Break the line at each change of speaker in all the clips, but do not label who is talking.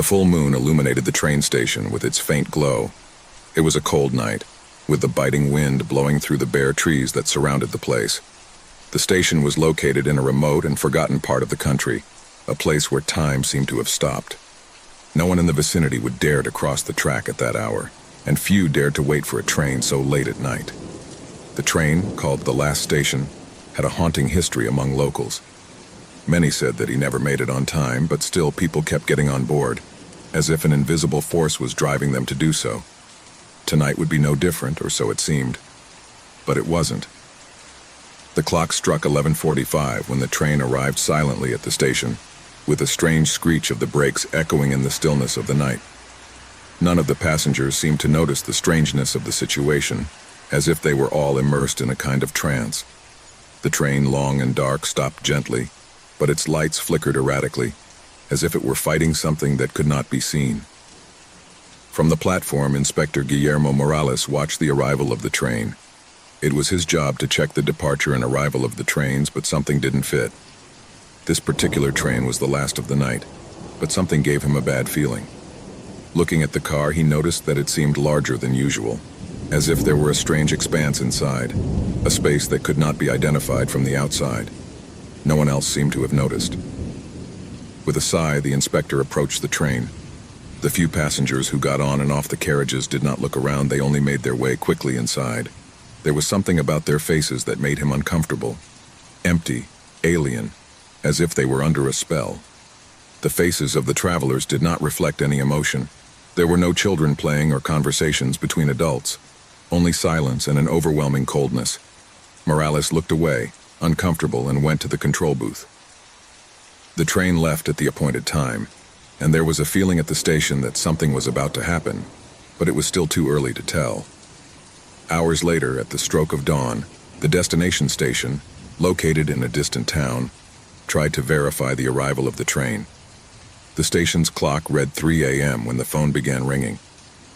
The full moon illuminated the train station with its faint glow. It was a cold night, with the biting wind blowing through the bare trees that surrounded the place. The station was located in a remote and forgotten part of the country, a place where time seemed to have stopped. No one in the vicinity would dare to cross the track at that hour, and few dared to wait for a train so late at night. The train, called the last station, had a haunting history among locals. Many said that he never made it on time, but still people kept getting on board, as if an invisible force was driving them to do so. Tonight would be no different, or so it seemed. But it wasn't. The clock struck 11:45 when the train arrived silently at the station, with a strange screech of the brakes echoing in the stillness of the night. None of the passengers seemed to notice the strangeness of the situation, as if they were all immersed in a kind of trance. The train, long and dark, stopped gently, but its lights flickered erratically, as if it were fighting something that could not be seen. From the platform, Inspector Guillermo Morales watched the arrival of the train. It was his job to check the departure and arrival of the trains, but something didn't fit. This particular train was the last of the night, but something gave him a bad feeling. Looking at the car, he noticed that it seemed larger than usual, as if there were a strange expanse inside, a space that could not be identified from the outside. No one else seemed to have noticed. With a sigh, the inspector approached the train. The few passengers who got on and off the carriages did not look around, they only made their way quickly inside. There was something about their faces that made him uncomfortable. Empty, alien, as if they were under a spell. The faces of the travelers did not reflect any emotion. There were no children playing or conversations between adults, only silence and an overwhelming coldness. Morales looked away, uncomfortable, and went to the control booth. The train left at the appointed time, and there was a feeling at the station that something was about to happen, but it was still too early to tell. Hours later, at the stroke of dawn, the destination station, located in a distant town, tried to verify the arrival of the train. The station's clock read 3 a.m. when the phone began ringing.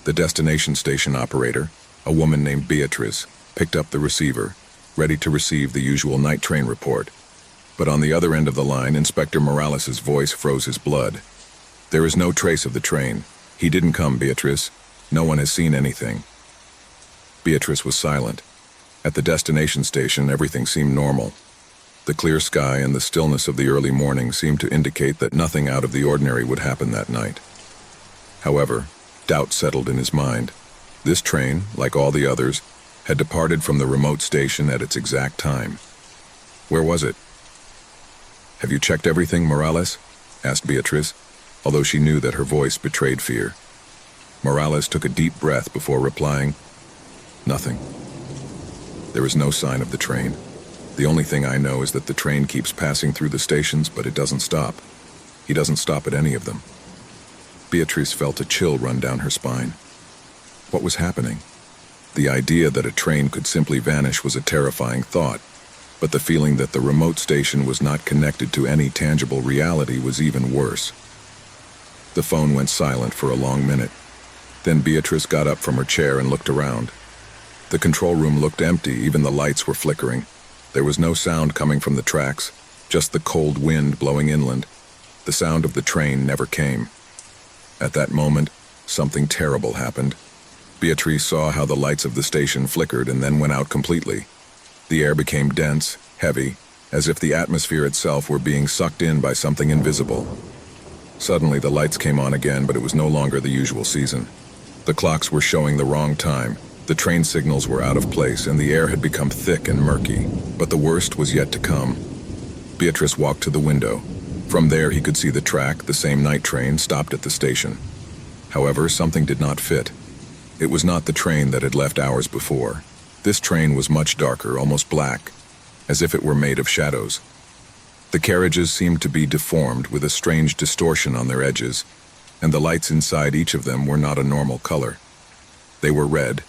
The destination station operator, a woman named Beatrice, picked up the receiver, ready to receive the usual night train report. But on the other end of the line, Inspector Morales' voice froze his blood. "There is no trace of the train. He didn't come, Beatrice. No one has seen anything." Beatrice was silent. At the destination station, everything seemed normal. The clear sky and the stillness of the early morning seemed to indicate that nothing out of the ordinary would happen that night. However, doubt settled in his mind. This train, like all the others, had departed from the remote station at its exact time. Where was it? "Have you checked everything, Morales?" asked Beatrice, although she knew that her voice betrayed fear. Morales took a deep breath before replying, "Nothing. There is no sign of the train. The only thing I know is that the train keeps passing through the stations, but it doesn't stop. He doesn't stop at any of them." Beatrice felt a chill run down her spine. What was happening? The idea that a train could simply vanish was a terrifying thought, but the feeling that the remote station was not connected to any tangible reality was even worse. The phone went silent for a long minute. Then Beatrice got up from her chair and looked around. The control room looked empty, even the lights were flickering. There was no sound coming from the tracks, just the cold wind blowing inland. The sound of the train never came. At that moment, something terrible happened. Beatrice saw how the lights of the station flickered and then went out completely. The air became dense, heavy, as if the atmosphere itself were being sucked in by something invisible. Suddenly, the lights came on again, but it was no longer the usual season. The clocks were showing the wrong time. The train signals were out of place, and the air had become thick and murky. But the worst was yet to come. Beatrice walked to the window. From there, he could see the track, the same night train, stopped at the station. However, something did not fit. It was not the train that had left hours before. This train was much darker, almost black, as if it were made of shadows. The carriages seemed to be deformed with a strange distortion on their edges, and the lights inside each of them were not a normal color. They were red,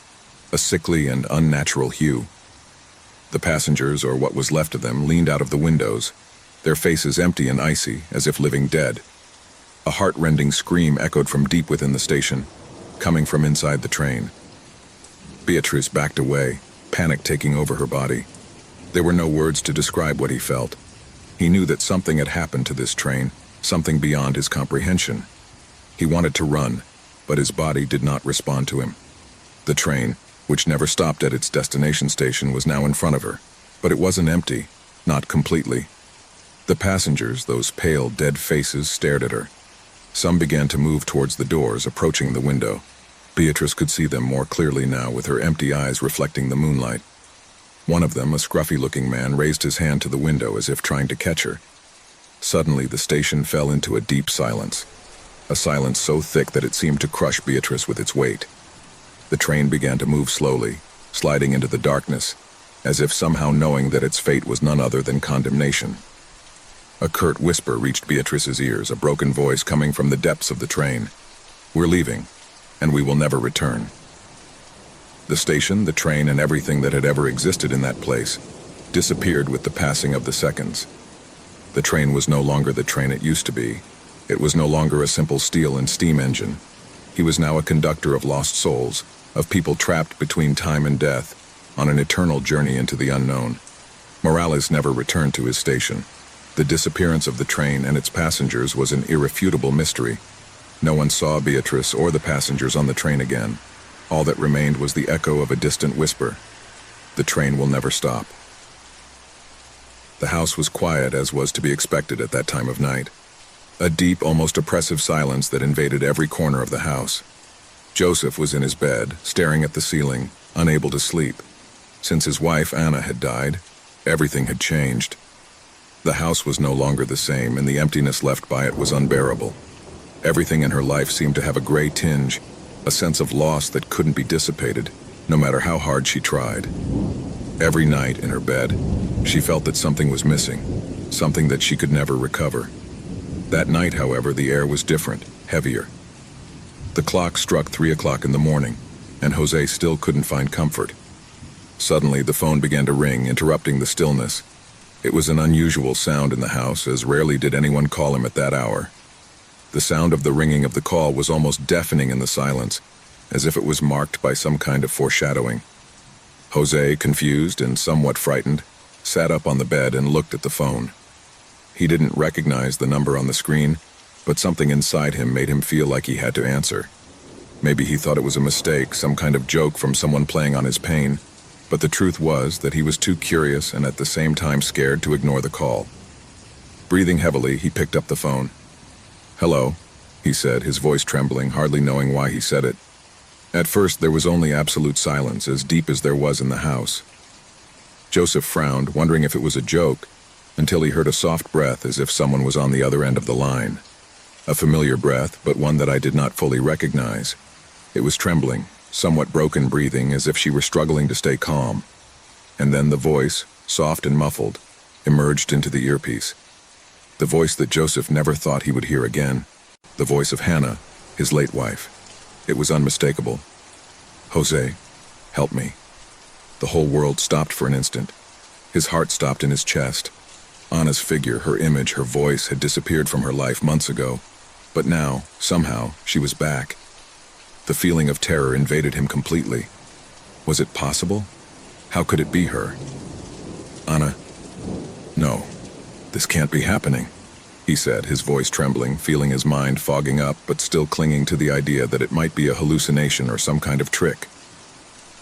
a sickly and unnatural hue. The passengers, or what was left of them, leaned out of the windows, their faces empty and icy, as if living dead. A heart-rending scream echoed from deep within the station, coming from inside the train. Beatrice backed away, panic taking over her body. There were no words to describe what he felt. He knew that something had happened to this train, something beyond his comprehension. He wanted to run, but his body did not respond to him. The train, which never stopped at its destination station, was now in front of her, but it wasn't empty, not completely. The passengers, those pale, dead faces, stared at her. Some began to move towards the doors, approaching the window. Beatrice could see them more clearly now, with her empty eyes reflecting the moonlight. One of them, a scruffy-looking man, raised his hand to the window as if trying to catch her. Suddenly, the station fell into a deep silence. A silence so thick that it seemed to crush Beatrice with its weight. The train began to move slowly, sliding into the darkness, as if somehow knowing that its fate was none other than condemnation. A curt whisper reached Beatrice's ears, a broken voice coming from the depths of the train. "We're leaving, and we will never return." The station, the train, and everything that had ever existed in that place disappeared with the passing of the seconds. The train was no longer the train it used to be. It was no longer a simple steel and steam engine. He was now a conductor of lost souls, of people trapped between time and death, on an eternal journey into the unknown. Morales never returned to his station. The disappearance of the train and its passengers was an irrefutable mystery. No one saw Beatrice or the passengers on the train again. All that remained was the echo of a distant whisper. The train will never stop. The house was quiet, as was to be expected at that time of night. A deep, almost oppressive silence that invaded every corner of the house. Joseph was in his bed, staring at the ceiling, unable to sleep. Since his wife, Anna, had died, everything had changed. The house was no longer the same, and the emptiness left by it was unbearable. Everything in her life seemed to have a gray tinge, a sense of loss that couldn't be dissipated, no matter how hard she tried. Every night in her bed, she felt that something was missing, something that she could never recover. That night, however, the air was different, heavier. The clock struck 3 o'clock in the morning, and Jose still couldn't find comfort. Suddenly, the phone began to ring, interrupting the stillness. It was an unusual sound in the house, as rarely did anyone call him at that hour. The sound of the ringing of the call was almost deafening in the silence, as if it was marked by some kind of foreshadowing. Jose, confused and somewhat frightened, sat up on the bed and looked at the phone. He didn't recognize the number on the screen, but something inside him made him feel like he had to answer. Maybe he thought it was a mistake, some kind of joke from someone playing on his pain, but the truth was that he was too curious and at the same time scared to ignore the call. Breathing heavily, he picked up the phone. "Hello," he said, his voice trembling, hardly knowing why he said it. At first, there was only absolute silence, as deep as there was in the house. Joseph frowned, wondering if it was a joke, until he heard a soft breath as if someone was on the other end of the line. A familiar breath, but one that I did not fully recognize. It was trembling, somewhat broken breathing, as if she were struggling to stay calm. And then the voice, soft and muffled, emerged into the earpiece. The voice that Joseph never thought he would hear again. The voice of Hannah, his late wife. It was unmistakable. "Jose, help me." The whole world stopped for an instant. His heart stopped in his chest. Anna's figure, her image, her voice had disappeared from her life months ago. But now, somehow, she was back. The feeling of terror invaded him completely. Was it possible? How could it be her? "Anna, no, this can't be happening," he said, his voice trembling, feeling his mind fogging up, but still clinging to the idea that it might be a hallucination or some kind of trick.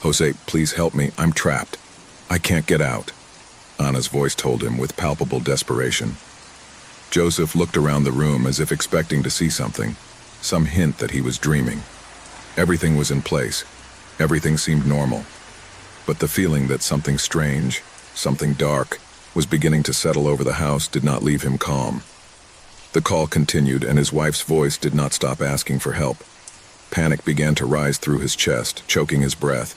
"Jose, please help me. I'm trapped. I can't get out," Anna's voice told him with palpable desperation. Joseph looked around the room as if expecting to see something, some hint that he was dreaming. Everything was in place. Everything seemed normal. But the feeling that something strange, something dark, was beginning to settle over the house did not leave him calm. The call continued, and his wife's voice did not stop asking for help. Panic began to rise through his chest, choking his breath.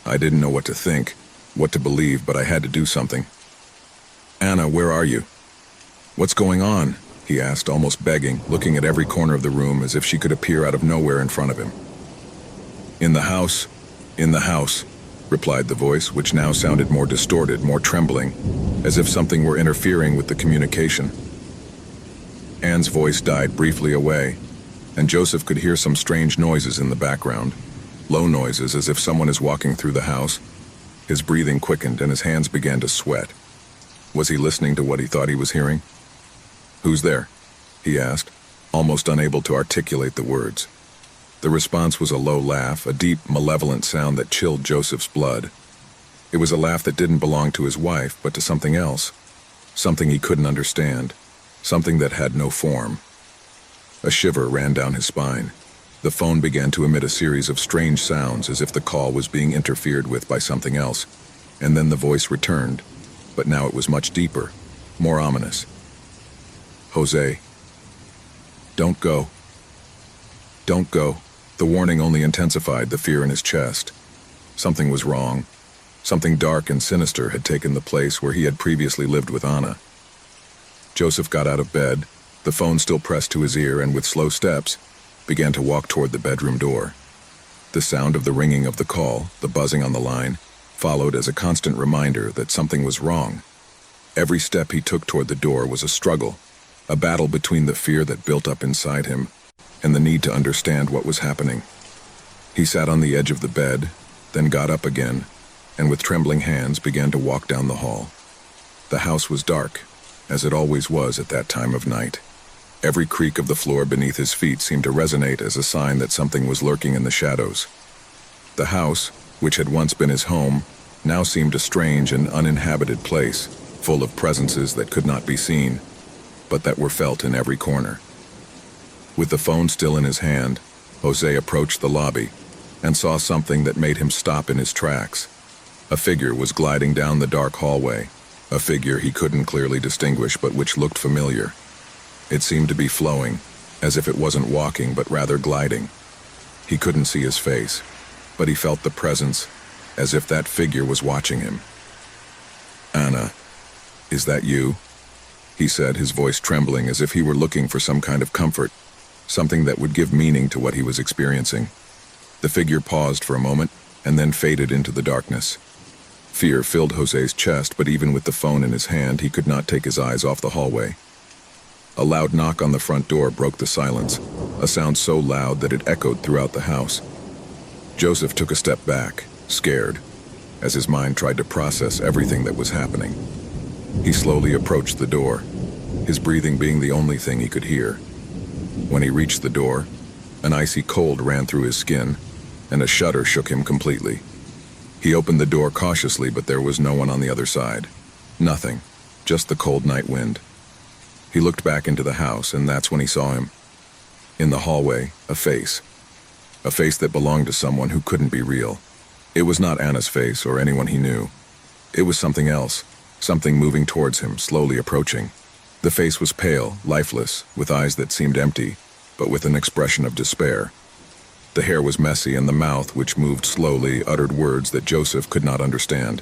I didn't know what to think, what to believe, but I had to do something. "Anna, where are you?" "What's going on?" he asked, almost begging, looking at every corner of the room as if she could appear out of nowhere in front of him. In the house, replied the voice, which now sounded more distorted, more trembling, as if something were interfering with the communication. Anne's voice died briefly away, and Joseph could hear some strange noises in the background, low noises as if someone is walking through the house. His breathing quickened and his hands began to sweat. Was he listening to what he thought he was hearing? "Who's there?" he asked, almost unable to articulate the words. The response was a low laugh, a deep, malevolent sound that chilled Joseph's blood. It was a laugh that didn't belong to his wife, but to something else. Something he couldn't understand. Something that had no form. A shiver ran down his spine. The phone began to emit a series of strange sounds as if the call was being interfered with by something else. And then the voice returned, but now it was much deeper, more ominous. Jose. Don't go. Don't go. The warning only intensified the fear in his chest. Something was wrong. Something dark and sinister had taken the place where he had previously lived with Anna. Joseph got out of bed, the phone still pressed to his ear, and with slow steps, began to walk toward the bedroom door. The sound of the ringing of the call, the buzzing on the line, followed as a constant reminder that something was wrong. Every step he took toward the door was a struggle, a battle between the fear that built up inside him and the need to understand what was happening. He sat on the edge of the bed, then got up again, and with trembling hands began to walk down the hall. The house was dark, as it always was at that time of night. Every creak of the floor beneath his feet seemed to resonate as a sign that something was lurking in the shadows. The house, which had once been his home, now seemed a strange and uninhabited place, full of presences that could not be seen, but that were felt in every corner. With the phone still in his hand, Jose approached the lobby and saw something that made him stop in his tracks. A figure was gliding down the dark hallway, a figure he couldn't clearly distinguish but which looked familiar. It seemed to be flowing, as if it wasn't walking but rather gliding. He couldn't see his face, but he felt the presence, as if that figure was watching him. "Anna, is that you?" he said, his voice trembling as if he were looking for some kind of comfort, something that would give meaning to what he was experiencing. The figure paused for a moment and then faded into the darkness. Fear filled Jose's chest, but even with the phone in his hand, he could not take his eyes off the hallway. A loud knock on the front door broke the silence, a sound so loud that it echoed throughout the house. Joseph took a step back, scared, as his mind tried to process everything that was happening. He slowly approached the door, his breathing being the only thing he could hear. When he reached the door, an icy cold ran through his skin, and a shudder shook him completely. He opened the door cautiously, but there was no one on the other side. Nothing, just the cold night wind. He looked back into the house, and that's when he saw him. In the hallway, a face that belonged to someone who couldn't be real. It was not Anna's face or anyone he knew. It was something else, something moving towards him, slowly approaching. The face was pale, lifeless, with eyes that seemed empty, but with an expression of despair. The hair was messy, and the mouth, which moved slowly, uttered words that Joseph could not understand.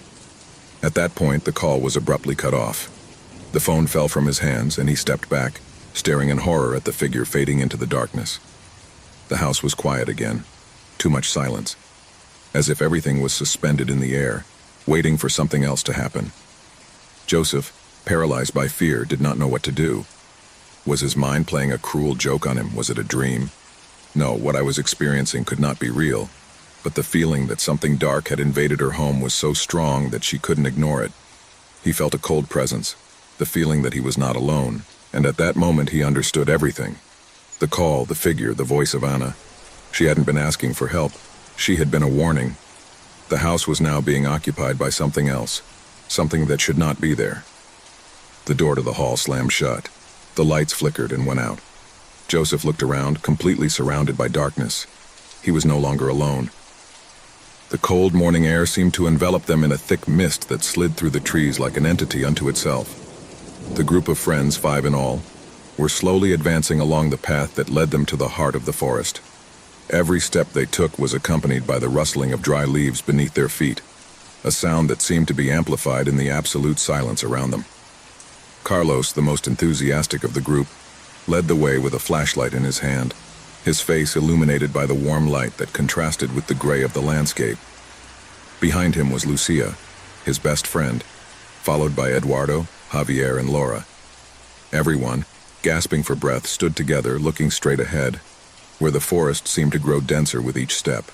At that point, the call was abruptly cut off. The phone fell from his hands, and he stepped back, staring in horror at the figure fading into the darkness. The house was quiet again. Too much silence. As if everything was suspended in the air, waiting for something else to happen. Joseph, paralyzed by fear, did not know what to do. Was his mind playing a cruel joke on him? Was it a dream? No, what I was experiencing could not be real, but the feeling that something dark had invaded her home was so strong that she couldn't ignore it. He felt a cold presence, the feeling that he was not alone, and at that moment he understood everything. The call, the figure, the voice of Anna. She hadn't been asking for help. She had been a warning. The house was now being occupied by something else, something that should not be there. The door to the hall slammed shut. The lights flickered and went out. Joseph looked around, completely surrounded by darkness. He was no longer alone. The cold morning air seemed to envelop them in a thick mist that slid through the trees like an entity unto itself. The group of friends, 5 in all, were slowly advancing along the path that led them to the heart of the forest. Every step they took was accompanied by the rustling of dry leaves beneath their feet, a sound that seemed to be amplified in the absolute silence around them. Carlos, the most enthusiastic of the group, led the way with a flashlight in his hand, his face illuminated by the warm light that contrasted with the gray of the landscape. Behind him was Lucia, his best friend, followed by Eduardo, Javier, and Laura. Everyone, gasping for breath, stood together, looking straight ahead, where the forest seemed to grow denser with each step.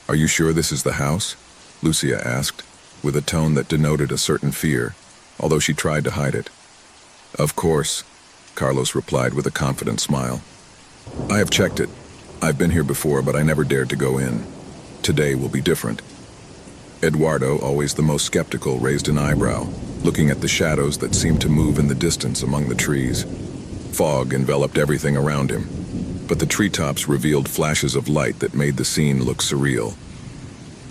"Are you sure this is the house?" Lucia asked, with a tone that denoted a certain fear, although she tried to hide it. "Of course," Carlos replied with a confident smile. "I have checked it. I've been here before, but I never dared to go in. Today will be different." Eduardo, always the most skeptical, raised an eyebrow, looking at the shadows that seemed to move in the distance among the trees. Fog enveloped everything around him, but the treetops revealed flashes of light that made the scene look surreal.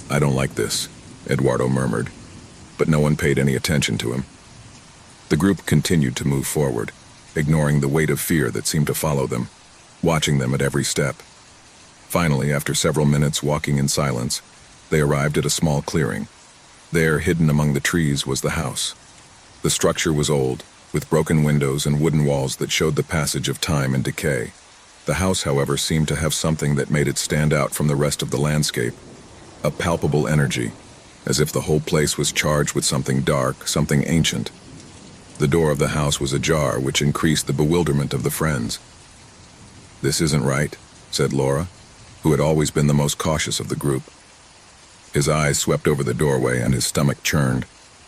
"I don't like this," Eduardo murmured, but no one paid any attention to him. The group continued to move forward, ignoring the weight of fear that seemed to follow them, watching them at every step. Finally, after several minutes walking in silence, they arrived at a small clearing. There, hidden among the trees, was the house. The structure was old, with broken windows and wooden walls that showed the passage of time and decay. The house, however, seemed to have something that made it stand out from the rest of the landscape. A palpable energy, as if the whole place was charged with something dark, something ancient. The door of the house was ajar, which increased the bewilderment of the friends. "This isn't right," said Laura, who had always been the most cautious of the group. His eyes swept over the doorway and his stomach churned.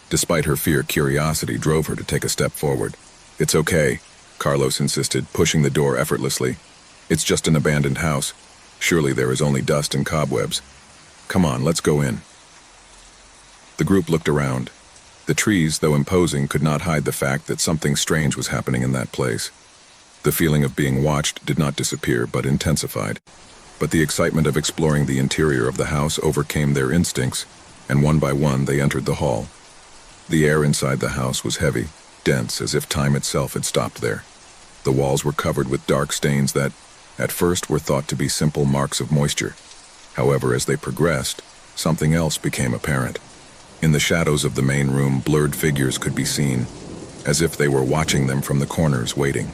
Despite her fear, curiosity drove her to take a step forward. "It's okay," Carlos insisted, pushing the door effortlessly. "It's just an abandoned house. Surely there is only dust and cobwebs. Come on, let's go in." The group looked around. The trees, though imposing, could not hide the fact that something strange was happening in that place. The feeling of being watched did not disappear, but intensified. But the excitement of exploring the interior of the house overcame their instincts, and one by one they entered the hall. The air inside the house was heavy, dense, as if time itself had stopped there. The walls were covered with dark stains that, at first, were thought to be simple marks of moisture. However, as they progressed, something else became apparent. In the shadows of the main room, blurred figures could be seen, as if they were watching them from the corners, waiting.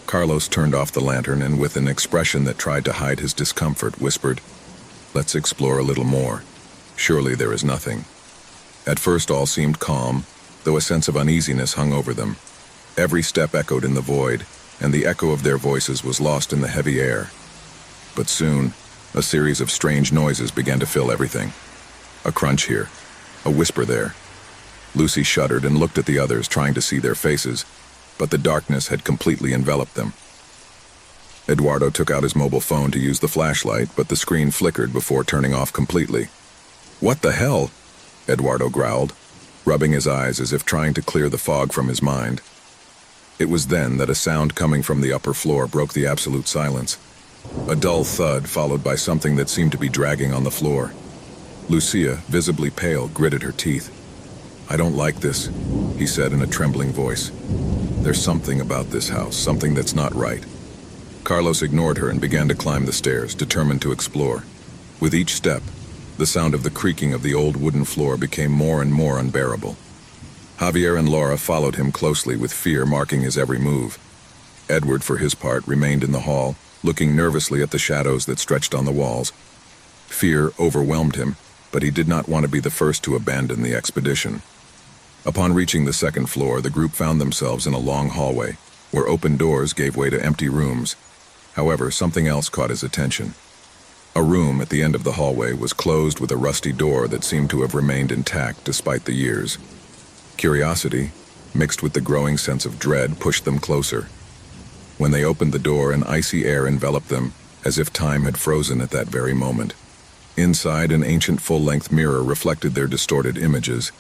Carlos turned off the lantern and, with an expression that tried to hide his discomfort, whispered, "Let's explore a little more. Surely there is nothing." At first all seemed calm, though a sense of uneasiness hung over them. Every step echoed in the void, and the echo of their voices was lost in the heavy air. But soon, a series of strange noises began to fill everything. A crunch here, a whisper there. Lucy shuddered and looked at the others, trying to see their faces, but the darkness had completely enveloped them. Eduardo took out his mobile phone to use the flashlight, but the screen flickered before turning off completely. "What the hell?" Eduardo growled, rubbing his eyes as if trying to clear the fog from his mind. It was then that a sound coming from the upper floor broke the absolute silence. A dull thud followed by something that seemed to be dragging on the floor. Lucia, visibly pale, gritted her teeth. "I don't like this," he said in a trembling voice. "There's something about this house, something that's not right." Carlos ignored her and began to climb the stairs, determined to explore. With each step, the sound of the creaking of the old wooden floor became more and more unbearable. Javier and Laura followed him closely, with fear marking his every move. Edward, for his part, remained in the hall, looking nervously at the shadows that stretched on the walls. Fear overwhelmed him, but he did not want to be the first to abandon the expedition. Upon reaching the second floor, the group found themselves in a long hallway, where open doors gave way to empty rooms. However, something else caught his attention. A room at the end of the hallway was closed with a rusty door that seemed to have remained intact despite the years. Curiosity, mixed with the growing sense of dread, pushed them closer. When they opened the door, an icy air enveloped them, as if time had frozen at that very moment. Inside, an ancient full-length mirror reflected their distorted images,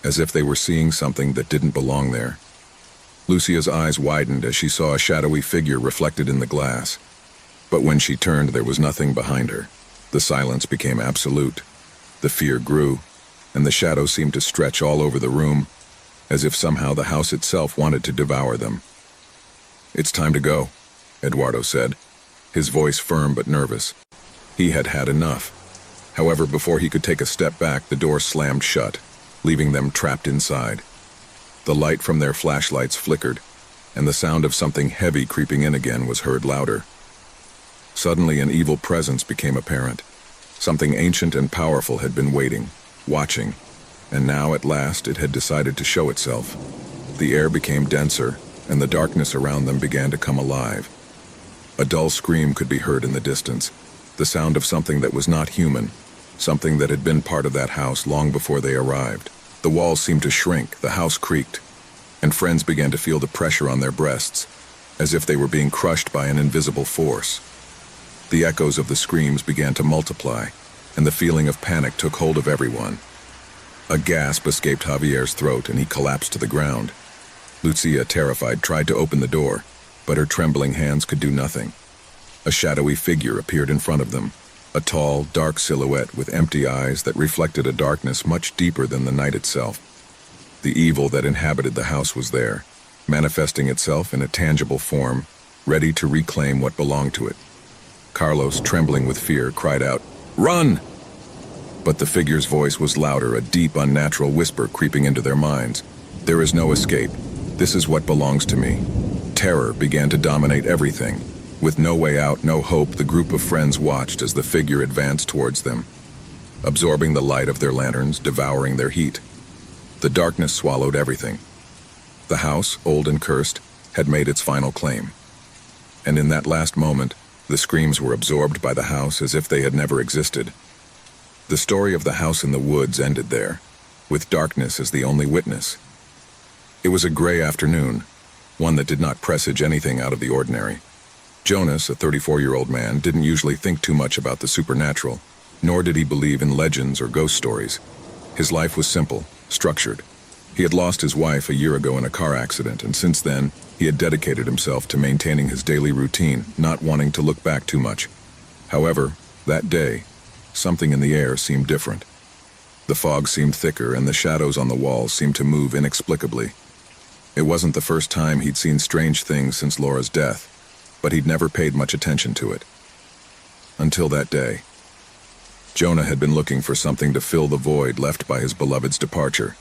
as if they were seeing something that didn't belong there. Lucia's eyes widened as she saw a shadowy figure reflected in the glass. But when she turned, there was nothing behind her. The silence became absolute. The fear grew, and the shadow seemed to stretch all over the room, as if somehow the house itself wanted to devour them. "It's time to go," Eduardo said, his voice firm but nervous. He had had enough. However, before he could take a step back, the door slammed shut, leaving them trapped inside. The light from their flashlights flickered, and the sound of something heavy creeping in again was heard louder. Suddenly, an evil presence became apparent. Something ancient and powerful had been waiting, watching, and now, at last, it had decided to show itself. The air became denser, and the darkness around them began to come alive. A dull scream could be heard in the distance, the sound of something that was not human, something that had been part of that house long before they arrived. The walls seemed to shrink, the house creaked, and friends began to feel the pressure on their breasts. as if they were being crushed by an invisible force. The echoes of the screams began to multiply, and the feeling of panic took hold of everyone. A gasp escaped Javier's throat, and he collapsed to the ground. Lucia, terrified, tried to open the door, but her trembling hands could do nothing. A shadowy figure appeared in front of them, a tall, dark silhouette with empty eyes that reflected a darkness much deeper than the night itself. The evil that inhabited the house was there, manifesting itself in a tangible form, ready to reclaim what belonged to it. Carlos, trembling with fear, cried out, "Run!" But the figure's voice was louder, a deep, unnatural whisper creeping into their minds. "There is no escape. This is what belongs to me." Terror began to dominate everything. With no way out, no hope, the group of friends watched as the figure advanced towards them, absorbing the light of their lanterns, devouring their heat. The darkness swallowed everything. The house, old and cursed, had made its final claim. And in that last moment, the screams were absorbed by the house as if they had never existed. The story of the house in the woods ended there, with darkness as the only witness. It was a gray afternoon, one that did not presage anything out of the ordinary. Jonas, a 34-year-old man, didn't usually think too much about the supernatural, nor did he believe in legends or ghost stories. His life was simple, structured. He had lost his wife a year ago in a car accident, and since then, he had dedicated himself to maintaining his daily routine, not wanting to look back too much. However, that day, something in the air seemed different. The fog seemed thicker, and the shadows on the walls seemed to move inexplicably. It wasn't the first time he'd seen strange things since Laura's death, but he'd never paid much attention to it. Until that day. Jonah had been looking for something to fill the void left by his beloved's departure,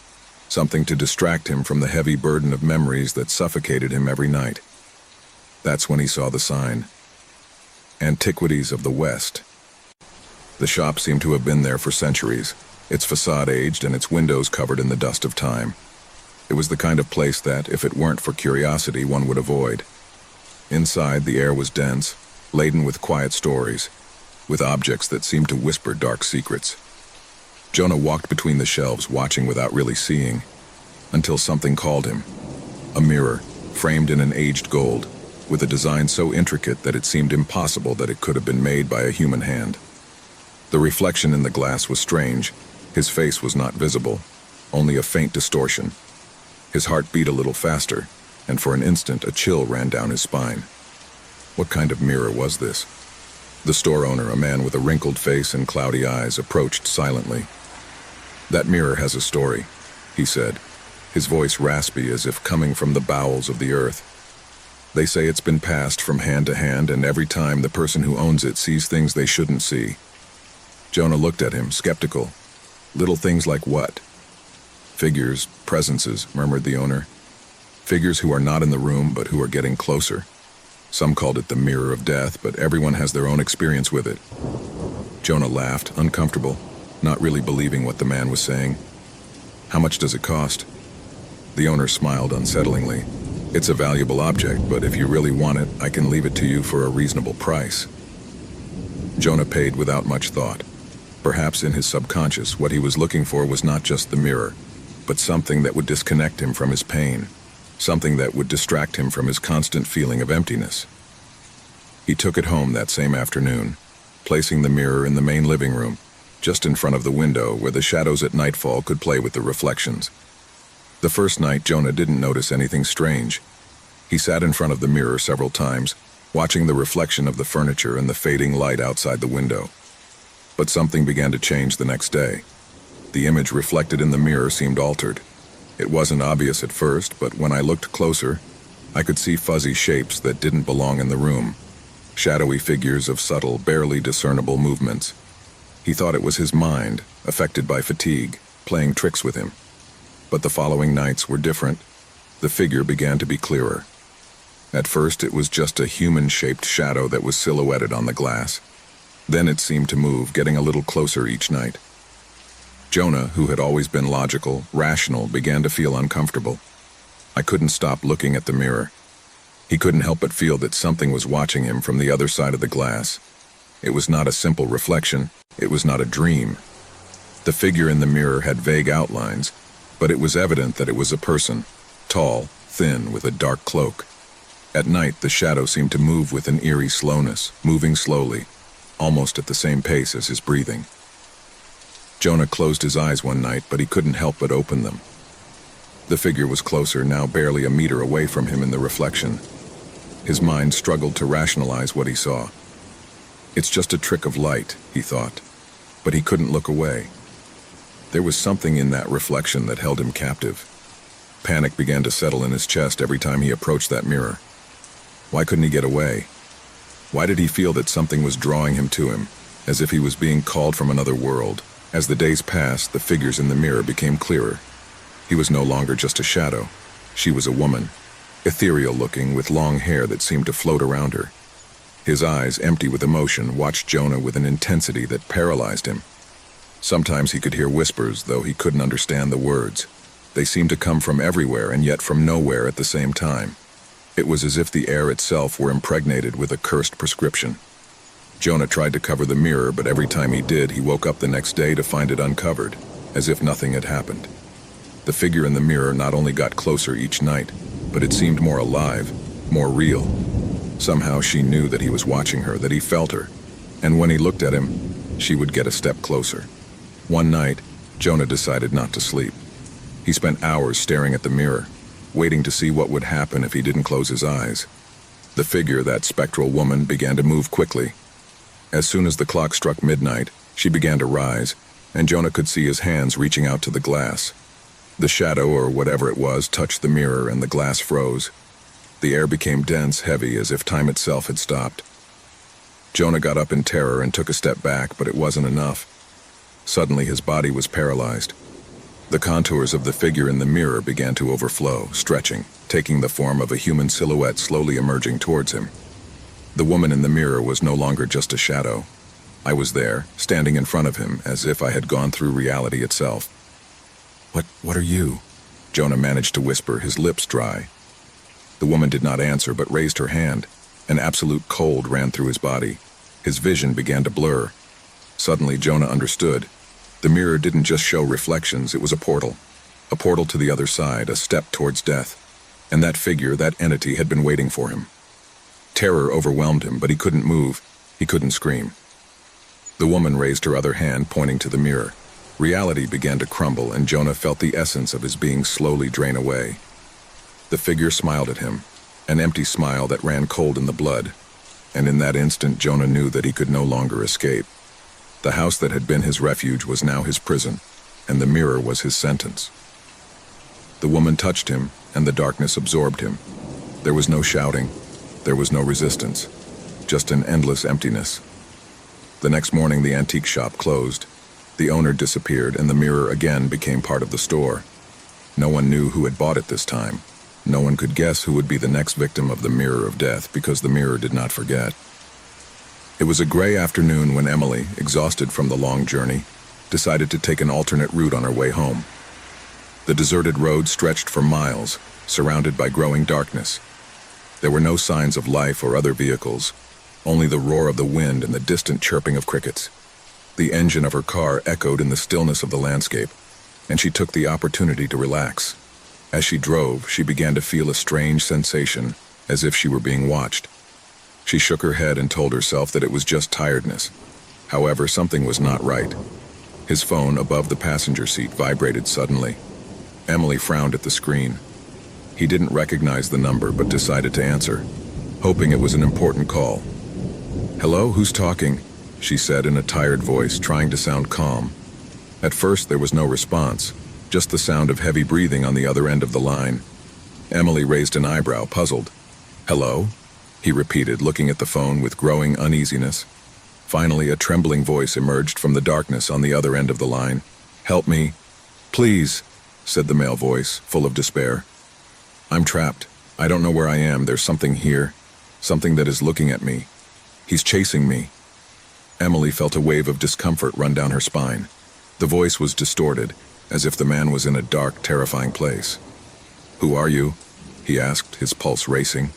something to distract him from the heavy burden of memories that suffocated him every night. That's when he saw the sign. Antiquities of the West. The shop seemed to have been there for centuries, its facade aged and its windows covered in the dust of time. It was the kind of place that, if it weren't for curiosity, one would avoid. Inside, the air was dense, laden with quiet stories, with objects that seemed to whisper dark secrets. Jonah walked between the shelves, watching without really seeing, until something called him. A mirror, framed in an aged gold, with a design so intricate that it seemed impossible that it could have been made by a human hand. The reflection in the glass was strange. His face was not visible, only a faint distortion. His heart beat a little faster, and for an instant a chill ran down his spine. What kind of mirror was this? The store owner, a man with a wrinkled face and cloudy eyes, approached silently. "That mirror has a story," he said, his voice raspy as if coming from the bowels of the earth. "They say it's been passed from hand to hand, and every time the person who owns it sees things they shouldn't see." Jonah looked at him, skeptical. "Little things like what?" "Figures, presences," murmured the owner. "Figures who are not in the room, but who are getting closer. Some called it the mirror of death, but everyone has their own experience with it." Jonah laughed, uncomfortable, not really believing what the man was saying. "How much does it cost?" The owner smiled unsettlingly. "It's a valuable object, but if you really want it, I can leave it to you for a reasonable price." Jonah paid without much thought. Perhaps in his subconscious, what he was looking for was not just the mirror, but something that would disconnect him from his pain, something that would distract him from his constant feeling of emptiness. He took it home that same afternoon, placing the mirror in the main living room, just in front of the window where the shadows at nightfall could play with the reflections. The first night, Jonah didn't notice anything strange. He sat in front of the mirror several times, watching the reflection of the furniture and the fading light outside the window. But something began to change the next day. The image reflected in the mirror seemed altered. It wasn't obvious at first, but when I looked closer, I could see fuzzy shapes that didn't belong in the room, shadowy figures of subtle, barely discernible movements. He thought it was his mind, affected by fatigue, playing tricks with him. But the following nights were different. The figure began to be clearer. At first, it was just a human-shaped shadow that was silhouetted on the glass. Then it seemed to move, getting a little closer each night. Jonah, who had always been logical, rational, began to feel uncomfortable. I couldn't stop looking at the mirror. He couldn't help but feel that something was watching him from the other side of the glass. It was not a simple reflection. It was not a dream. The figure in the mirror had vague outlines, but it was evident that it was a person, tall, thin, with a dark cloak. At night, the shadow seemed to move with an eerie slowness, moving slowly, almost at the same pace as his breathing. Jonah closed his eyes one night, but he couldn't help but open them. The figure was closer, now barely a meter away from him in the reflection. His mind struggled to rationalize what he saw. It's just a trick of light, he thought, but he couldn't look away. There was something in that reflection that held him captive. Panic began to settle in his chest every time he approached that mirror. Why couldn't he get away? Why did he feel that something was drawing him to him, as if he was being called from another world? As the days passed, the figures in the mirror became clearer. He was no longer just a shadow. She was a woman, ethereal-looking, with long hair that seemed to float around her. His eyes, empty with emotion, watched Jonah with an intensity that paralyzed him. Sometimes he could hear whispers, though he couldn't understand the words. They seemed to come from everywhere and yet from nowhere at the same time. It was as if the air itself were impregnated with a cursed prescription. Jonah tried to cover the mirror, but every time he did, he woke up the next day to find it uncovered, as if nothing had happened. The figure in the mirror not only got closer each night, but it seemed more alive, more real. Somehow she knew that he was watching her, that he felt her, and when he looked at him, she would get a step closer. One night, Jonah decided not to sleep. He spent hours staring at the mirror, waiting to see what would happen if he didn't close his eyes. The figure, that spectral woman, began to move quickly. As soon as the clock struck midnight, she began to rise, and Jonah could see his hands reaching out to the glass. The shadow, or whatever it was, touched the mirror and the glass froze. The air became dense, heavy, as if time itself had stopped. Jonah got up in terror and took a step back, but it wasn't enough. Suddenly his body was paralyzed. The contours of the figure in the mirror began to overflow, stretching, taking the form of a human silhouette slowly emerging towards him. The woman in the mirror was no longer just a shadow. I was there, standing in front of him, as if I had gone through reality itself. What are you?" Jonah managed to whisper, his lips dry. The woman did not answer, but raised her hand. An absolute cold ran through his body. His vision began to blur. Suddenly, Jonah understood. The mirror didn't just show reflections, it was a portal. A portal to the other side, a step towards death. And that figure, that entity, had been waiting for him. Terror overwhelmed him, but he couldn't move. He couldn't scream. The woman raised her other hand, pointing to the mirror. Reality began to crumble, and Jonah felt the essence of his being slowly drain away. The figure smiled at him, an empty smile that ran cold in the blood. And in that instant, Jonah knew that he could no longer escape. The house that had been his refuge was now his prison, and the mirror was his sentence. The woman touched him, and the darkness absorbed him. There was no shouting. There was no resistance. Just an endless emptiness. The next morning, the antique shop closed. The owner disappeared, and the mirror again became part of the store. No one knew who had bought it this time. No one could guess who would be the next victim of the mirror of death, because the mirror did not forget. It was a gray afternoon when Emily, exhausted from the long journey, decided to take an alternate route on her way home. The deserted road stretched for miles, surrounded by growing darkness. There were no signs of life or other vehicles, only the roar of the wind and the distant chirping of crickets. The engine of her car echoed in the stillness of the landscape, and she took the opportunity to relax. As she drove, she began to feel a strange sensation, as if she were being watched. She shook her head and told herself that it was just tiredness. However, something was not right. His phone above the passenger seat vibrated suddenly. Emily frowned at the screen. He didn't recognize the number, but decided to answer, hoping it was an important call. "Hello, who's talking?" she said in a tired voice, trying to sound calm. At first, there was no response, just the sound of heavy breathing on the other end of the line. Emily raised an eyebrow, puzzled. "Hello?" he repeated, looking at the phone with growing uneasiness. Finally, a trembling voice emerged from the darkness on the other end of the line. "Help me. Please," said the male voice, full of despair. "I'm trapped. I don't know where I am. There's something here. Something that is looking at me. He's chasing me." Emily felt a wave of discomfort run down her spine. The voice was distorted, as if the man was in a dark, terrifying place. "Who are you?" he asked, his pulse racing.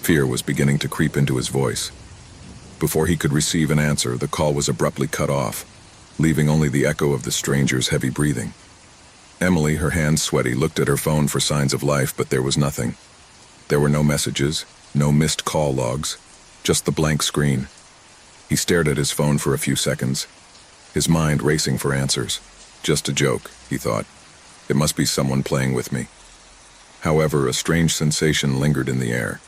Fear was beginning to creep into his voice. Before he could receive an answer, the call was abruptly cut off, leaving only the echo of the stranger's heavy breathing. Emily, her hands sweaty, looked at her phone for signs of life, but there was nothing. There were no messages, no missed call logs, just the blank screen. He stared at his phone for a few seconds, his mind racing for answers. Just a joke, he thought. It must be someone playing with me. However, a strange sensation lingered in the air.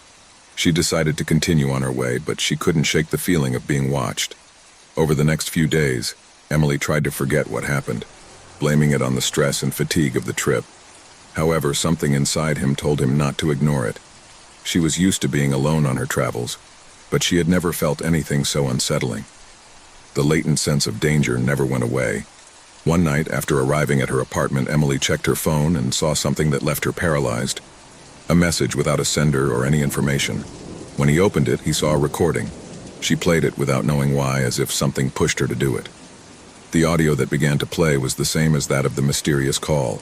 She decided to continue on her way, but she couldn't shake the feeling of being watched. Over the next few days, Emily tried to forget what happened, blaming it on the stress and fatigue of the trip. However, something inside him told him not to ignore it. She was used to being alone on her travels, but she had never felt anything so unsettling. The latent sense of danger never went away. One night, after arriving at her apartment, Emily checked her phone and saw something that left her paralyzed. A message without a sender or any information. When he opened it, he saw a recording. She played it without knowing why, as if something pushed her to do it. The audio that began to play was the same as that of the mysterious call.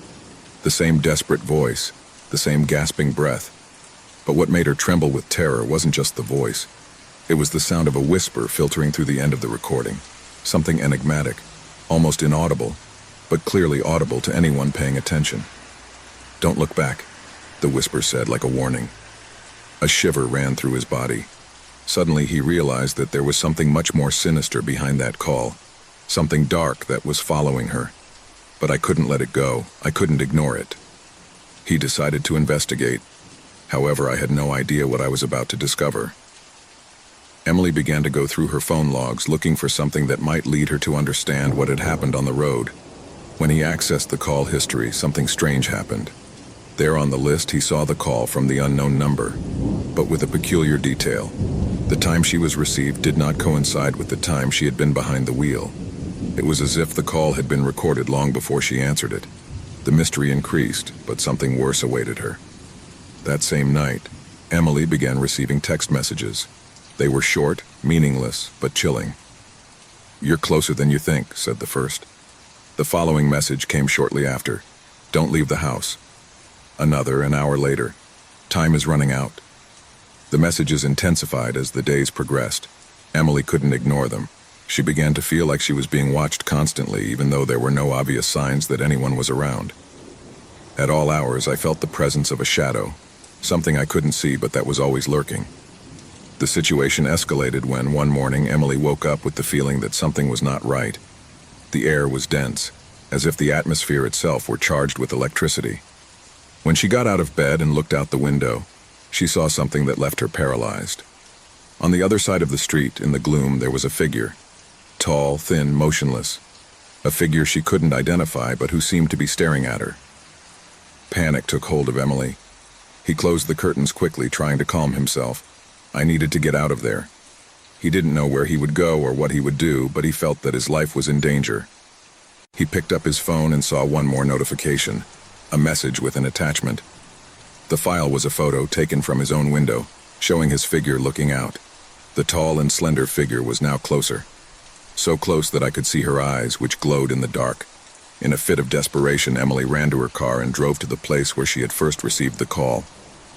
The same desperate voice, the same gasping breath. But what made her tremble with terror wasn't just the voice. It was the sound of a whisper filtering through the end of the recording. Something enigmatic, almost inaudible, but clearly audible to anyone paying attention. "Don't look back," the whisper said like a warning. A shiver ran through his body. Suddenly he realized that there was something much more sinister behind that call. Something dark that was following her. But I couldn't let it go. I couldn't ignore it. He decided to investigate. However, I had no idea what I was about to discover. Emily began to go through her phone logs, looking for something that might lead her to understand what had happened on the road. When he accessed the call history, something strange happened. There on the list, he saw the call from the unknown number, but with a peculiar detail. The time she was received did not coincide with the time she had been behind the wheel. It was as if the call had been recorded long before she answered it. The mystery increased, but something worse awaited her. That same night, Emily began receiving text messages. They were short, meaningless, but chilling. "You're closer than you think," said the first. The following message came shortly after. "Don't leave the house." Another, an hour later. "Time is running out." The messages intensified as the days progressed. Emily couldn't ignore them. She began to feel like she was being watched constantly, even though there were no obvious signs that anyone was around. At all hours, I felt the presence of a shadow, something I couldn't see but that was always lurking. The situation escalated when, one morning, Emily woke up with the feeling that something was not right. The air was dense, as if the atmosphere itself were charged with electricity. When she got out of bed and looked out the window, she saw something that left her paralyzed. On the other side of the street, in the gloom, there was a figure. Tall, thin, motionless. A figure she couldn't identify, but who seemed to be staring at her. Panic took hold of Emily. He closed the curtains quickly, trying to calm himself. I needed to get out of there. He didn't know where he would go or what he would do, but he felt that his life was in danger. He picked up his phone and saw one more notification, a message with an attachment. The file was a photo taken from his own window, showing his figure looking out. The tall and slender figure was now closer. So close that I could see her eyes, which glowed in the dark. In a fit of desperation, Emily ran to her car and drove to the place where she had first received the call.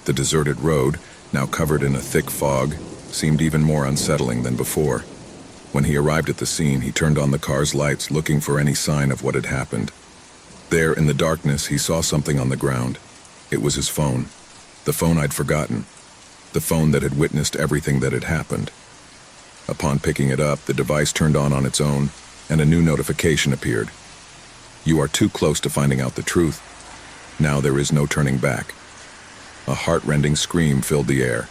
The deserted road, now covered in a thick fog, seemed even more unsettling than before. When he arrived at the scene, he turned on the car's lights, looking for any sign of what had happened. There, in the darkness, he saw something on the ground. It was his phone. The phone I'd forgotten. The phone that had witnessed everything that had happened. Upon picking it up, the device turned on its own, and a new notification appeared. "You are too close to finding out the truth. Now there is no turning back." A heart-rending scream filled the air,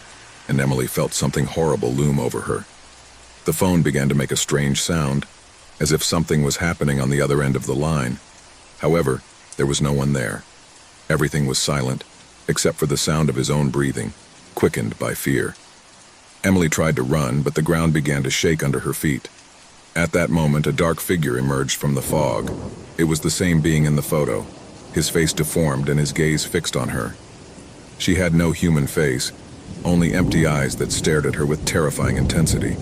and Emily felt something horrible loom over her. The phone began to make a strange sound, as if something was happening on the other end of the line. However, there was no one there. Everything was silent, except for the sound of his own breathing, quickened by fear. Emily tried to run, but the ground began to shake under her feet. At that moment, a dark figure emerged from the fog. It was the same being in the photo, his face deformed and his gaze fixed on her. She had no human face, only empty eyes that stared at her with terrifying intensity.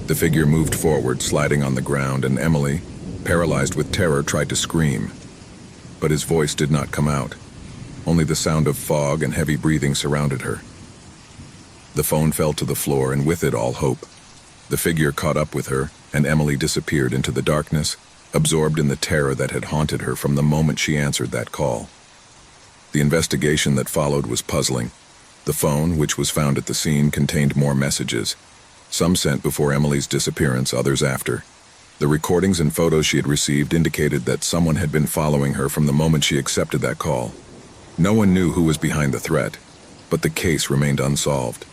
The figure moved forward, sliding on the ground, and Emily, paralyzed with terror, tried to scream. But his voice did not come out. Only the sound of fog and heavy breathing surrounded her. The phone fell to the floor, and with it all hope. The figure caught up with her, and Emily disappeared into the darkness, absorbed in the terror that had haunted her from the moment she answered that call. The investigation that followed was puzzling. The phone, which was found at the scene, contained more messages. Some sent before Emily's disappearance, others after. The recordings and photos she had received indicated that someone had been following her from the moment she accepted that call. No one knew who was behind the threat, but the case remained unsolved.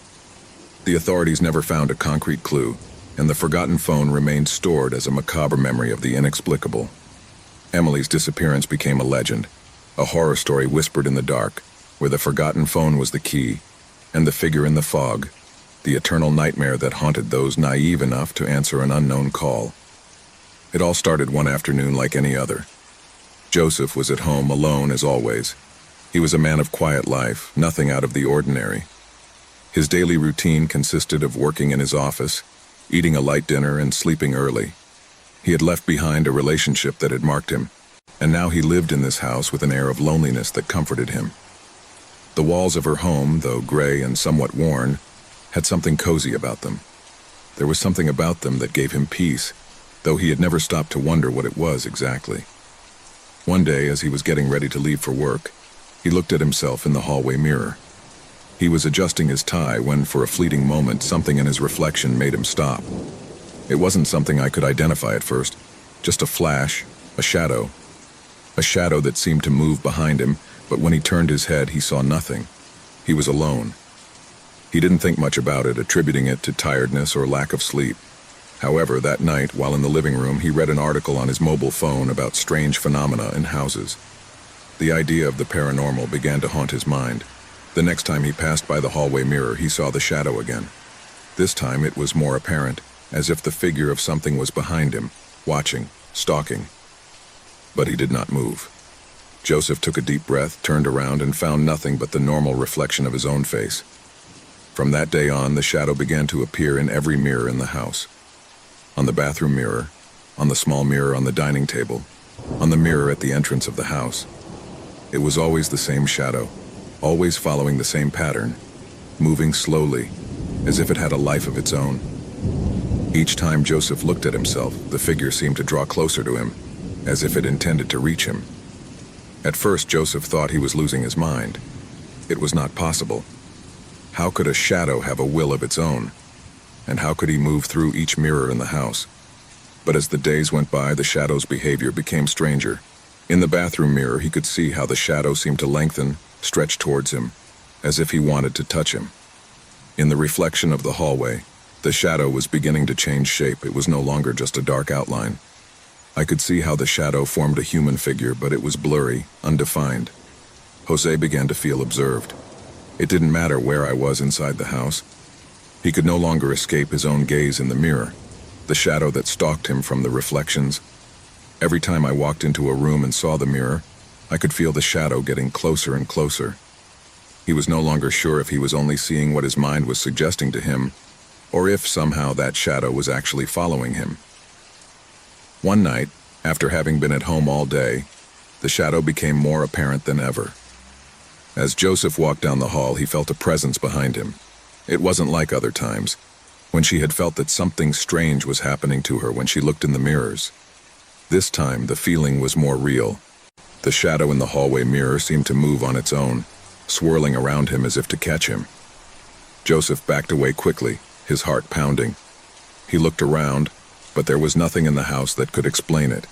The authorities never found a concrete clue, and the forgotten phone remained stored as a macabre memory of the inexplicable. Emily's disappearance became a legend, a horror story whispered in the dark, where the forgotten phone was the key, and the figure in the fog, the eternal nightmare that haunted those naive enough to answer an unknown call. It all started one afternoon like any other. Joseph was at home alone as always. He was a man of quiet life, nothing out of the ordinary. His daily routine consisted of working in his office, eating a light dinner, and sleeping early. He had left behind a relationship that had marked him, and now he lived in this house with an air of loneliness that comforted him. The walls of her home, though gray and somewhat worn, had something cozy about them. There was something about them that gave him peace, though he had never stopped to wonder what it was exactly. One day, as he was getting ready to leave for work, he looked at himself in the hallway mirror. He was adjusting his tie when, for a fleeting moment, something in his reflection made him stop. It wasn't something I could identify at first, just a flash, a shadow that seemed to move behind him, but when he turned his head, he saw nothing. He was alone. He didn't think much about it, attributing it to tiredness or lack of sleep. However, that night, while in the living room, he read an article on his mobile phone about strange phenomena in houses. The idea of the paranormal began to haunt his mind. The next time he passed by the hallway mirror, he saw the shadow again. This time it was more apparent, as if the figure of something was behind him, watching, stalking. But he did not move. Joseph took a deep breath, turned around, and found nothing but the normal reflection of his own face. From that day on, the shadow began to appear in every mirror in the house. On the bathroom mirror, on the small mirror on the dining table, on the mirror at the entrance of the house. It was always the same shadow, always following the same pattern, moving slowly, as if it had a life of its own. Each time Joseph looked at himself, the figure seemed to draw closer to him, as if it intended to reach him. At first, Joseph thought he was losing his mind. It was not possible. How could a shadow have a will of its own? And how could he move through each mirror in the house? But as the days went by, the shadow's behavior became stranger. In the bathroom mirror, he could see how the shadow seemed to lengthen, stretch towards him, as if he wanted to touch him. In the reflection of the hallway, the shadow was beginning to change shape. It was no longer just a dark outline. I could see how the shadow formed a human figure, but it was blurry, undefined. Jose began to feel observed. It didn't matter where I was inside the house. He could no longer escape his own gaze in the mirror, the shadow that stalked him from the reflections. Every time I walked into a room and saw the mirror, I could feel the shadow getting closer and closer. He was no longer sure if he was only seeing what his mind was suggesting to him, or if somehow that shadow was actually following him. One night, after having been at home all day, the shadow became more apparent than ever. As Joseph walked down the hall, he felt a presence behind him. It wasn't like other times, when she had felt that something strange was happening to her when she looked in the mirrors. This time, the feeling was more real. The shadow in the hallway mirror seemed to move on its own, swirling around him as if to catch him. Joseph backed away quickly, his heart pounding. He looked around, but there was nothing in the house that could explain it.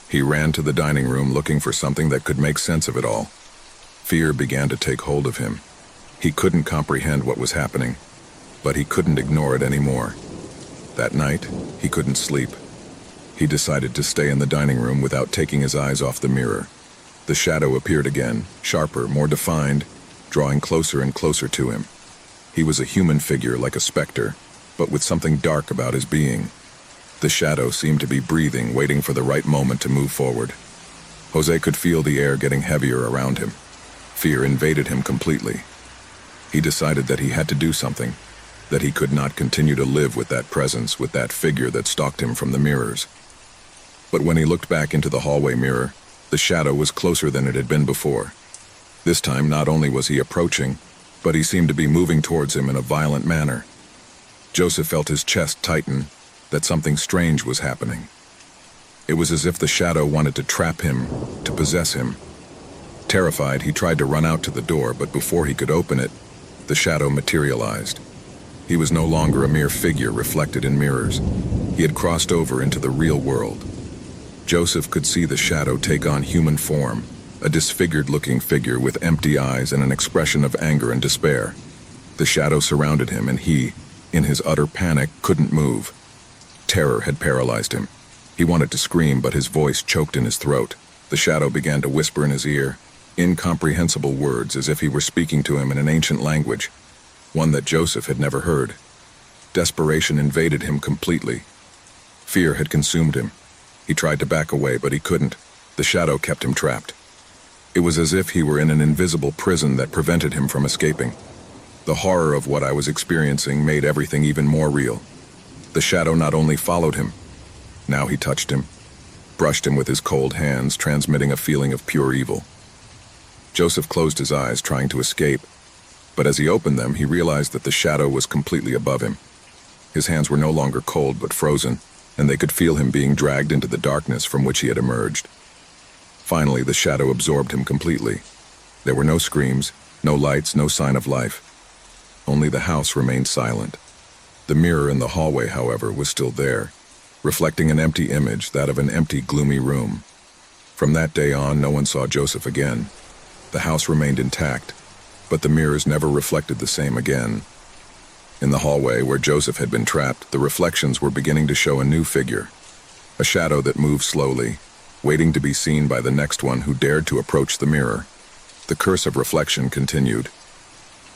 He ran to the dining room looking for something that could make sense of it all. Fear began to take hold of him. He couldn't comprehend what was happening, but he couldn't ignore it anymore. That night, he couldn't sleep. He decided to stay in the dining room without taking his eyes off the mirror. The shadow appeared again, sharper, more defined, drawing closer and closer to him. He was a human figure like a specter, but with something dark about his being. The shadow seemed to be breathing, waiting for the right moment to move forward. Jose could feel the air getting heavier around him. Fear invaded him completely. He decided that he had to do something, that he could not continue to live with that presence, with that figure that stalked him from the mirrors. But when he looked back into the hallway mirror, the shadow was closer than it had been before. This time, not only was he approaching, but he seemed to be moving towards him in a violent manner. Joseph felt his chest tighten, that something strange was happening. It was as if the shadow wanted to trap him, to possess him. Terrified, he tried to run out to the door, but before he could open it, The shadow materialized. He was no longer a mere figure reflected in mirrors. He had crossed over into the real world. Joseph could see the shadow take on human form, a disfigured-looking figure with empty eyes and an expression of anger and despair. The shadow surrounded him, and he, in his utter panic, couldn't move. Terror had paralyzed him. He wanted to scream, but his voice choked in his throat. The shadow began to whisper in his ear, incomprehensible words as if he were speaking to him in an ancient language, one that Joseph had never heard. Desperation invaded him completely. Fear had consumed him. He tried to back away, but he couldn't. The shadow kept him trapped. It was as if he were in an invisible prison that prevented him from escaping. The horror of what I was experiencing made everything even more real. The shadow not only followed him, now he touched him, brushed him with his cold hands, transmitting a feeling of pure evil. Joseph closed his eyes, trying to escape, but as he opened them, he realized that the shadow was completely above him. His hands were no longer cold but frozen, and they could feel him being dragged into the darkness from which he had emerged. Finally, the shadow absorbed him completely. There were no screams, no lights, no sign of life. Only the house remained silent. The mirror in the hallway, however, was still there, reflecting an empty image, that of an empty, gloomy room. From that day on, no one saw Joseph again. The house remained intact, but the mirrors never reflected the same again. In the hallway where Joseph had been trapped, the reflections were beginning to show a new figure, a shadow that moved slowly, waiting to be seen by the next one who dared to approach the mirror. The curse of reflection continued.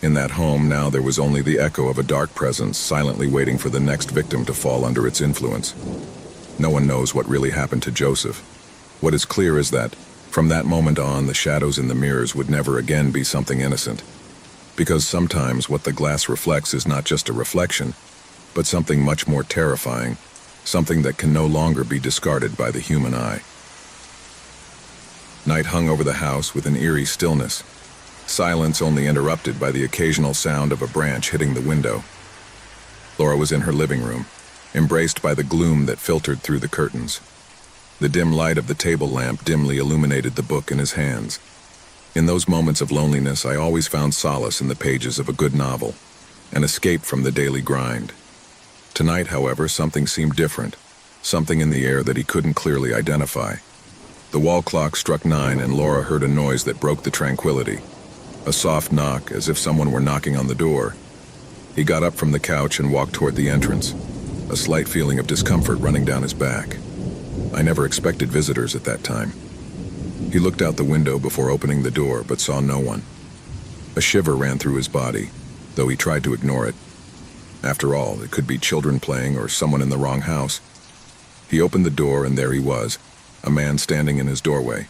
In that home now there was only the echo of a dark presence silently waiting for the next victim to fall under its influence. No one knows what really happened to Joseph. What is clear is that, from that moment on, the shadows in the mirrors would never again be something innocent. Because sometimes what the glass reflects is not just a reflection, but something much more terrifying, something that can no longer be discarded by the human eye. Night hung over the house with an eerie stillness, silence only interrupted by the occasional sound of a branch hitting the window. Laura was in her living room, embraced by the gloom that filtered through the curtains. The dim light of the table lamp dimly illuminated the book in his hands. In those moments of loneliness, I always found solace in the pages of a good novel, an escape from the daily grind. Tonight, however, something seemed different, something in the air that he couldn't clearly identify. The wall clock struck 9 and Laura heard a noise that broke the tranquility. A soft knock, as if someone were knocking on the door. He got up from the couch and walked toward the entrance, a slight feeling of discomfort running down his back. I never expected visitors at that time. He looked out the window before opening the door, but saw no one. A shiver ran through his body, though he tried to ignore it. After all, it could be children playing or someone in the wrong house. He opened the door and there he was, a man standing in his doorway.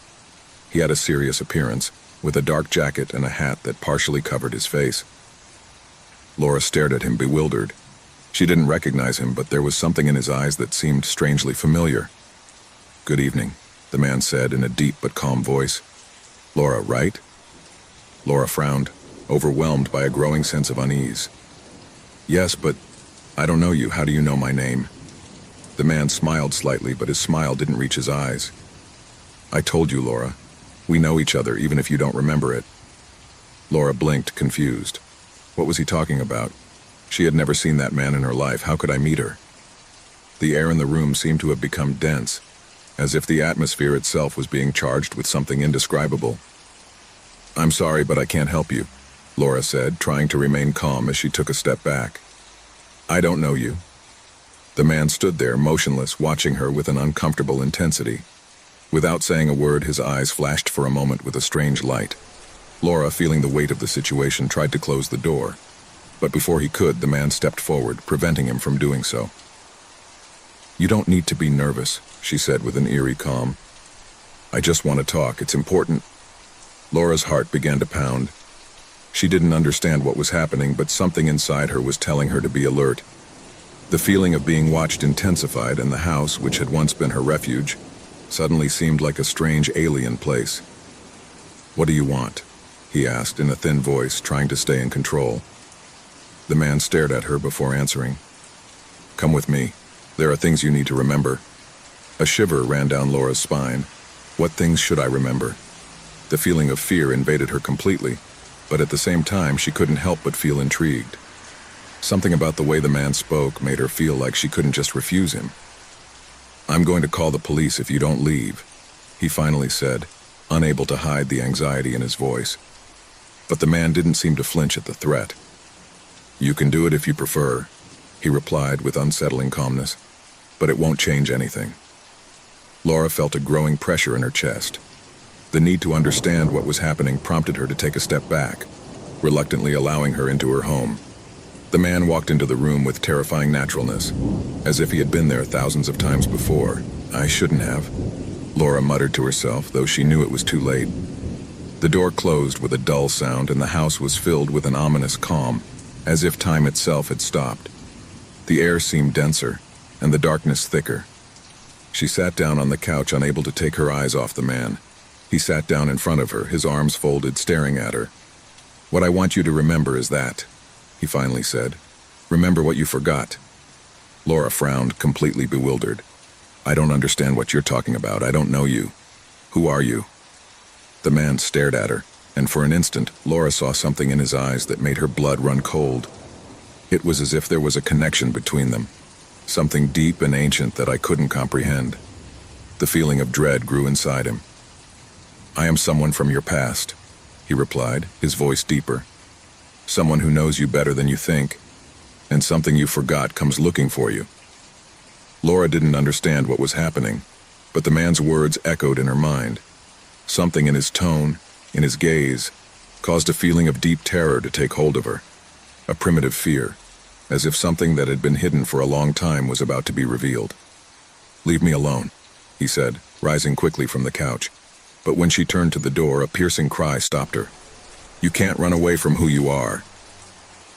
He had a serious appearance, with a dark jacket and a hat that partially covered his face. Laura stared at him, bewildered. She didn't recognize him, but there was something in his eyes that seemed strangely familiar. "Good evening," the man said in a deep but calm voice. "Laura, right?" Laura frowned, overwhelmed by a growing sense of unease. "Yes, but I don't know you. How do you know my name?" The man smiled slightly, but his smile didn't reach his eyes. "I told you, Laura. We know each other, even if you don't remember it." Laura blinked, confused. What was he talking about? She had never seen that man in her life. How could I meet her? The air in the room seemed to have become dense, as if the atmosphere itself was being charged with something indescribable. "I'm sorry, but I can't help you," Laura said, trying to remain calm as she took a step back. "I don't know you." The man stood there, motionless, watching her with an uncomfortable intensity. Without saying a word, his eyes flashed for a moment with a strange light. Laura, feeling the weight of the situation, tried to close the door. But before he could, the man stepped forward, preventing him from doing so. "You don't need to be nervous," she said with an eerie calm. "I just want to talk. It's important." Laura's heart began to pound. She didn't understand what was happening, but something inside her was telling her to be alert. The feeling of being watched intensified, and the house, which had once been her refuge, suddenly seemed like a strange alien place. "What do you want?" he asked in a thin voice, trying to stay in control. The man stared at her before answering. "Come with me. There are things you need to remember." A shiver ran down Laura's spine. What things should I remember? The feeling of fear invaded her completely. but at the same time she couldn't help but feel intrigued. Something about the way the man spoke made her feel like she couldn't just refuse him. "I'm going to call the police if you don't leave," he finally said, unable to hide the anxiety in his voice. But the man didn't seem to flinch at the threat. "You can do it if you prefer," he replied with unsettling calmness, "but it won't change anything." Laura felt a growing pressure in her chest. The need to understand what was happening prompted her to take a step back, reluctantly allowing her into her home. The man walked into the room with terrifying naturalness, as if he had been there thousands of times before. "I shouldn't have," Laura muttered to herself, though she knew it was too late. The door closed with a dull sound, and the house was filled with an ominous calm, as if time itself had stopped. The air seemed denser, and the darkness thicker. She sat down on the couch, unable to take her eyes off the man. He sat down in front of her, his arms folded, staring at her. "What I want you to remember is that," he finally said. "Remember what you forgot." Laura frowned, completely bewildered. "I don't understand what you're talking about. I don't know you. Who are you?" The man stared at her, and for an instant, Laura saw something in his eyes that made her blood run cold. It was as if there was a connection between them, something deep and ancient that I couldn't comprehend. The feeling of dread grew inside him. "I am someone from your past," he replied, his voice deeper. "Someone who knows you better than you think, and something you forgot comes looking for you." Laura didn't understand what was happening, but the man's words echoed in her mind. Something in his tone, in his gaze, caused a feeling of deep terror to take hold of her. A primitive fear, as if something that had been hidden for a long time was about to be revealed. "Leave me alone," he said, rising quickly from the couch. But when she turned to the door, a piercing cry stopped her. "You can't run away from who you are."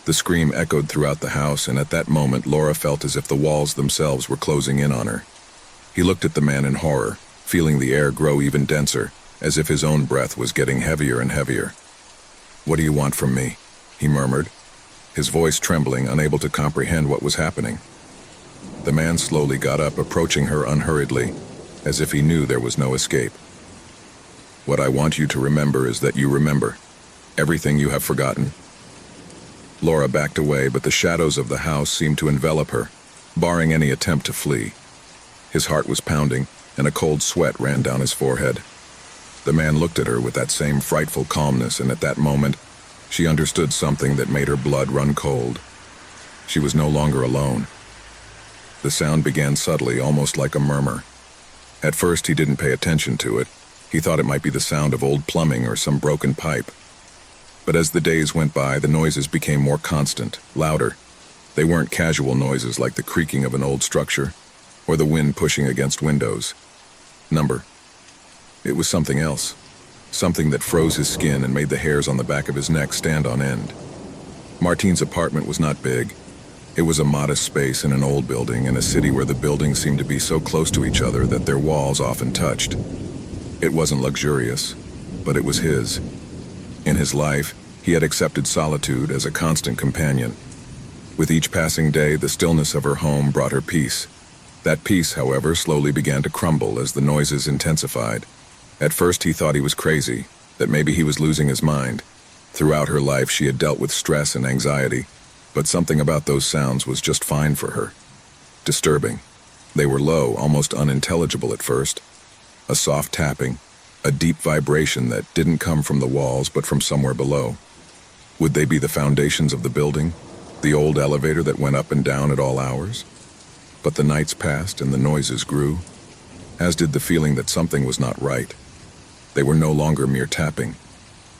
The scream echoed throughout the house, and at that moment Laura felt as if the walls themselves were closing in on her. He looked at the man in horror, feeling the air grow even denser, as if his own breath was getting heavier and heavier. "What do you want from me?" he murmured, his voice trembling, unable to comprehend what was happening. The man slowly got up, approaching her unhurriedly, as if he knew there was no escape. "What I want you to remember is that you remember everything you have forgotten." Laura backed away, but the shadows of the house seemed to envelop her, barring any attempt to flee. His heart was pounding, and a cold sweat ran down his forehead. The man looked at her with that same frightful calmness, and at that moment, she understood something that made her blood run cold. She was no longer alone. The sound began subtly, almost like a murmur. At first, he didn't pay attention to it. He thought it might be the sound of old plumbing or some broken pipe. But as the days went by, the noises became more constant, louder. They weren't casual noises like the creaking of an old structure, or the wind pushing against windows. It was something else, something that froze his skin and made the hairs on the back of his neck stand on end. Martine's apartment was not big. It was a modest space in an old building, in a city where the buildings seemed to be so close to each other that their walls often touched. It wasn't luxurious, but it was his. In his life, he had accepted solitude as a constant companion. With each passing day, the stillness of her home brought her peace. That peace, however, slowly began to crumble as the noises intensified. At first, he thought he was crazy, that maybe he was losing his mind. Throughout her life, she had dealt with stress and anxiety, but something about those sounds was just fine for her. Disturbing. They were low, almost unintelligible at first. A soft tapping, a deep vibration that didn't come from the walls but from somewhere below. Would they be the foundations of the building, the old elevator that went up and down at all hours? But the nights passed and the noises grew, as did the feeling that something was not right. They were no longer mere tapping.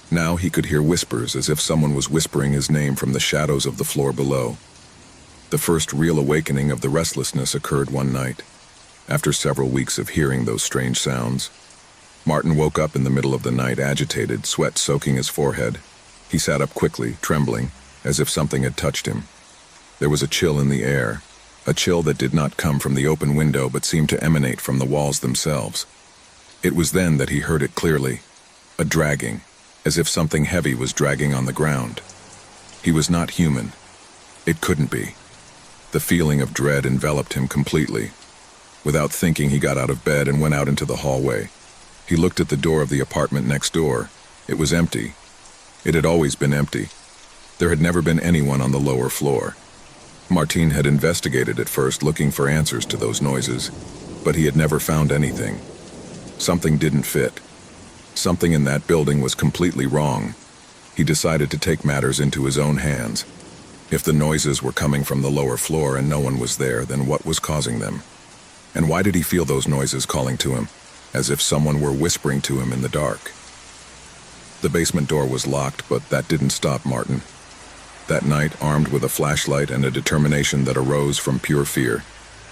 Now he could hear whispers, as if someone was whispering his name from the shadows of the floor below. The first real awakening of the restlessness occurred one night. After several weeks of hearing those strange sounds, Martin woke up in the middle of the night, agitated, sweat soaking his forehead. He sat up quickly, trembling, as if something had touched him. There was a chill in the air, a chill that did not come from the open window but seemed to emanate from the walls themselves. It was then that he heard it clearly, a dragging, as if something heavy was dragging on the ground. He was not human. It couldn't be. The feeling of dread enveloped him completely. Without thinking, he got out of bed and went out into the hallway. He looked at the door of the apartment next door. It was empty. It had always been empty. There had never been anyone on the lower floor. Martin had investigated at first, looking for answers to those noises, but he had never found anything. Something didn't fit. Something in that building was completely wrong. He decided to take matters into his own hands. If the noises were coming from the lower floor and no one was there, then what was causing them? And why did he feel those noises calling to him, as if someone were whispering to him in the dark? The basement door was locked, but that didn't stop Martin. That night, armed with a flashlight and a determination that arose from pure fear,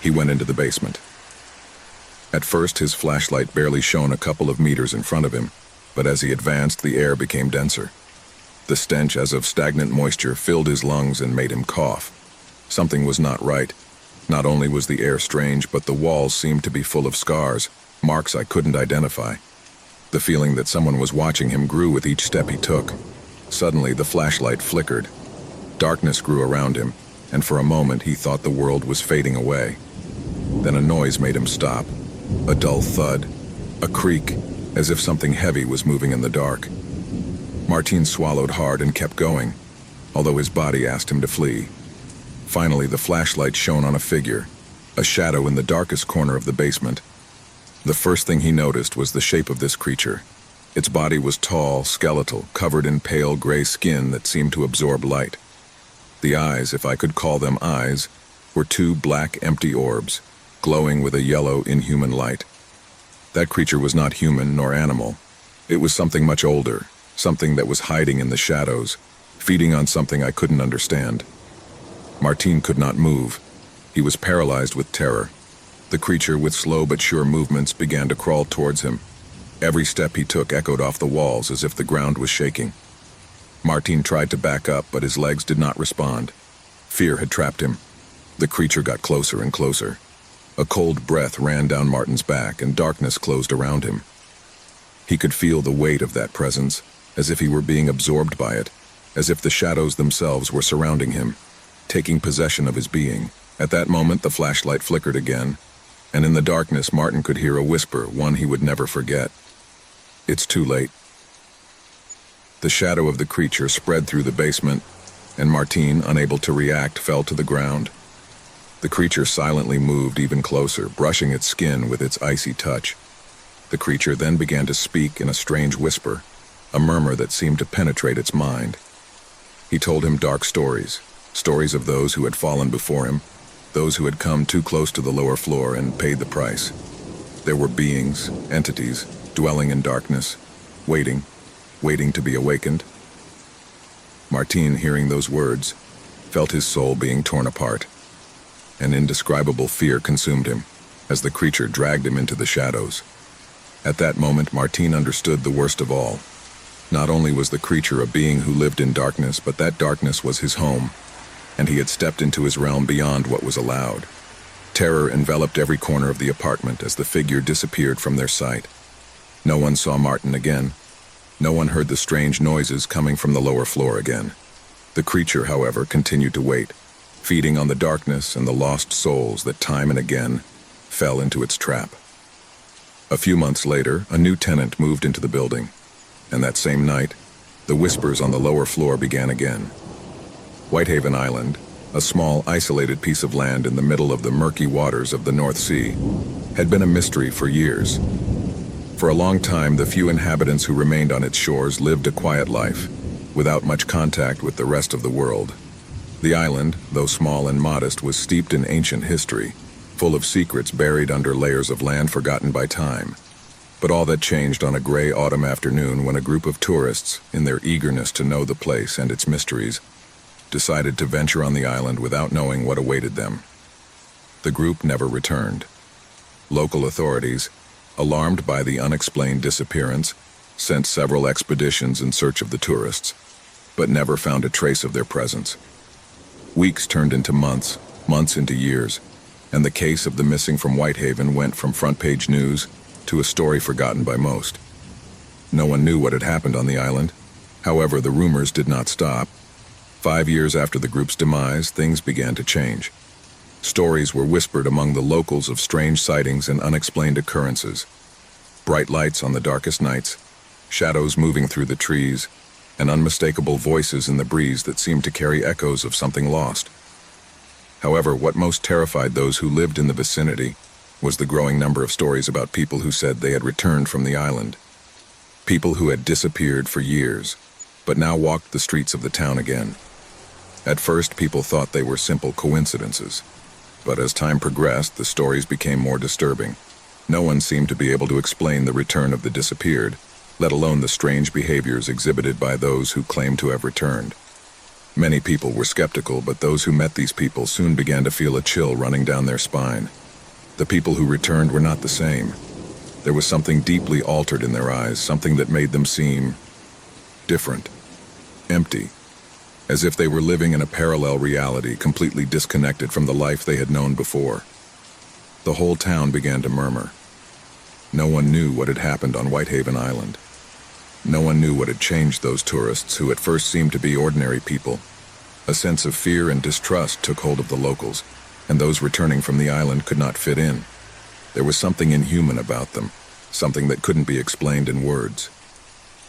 he went into the basement. At first, his flashlight barely shone a couple of meters in front of him, but as he advanced, the air became denser. The stench as of stagnant moisture filled his lungs and made him cough. Something was not right. Not only was the air strange, but the walls seemed to be full of scars, marks I couldn't identify. The feeling that someone was watching him grew with each step he took. Suddenly, the flashlight flickered. Darkness grew around him, and for a moment he thought the world was fading away. Then a noise made him stop. A dull thud, a creak, as if something heavy was moving in the dark. Martin swallowed hard and kept going, although his body asked him to flee. Finally, the flashlight shone on a figure, a shadow in the darkest corner of the basement. The first thing he noticed was the shape of this creature. Its body was tall, skeletal, covered in pale gray skin that seemed to absorb light. The eyes, if I could call them eyes, were two black, empty orbs, glowing with a yellow, inhuman light. That creature was not human nor animal. It was something much older, something that was hiding in the shadows, feeding on something I couldn't understand. Martin could not move. He was paralyzed with terror. The creature, with slow but sure movements, began to crawl towards him. Every step he took echoed off the walls as if the ground was shaking. Martin tried to back up, but his legs did not respond. Fear had trapped him. The creature got closer and closer. A cold breath ran down Martin's back, and darkness closed around him. He could feel the weight of that presence, as if he were being absorbed by it, as if the shadows themselves were surrounding him, taking possession of his being. At that moment, the flashlight flickered again, and in the darkness, Martin could hear a whisper, one he would never forget. "It's too late." The shadow of the creature spread through the basement, and Martin, unable to react, fell to the ground. The creature silently moved even closer, brushing its skin with its icy touch. The creature then began to speak in a strange whisper, a murmur that seemed to penetrate its mind. He told him dark stories, stories of those who had fallen before him, those who had come too close to the lower floor and paid the price. There were beings, entities, dwelling in darkness, waiting to be awakened. Martin, hearing those words, felt his soul being torn apart. An indescribable fear consumed him, as the creature dragged him into the shadows. At that moment, Martin understood the worst of all. Not only was the creature a being who lived in darkness, but that darkness was his home, and he had stepped into his realm beyond what was allowed. Terror enveloped every corner of the apartment as the figure disappeared from their sight. No one saw Martin again. No one heard the strange noises coming from the lower floor again. The creature, however, continued to wait, feeding on the darkness and the lost souls that time and again fell into its trap. A few months later, a new tenant moved into the building, and that same night, the whispers on the lower floor began again. Whitehaven Island, a small, isolated piece of land in the middle of the murky waters of the North Sea, had been a mystery for years. For a long time, the few inhabitants who remained on its shores lived a quiet life, without much contact with the rest of the world. The island, though small and modest, was steeped in ancient history, full of secrets buried under layers of land forgotten by time. But all that changed on a gray autumn afternoon when a group of tourists, in their eagerness to know the place and its mysteries, decided to venture on the island without knowing what awaited them. The group never returned. Local authorities, alarmed by the unexplained disappearance, sent several expeditions in search of the tourists, but never found a trace of their presence. Weeks turned into months, months into years, and the case of the missing from Whitehaven went from front-page news to a story forgotten by most. No one knew what had happened on the island. However, the rumors did not stop. 5 years after the group's demise, things began to change. Stories were whispered among the locals of strange sightings and unexplained occurrences. Bright lights on the darkest nights, shadows moving through the trees, and unmistakable voices in the breeze that seemed to carry echoes of something lost. However, what most terrified those who lived in the vicinity was the growing number of stories about people who said they had returned from the island. People who had disappeared for years, but now walked the streets of the town again. At first, people thought they were simple coincidences, but as time progressed, the stories became more disturbing. No one seemed to be able to explain the return of the disappeared, let alone the strange behaviors exhibited by those who claimed to have returned. Many people were skeptical, but those who met these people soon began to feel a chill running down their spine. The people who returned were not the same. There was something deeply altered in their eyes, something that made them seem different, empty, as if they were living in a parallel reality, completely disconnected from the life they had known before. The whole town began to murmur. No one knew what had happened on Whitehaven Island. No one knew what had changed those tourists who at first seemed to be ordinary people. A sense of fear and distrust took hold of the locals, and those returning from the island could not fit in. There was something inhuman about them, something that couldn't be explained in words.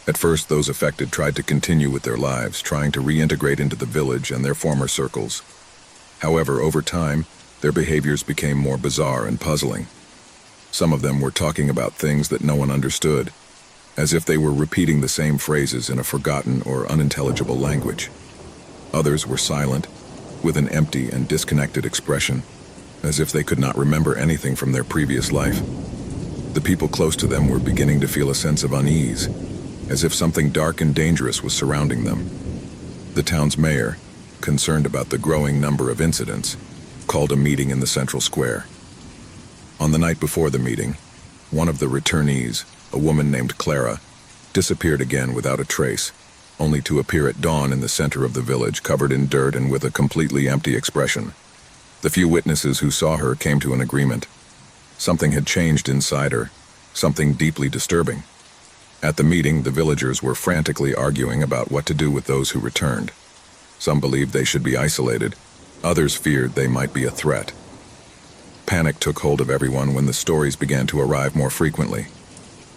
At first, those affected tried to continue with their lives, trying to reintegrate into the village and their former circles. However, over time, their behaviors became more bizarre and puzzling. Some of them were talking about things that no one understood, as if they were repeating the same phrases in a forgotten or unintelligible language. Others were silent, with an empty and disconnected expression, as if they could not remember anything from their previous life. The people close to them were beginning to feel a sense of unease, as if something dark and dangerous was surrounding them. The town's mayor, concerned about the growing number of incidents, called a meeting in the central square. On the night before the meeting, one of the returnees, a woman named Clara, disappeared again without a trace, only to appear at dawn in the center of the village, covered in dirt and with a completely empty expression. The few witnesses who saw her came to an agreement. Something had changed inside her, something deeply disturbing. At the meeting, the villagers were frantically arguing about what to do with those who returned. Some believed they should be isolated, others feared they might be a threat. Panic took hold of everyone when the stories began to arrive more frequently.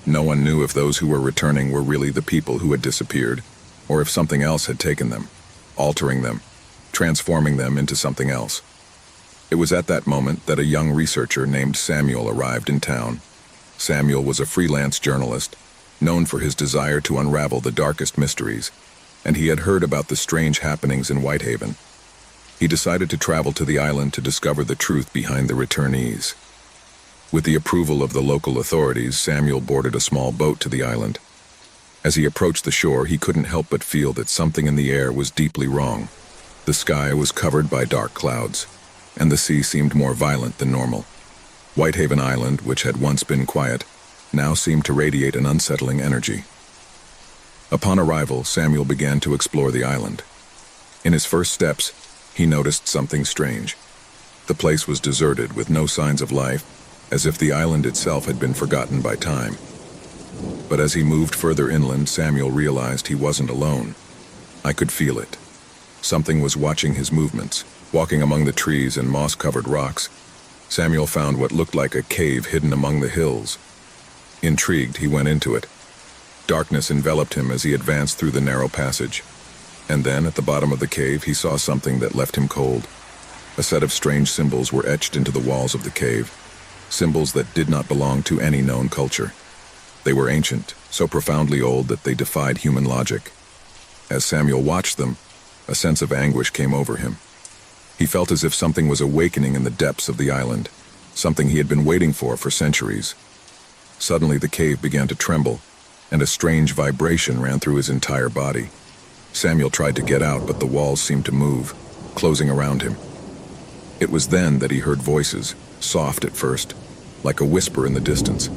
No one knew if those who were returning were really the people who had disappeared, or if something else had taken them, altering them, transforming them into something else. It was at that moment that a young researcher named Samuel arrived in town. Samuel was a freelance journalist, known for his desire to unravel the darkest mysteries, and he had heard about the strange happenings in Whitehaven. He decided to travel to the island to discover the truth behind the returnees. With the approval of the local authorities, Samuel boarded a small boat to the island. As he approached the shore, he couldn't help but feel that something in the air was deeply wrong. The sky was covered by dark clouds, and the sea seemed more violent than normal. Whitehaven Island, which had once been quiet, now seemed to radiate an unsettling energy. Upon arrival, Samuel began to explore the island. In his first steps, he noticed something strange. The place was deserted with no signs of life, as if the island itself had been forgotten by time. But as he moved further inland, Samuel realized he wasn't alone. I could feel it. Something was watching his movements, walking among the trees and moss-covered rocks. Samuel found what looked like a cave hidden among the hills. Intrigued, he went into it. Darkness enveloped him as he advanced through the narrow passage. And then, at the bottom of the cave, he saw something that left him cold. A set of strange symbols were etched into the walls of the cave, symbols that did not belong to any known culture. They were ancient, so profoundly old that they defied human logic. As Samuel watched them, a sense of anguish came over him. He felt as if something was awakening in the depths of the island, something he had been waiting for centuries. Suddenly the cave began to tremble, and a strange vibration ran through his entire body. Samuel tried to get out, but the walls seemed to move, closing around him. It was then that he heard voices, soft at first, like a whisper in the distance.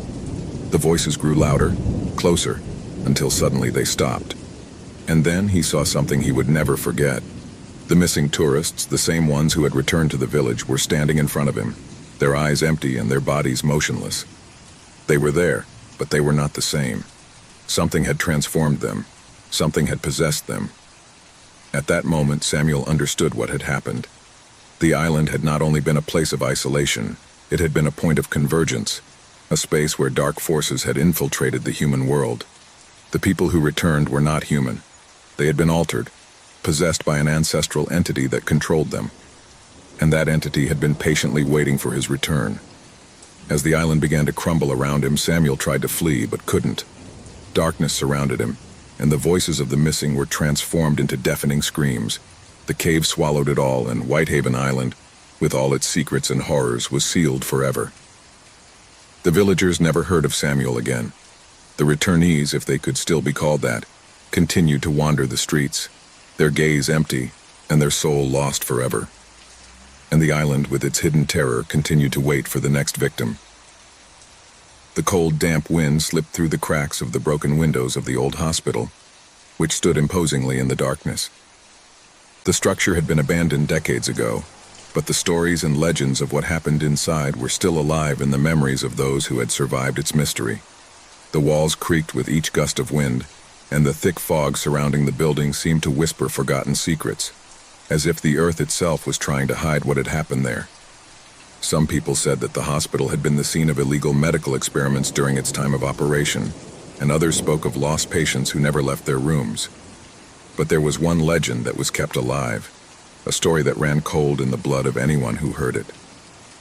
The voices grew louder, closer, until suddenly they stopped. And then he saw something he would never forget. The missing tourists, the same ones who had returned to the village, were standing in front of him, their eyes empty and their bodies motionless. They were there, but they were not the same. Something had transformed them. Something had possessed them. At that moment, Samuel understood what had happened. The island had not only been a place of isolation, it had been a point of convergence, a space where dark forces had infiltrated the human world. The people who returned were not human. They had been altered, possessed by an ancestral entity that controlled them. And that entity had been patiently waiting for his return. As the island began to crumble around him, Samuel tried to flee but couldn't. Darkness surrounded him, and the voices of the missing were transformed into deafening screams. The cave swallowed it all, and Whitehaven Island, with all its secrets and horrors, was sealed forever. The villagers never heard of Samuel again. The returnees, if they could still be called that, continued to wander the streets, their gaze empty and their soul lost forever. And the island, with its hidden terror, continued to wait for the next victim. The cold, damp wind slipped through the cracks of the broken windows of the old hospital, which stood imposingly in the darkness. The structure had been abandoned decades ago, but the stories and legends of what happened inside were still alive in the memories of those who had survived its mystery. The walls creaked with each gust of wind, and the thick fog surrounding the building seemed to whisper forgotten secrets, as if the earth itself was trying to hide what had happened there. Some people said that the hospital had been the scene of illegal medical experiments during its time of operation, and others spoke of lost patients who never left their rooms. But there was one legend that was kept alive, a story that ran cold in the blood of anyone who heard it.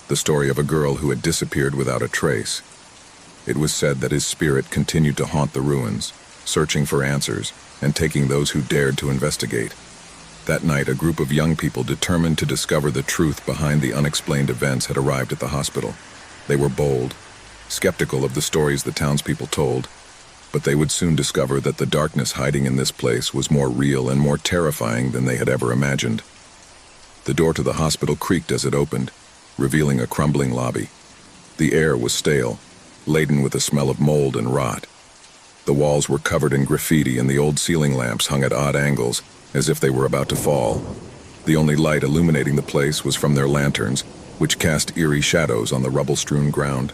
The story of a girl who had disappeared without a trace. It was said that his spirit continued to haunt the ruins, searching for answers and taking those who dared to investigate. That night, a group of young people determined to discover the truth behind the unexplained events had arrived at the hospital. They were bold, skeptical of the stories the townspeople told, but they would soon discover that the darkness hiding in this place was more real and more terrifying than they had ever imagined. The door to the hospital creaked as it opened, revealing a crumbling lobby. The air was stale, laden with a smell of mold and rot. The walls were covered in graffiti, and the old ceiling lamps hung at odd angles, as if they were about to fall. The only light illuminating the place was from their lanterns, which cast eerie shadows on the rubble-strewn ground.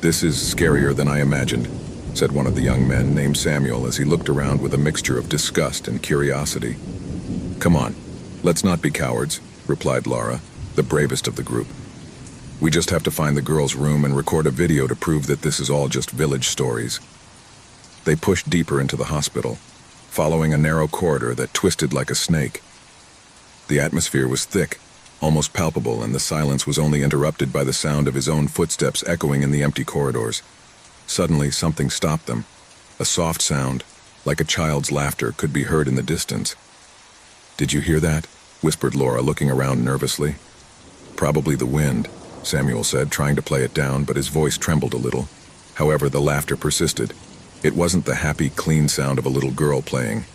"This is scarier than I imagined," said one of the young men, named Samuel, as he looked around with a mixture of disgust and curiosity. "Come on, let's not be cowards," replied Laura, the bravest of the group. "We just have to find the girl's room and record a video to prove that this is all just village stories." They pushed deeper into the hospital, following a narrow corridor that twisted like a snake. The atmosphere was thick, almost palpable, and the silence was only interrupted by the sound of his own footsteps echoing in the empty corridors. Suddenly, something stopped them. A soft sound, like a child's laughter, could be heard in the distance. "Did you hear that?" whispered Laura, looking around nervously. "Probably the wind," Samuel said, trying to play it down, but his voice trembled a little. However, the laughter persisted. It wasn't the happy, clean sound of a little girl playing.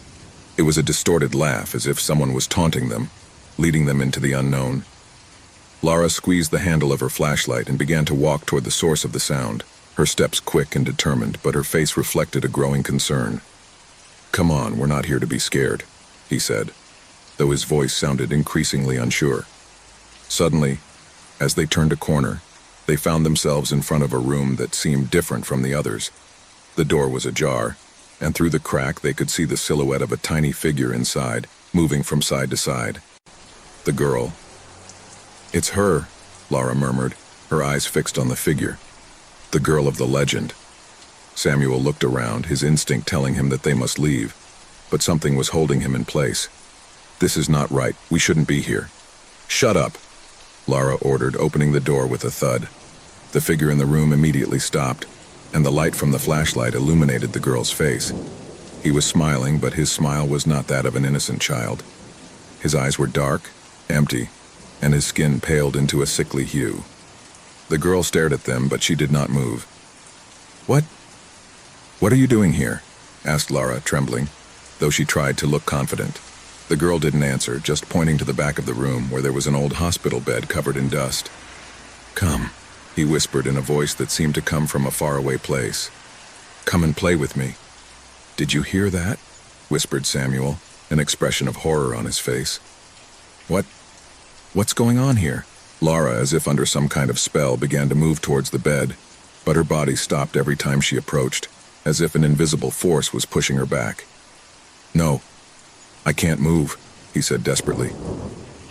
It was a distorted laugh, as if someone was taunting them, leading them into the unknown. Laura squeezed the handle of her flashlight and began to walk toward the source of the sound, her steps quick and determined, but her face reflected a growing concern. "Come on, we're not here to be scared," he said, though his voice sounded increasingly unsure. Suddenly, as they turned a corner, they found themselves in front of a room that seemed different from the others. The door was ajar, and through the crack they could see the silhouette of a tiny figure inside, moving from side to side. The girl. "It's her," Laura murmured, her eyes fixed on the figure. "The girl of the legend." Samuel looked around, his instinct telling him that they must leave, but something was holding him in place. "This is not right. We shouldn't be here." "Shut up," Laura ordered, opening the door with a thud. The figure in the room immediately stopped, and the light from the flashlight illuminated the girl's face. He was smiling, but his smile was not that of an innocent child. His eyes were dark, empty, and his skin paled into a sickly hue. The girl stared at them, but she did not move. What are you doing here?" asked Laura, trembling, though she tried to look confident. The girl didn't answer, just pointing to the back of the room where there was an old hospital bed covered in dust. "Come," he whispered in a voice that seemed to come from a faraway place. "Come and play with me." "Did you hear that?" whispered Samuel, an expression of horror on his face. What's going on here?" Laura, as if under some kind of spell, began to move towards the bed, but her body stopped every time she approached, as if an invisible force was pushing her back. "No, I can't move," he said desperately.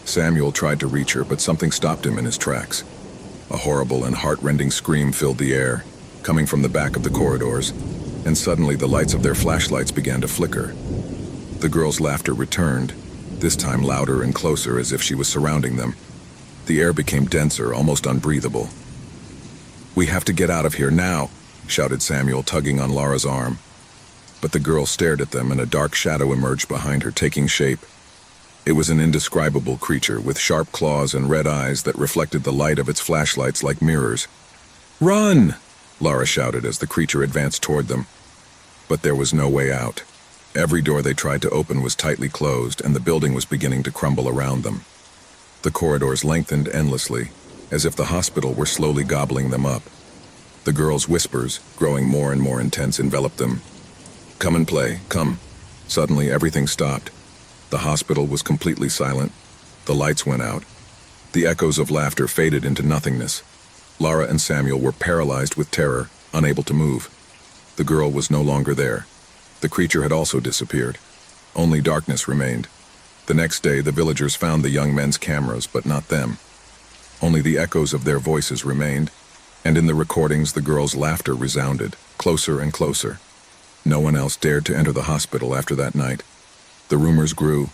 Samuel tried to reach her, but something stopped him in his tracks. A horrible and heart-rending scream filled the air, coming from the back of the corridors, and suddenly the lights of their flashlights began to flicker. The girl's laughter returned, this time louder and closer as if she was surrounding them. The air became denser, almost unbreathable. "We have to get out of here now," shouted Samuel, tugging on Laura's arm. But the girl stared at them, and a dark shadow emerged behind her, taking shape. It was an indescribable creature with sharp claws and red eyes that reflected the light of its flashlights like mirrors. "Run!" Laura shouted as the creature advanced toward them. But there was no way out. Every door they tried to open was tightly closed, and the building was beginning to crumble around them. The corridors lengthened endlessly, as if the hospital were slowly gobbling them up. The girl's whispers, growing more and more intense, enveloped them. "Come and play, come." Suddenly, everything stopped. The hospital was completely silent. The lights went out. The echoes of laughter faded into nothingness. Laura and Samuel were paralyzed with terror, unable to move. The girl was no longer there. The creature had also disappeared. Only darkness remained. The next day, the villagers found the young men's cameras, but not them. Only the echoes of their voices remained, and in the recordings the girl's laughter resounded, closer and closer. No one else dared to enter the hospital after that night. The rumors grew.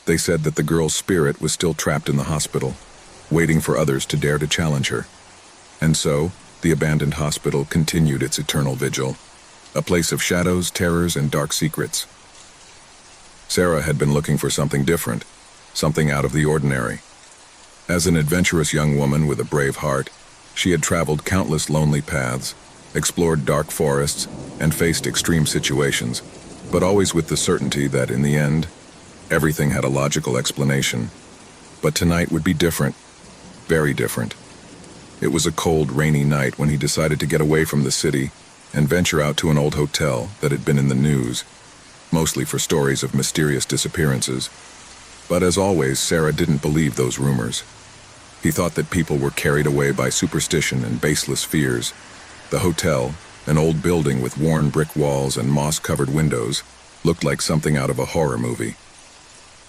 They said that the girl's spirit was still trapped in the hospital, waiting for others to dare to challenge her. And so, the abandoned hospital continued its eternal vigil, a place of shadows, terrors, and dark secrets. Sarah had been looking for something different, something out of the ordinary. As an adventurous young woman with a brave heart, she had traveled countless lonely paths, explored dark forests, and faced extreme situations, but always with the certainty that, in the end, everything had a logical explanation. But tonight would be different, very different. It was a cold, rainy night when he decided to get away from the city and venture out to an old hotel that had been in the news, mostly for stories of mysterious disappearances. But as always, Sarah didn't believe those rumors. He thought that people were carried away by superstition and baseless fears. The hotel, an old building with worn brick walls and moss-covered windows, looked like something out of a horror movie.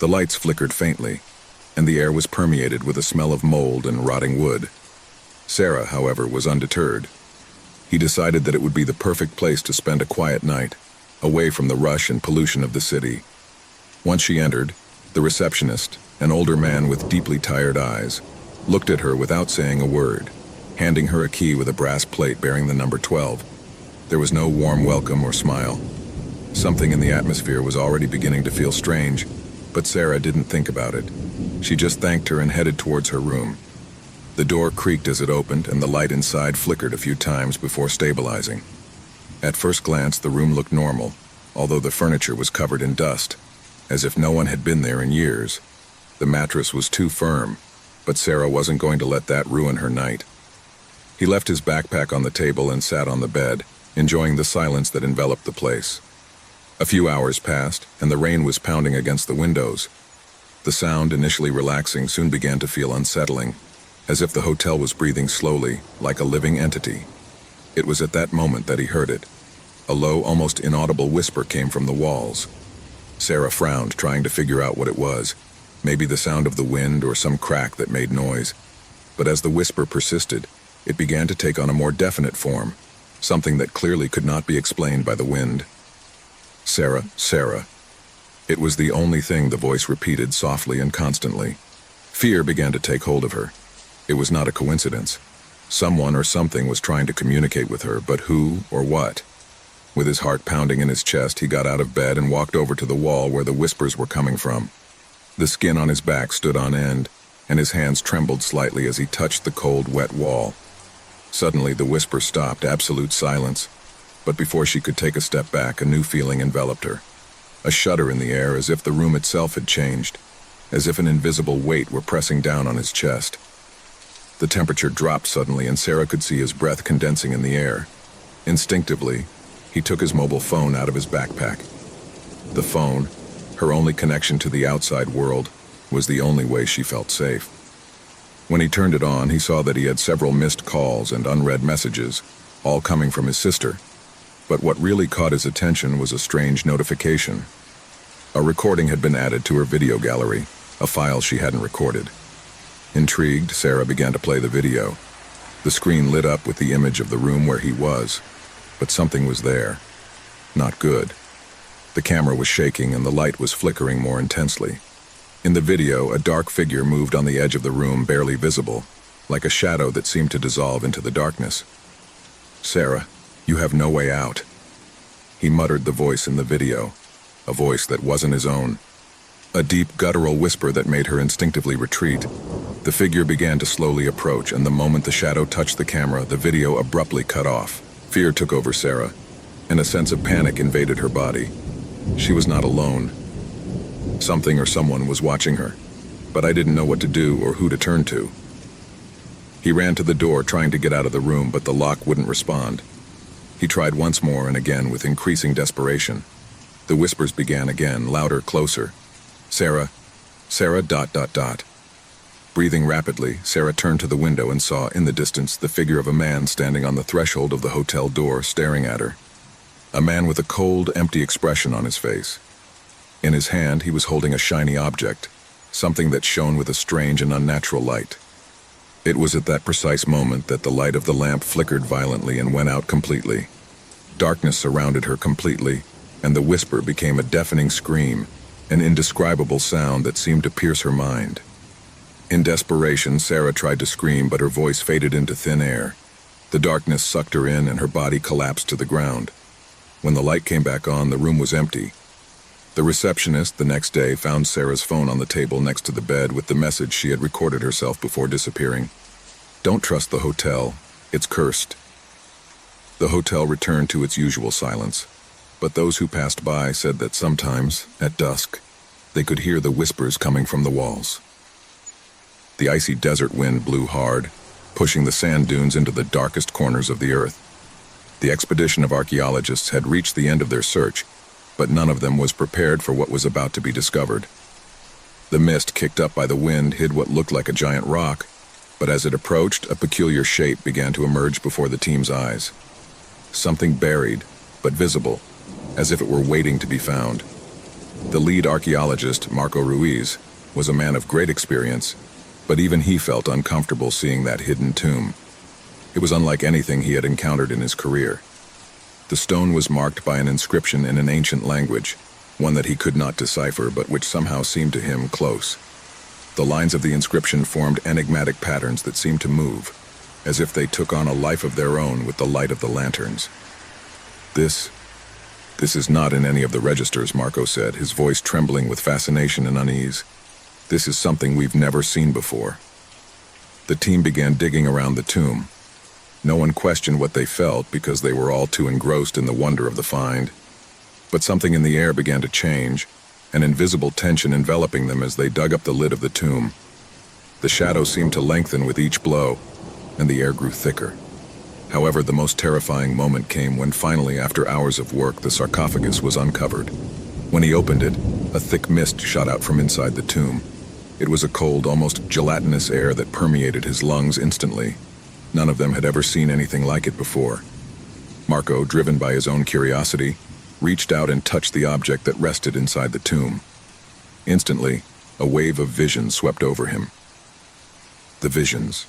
The lights flickered faintly, and the air was permeated with a smell of mold and rotting wood. Sarah, however, was undeterred. He decided that it would be the perfect place to spend a quiet night, away from the rush and pollution of the city. Once she entered, the receptionist, an older man with deeply tired eyes, looked at her without saying a word, handing her a key with a brass plate bearing the number 12. There was no warm welcome or smile. Something in the atmosphere was already beginning to feel strange, but Sarah didn't think about it. She just thanked her and headed towards her room. The door creaked as it opened, and the light inside flickered a few times before stabilizing. At first glance, the room looked normal, although the furniture was covered in dust, as if no one had been there in years. The mattress was too firm, but Sarah wasn't going to let that ruin her night. He left his backpack on the table and sat on the bed, enjoying the silence that enveloped the place. A few hours passed, and the rain was pounding against the windows. The sound, initially relaxing, soon began to feel unsettling, as if the hotel was breathing slowly, like a living entity. It was at that moment that he heard it. A low, almost inaudible whisper came from the walls. Sarah frowned, trying to figure out what it was. Maybe the sound of the wind or some crack that made noise. But as the whisper persisted, it began to take on a more definite form, something that clearly could not be explained by the wind. "Sarah, Sarah." It was the only thing the voice repeated softly and constantly. Fear began to take hold of her. It was not a coincidence. Someone or something was trying to communicate with her, but who or what? With his heart pounding in his chest, he got out of bed and walked over to the wall where the whispers were coming from. The skin on his back stood on end, and his hands trembled slightly as he touched the cold, wet wall. Suddenly, the whisper stopped, absolute silence. But before she could take a step back, a new feeling enveloped her. A shudder in the air, as if the room itself had changed, as if an invisible weight were pressing down on his chest. The temperature dropped suddenly, and Sarah could see his breath condensing in the air. Instinctively, he took his mobile phone out of his backpack. The phone, her only connection to the outside world, was the only way she felt safe. When he turned it on, he saw that he had several missed calls and unread messages, all coming from his sister. But what really caught his attention was a strange notification. A recording had been added to her video gallery, a file she hadn't recorded. Intrigued, Sarah began to play the video. The screen lit up with the image of the room where he was, but something was there. Not good. The camera was shaking and the light was flickering more intensely. In the video, a dark figure moved on the edge of the room, barely visible, like a shadow that seemed to dissolve into the darkness. "Sarah, you have no way out," he muttered, the voice in the video, a voice that wasn't his own. A deep, guttural whisper that made her instinctively retreat. The figure began to slowly approach, and the moment the shadow touched the camera, the video abruptly cut off. Fear took over Sarah, and a sense of panic invaded her body. She was not alone. Something or someone was watching her, but I didn't know what to do or who to turn to. He ran to the door, trying to get out of the room, but the lock wouldn't respond. He tried once more and again with increasing desperation. The whispers began again, louder, closer. "Sarah, Sarah, ... Breathing rapidly, Sarah turned to the window and saw, in the distance, the figure of a man standing on the threshold of the hotel door, staring at her. A man with a cold, empty expression on his face. In his hand, he was holding a shiny object, something that shone with a strange and unnatural light. It was at that precise moment that the light of the lamp flickered violently and went out completely. Darkness surrounded her completely, and the whisper became a deafening scream, an indescribable sound that seemed to pierce her mind. In desperation, Sarah tried to scream, but her voice faded into thin air. The darkness sucked her in, and her body collapsed to the ground. When the light came back on, the room was empty. The receptionist, the next day, found Sarah's phone on the table next to the bed with the message she had recorded herself before disappearing. "Don't trust the hotel. It's cursed." The hotel returned to its usual silence, but those who passed by said that sometimes, at dusk, they could hear the whispers coming from the walls. The icy desert wind blew hard, pushing the sand dunes into the darkest corners of the earth. The expedition of archaeologists had reached the end of their search, but none of them was prepared for what was about to be discovered. The mist kicked up by the wind hid what looked like a giant rock, but as it approached, a peculiar shape began to emerge before the team's eyes. Something buried, but visible, as if it were waiting to be found. The lead archaeologist, Marco Ruiz, was a man of great experience, but even he felt uncomfortable seeing that hidden tomb. It was unlike anything he had encountered in his career. The stone was marked by an inscription in an ancient language, one that he could not decipher but which somehow seemed to him close. The lines of the inscription formed enigmatic patterns that seemed to move, as if they took on a life of their own with the light of the lanterns. This is not in any of the registers," Marco said, his voice trembling with fascination and unease. "This is something we've never seen before." The team began digging around the tomb. No one questioned what they felt because they were all too engrossed in the wonder of the find. But something in the air began to change, an invisible tension enveloping them as they dug up the lid of the tomb. The shadow seemed to lengthen with each blow, and the air grew thicker. However, the most terrifying moment came when finally, after hours of work, the sarcophagus was uncovered. When he opened it, a thick mist shot out from inside the tomb. It was a cold, almost gelatinous air that permeated his lungs instantly. None of them had ever seen anything like it before. Marco, driven by his own curiosity, reached out and touched the object that rested inside the tomb. Instantly, a wave of vision swept over him. The visions.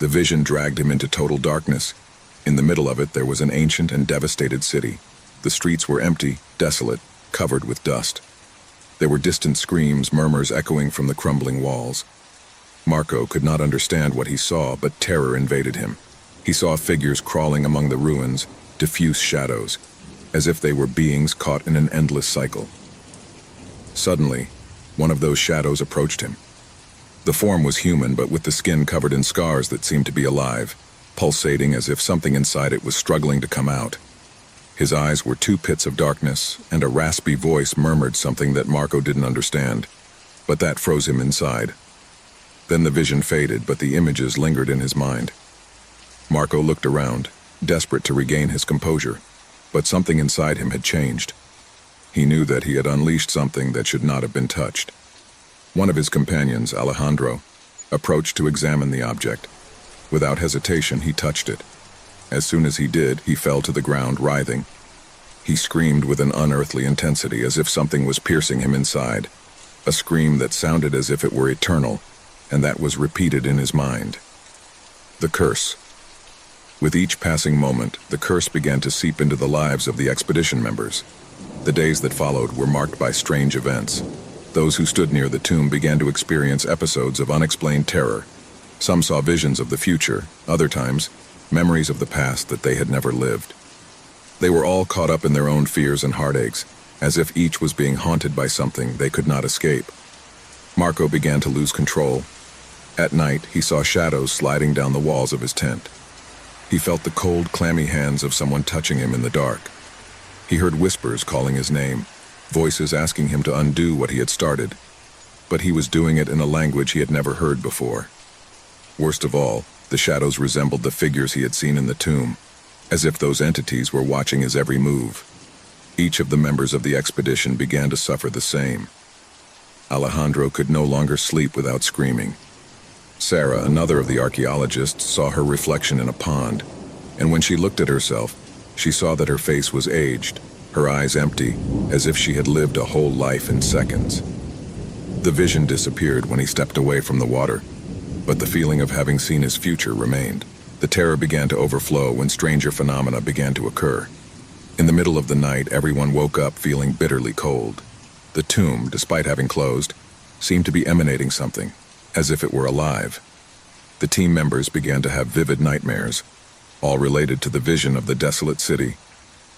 The vision dragged him into total darkness. In the middle of it, there was an ancient and devastated city. The streets were empty, desolate, covered with dust. There were distant screams, murmurs echoing from the crumbling walls. Marco could not understand what he saw, but terror invaded him. He saw figures crawling among the ruins, diffuse shadows, as if they were beings caught in an endless cycle. Suddenly, one of those shadows approached him. The form was human, but with the skin covered in scars that seemed to be alive, pulsating as if something inside it was struggling to come out. His eyes were two pits of darkness, and a raspy voice murmured something that Marco didn't understand, but that froze him inside. Then the vision faded, but the images lingered in his mind. Marco looked around, desperate to regain his composure, but something inside him had changed. He knew that he had unleashed something that should not have been touched. One of his companions, Alejandro, approached to examine the object. Without hesitation, he touched it. As soon as he did, he fell to the ground, writhing. He screamed with an unearthly intensity, as if something was piercing him inside. A scream that sounded as if it were eternal, and that was repeated in his mind. The curse. With each passing moment, the curse began to seep into the lives of the expedition members. The days that followed were marked by strange events. Those who stood near the tomb began to experience episodes of unexplained terror. Some saw visions of the future, other times, memories of the past that they had never lived. They were all caught up in their own fears and heartaches, as if each was being haunted by something they could not escape. Marco began to lose control. At night, he saw shadows sliding down the walls of his tent. He felt the cold, clammy hands of someone touching him in the dark. He heard whispers calling his name, voices asking him to undo what he had started. But he was doing it in a language he had never heard before. Worst of all, the shadows resembled the figures he had seen in the tomb, as if those entities were watching his every move. Each of the members of the expedition began to suffer the same. Alejandro could no longer sleep without screaming. Sarah, another of the archaeologists, saw her reflection in a pond, and when she looked at herself, she saw that her face was aged, her eyes empty, as if she had lived a whole life in seconds. The vision disappeared when he stepped away from the water, but the feeling of having seen his future remained. The terror began to overflow when stranger phenomena began to occur. In the middle of the night, everyone woke up feeling bitterly cold. The tomb, despite having closed, seemed to be emanating something, as if it were alive. The team members began to have vivid nightmares, all related to the vision of the desolate city,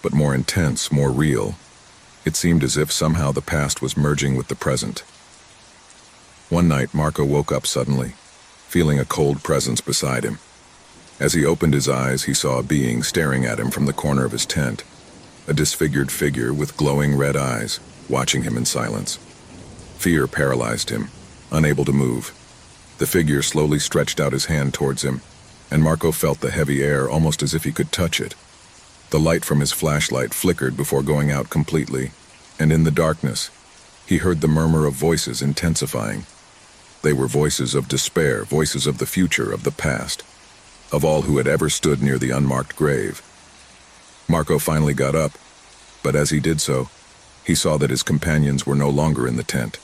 but more intense, more real. It seemed as if somehow the past was merging with the present. One night, Marco woke up suddenly, feeling a cold presence beside him. As he opened his eyes, he saw a being staring at him from the corner of his tent, a disfigured figure with glowing red eyes, watching him in silence. Fear paralyzed him, unable to move. The figure slowly stretched out his hand towards him, and Marco felt the heavy air almost as if he could touch it. The light from his flashlight flickered before going out completely, and in the darkness, he heard the murmur of voices intensifying. They were voices of despair, voices of the future, of the past, of all who had ever stood near the unmarked grave. Marco finally got up, but as he did so, he saw that his companions were no longer in the tent.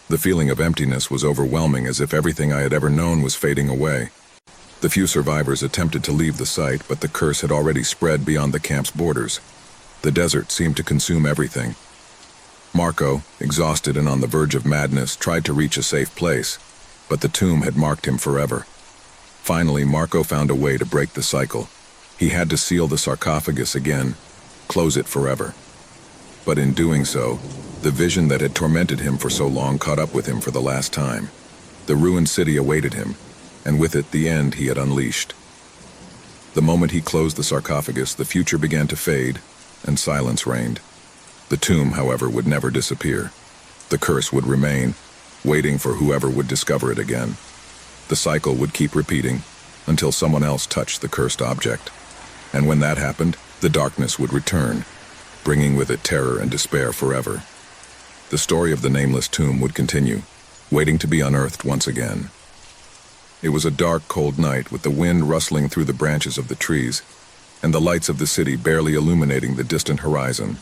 The feeling of emptiness was overwhelming, as if everything I had ever known was fading away. The few survivors attempted to leave the site, but the curse had already spread beyond the camp's borders. The desert seemed to consume everything. Marco, exhausted and on the verge of madness, tried to reach a safe place, but the tomb had marked him forever. Finally, Marco found a way to break the cycle. He had to seal the sarcophagus again, close it forever. But in doing so, the vision that had tormented him for so long caught up with him for the last time. The ruined city awaited him, and with it the end he had unleashed. The moment he closed the sarcophagus, the future began to fade, and silence reigned. The tomb, however, would never disappear. The curse would remain, waiting for whoever would discover it again. The cycle would keep repeating until someone else touched the cursed object. And when that happened, the darkness would return, bringing with it terror and despair forever. The story of the nameless tomb would continue, waiting to be unearthed once again. It was a dark, cold night with the wind rustling through the branches of the trees and the lights of the city barely illuminating the distant horizon.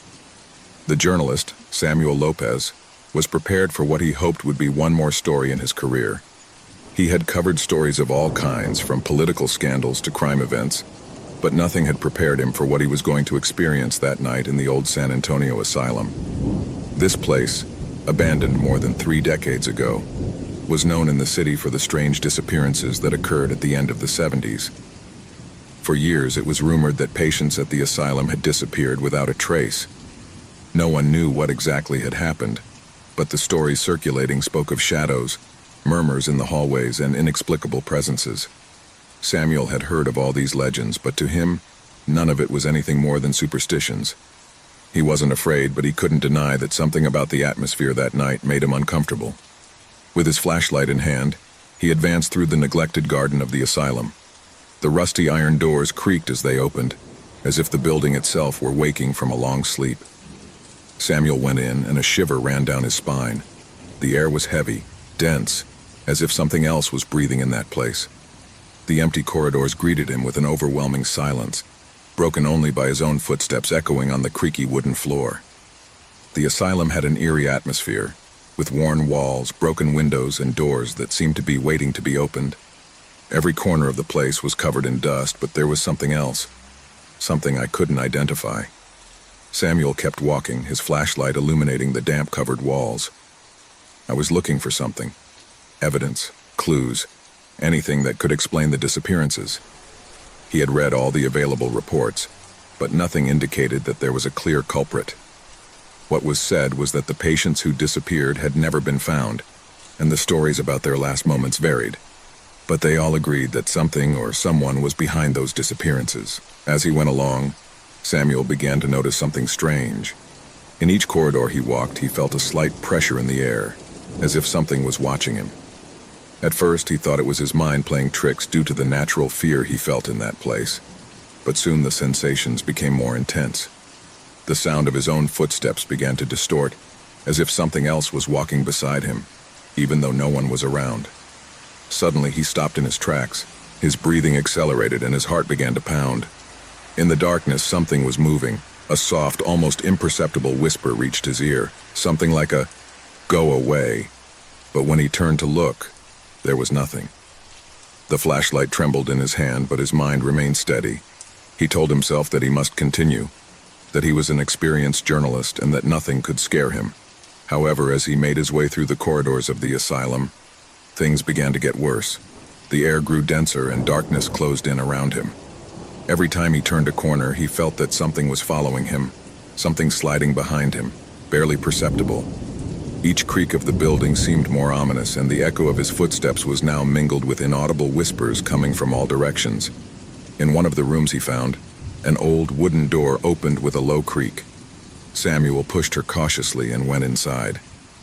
The journalist, Samuel Lopez, was prepared for what he hoped would be one more story in his career. He had covered stories of all kinds, from political scandals to crime events, but nothing had prepared him for what he was going to experience that night in the old San Antonio asylum. This place, abandoned more than 3 decades ago, was known in the city for the strange disappearances that occurred at the end of the 70s. For years, it was rumored that patients at the asylum had disappeared without a trace. No one knew what exactly had happened, but the stories circulating spoke of shadows, murmurs in the hallways, and inexplicable presences. Samuel had heard of all these legends, but to him, none of it was anything more than superstitions. He wasn't afraid, but he couldn't deny that something about the atmosphere that night made him uncomfortable. With his flashlight in hand, he advanced through the neglected garden of the asylum. The rusty iron doors creaked as they opened, as if the building itself were waking from a long sleep. Samuel went in, and a shiver ran down his spine. The air was heavy, dense, as if something else was breathing in that place. The empty corridors greeted him with an overwhelming silence, broken only by his own footsteps echoing on the creaky wooden floor. The asylum had an eerie atmosphere, with worn walls, broken windows, and doors that seemed to be waiting to be opened. Every corner of the place was covered in dust, but there was something else, something I couldn't identify. Samuel kept walking, his flashlight illuminating the damp-covered walls. I was looking for something. Evidence, clues, anything that could explain the disappearances. He had read all the available reports, but nothing indicated that there was a clear culprit. What was said was that the patients who disappeared had never been found, and the stories about their last moments varied. But they all agreed that something or someone was behind those disappearances. As he went along, Samuel began to notice something strange. In each corridor he walked, he felt a slight pressure in the air, as if something was watching him. At first, he thought it was his mind playing tricks due to the natural fear he felt in that place. But soon the sensations became more intense. The sound of his own footsteps began to distort, as if something else was walking beside him, even though no one was around. Suddenly, he stopped in his tracks. His breathing accelerated and his heart began to pound. In the darkness, something was moving. A soft, almost imperceptible whisper reached his ear, something like a, "Go away." But when he turned to look, there was nothing. The flashlight trembled in his hand, but his mind remained steady. He told himself that he must continue, that he was an experienced journalist and that nothing could scare him. However, as he made his way through the corridors of the asylum, things began to get worse. The air grew denser and darkness closed in around him. Every time he turned a corner, he felt that something was following him, something sliding behind him, barely perceptible. Each creak of the building seemed more ominous, and the echo of his footsteps was now mingled with inaudible whispers coming from all directions. In one of the rooms he found, an old wooden door opened with a low creak. Samuel pushed her cautiously and went inside.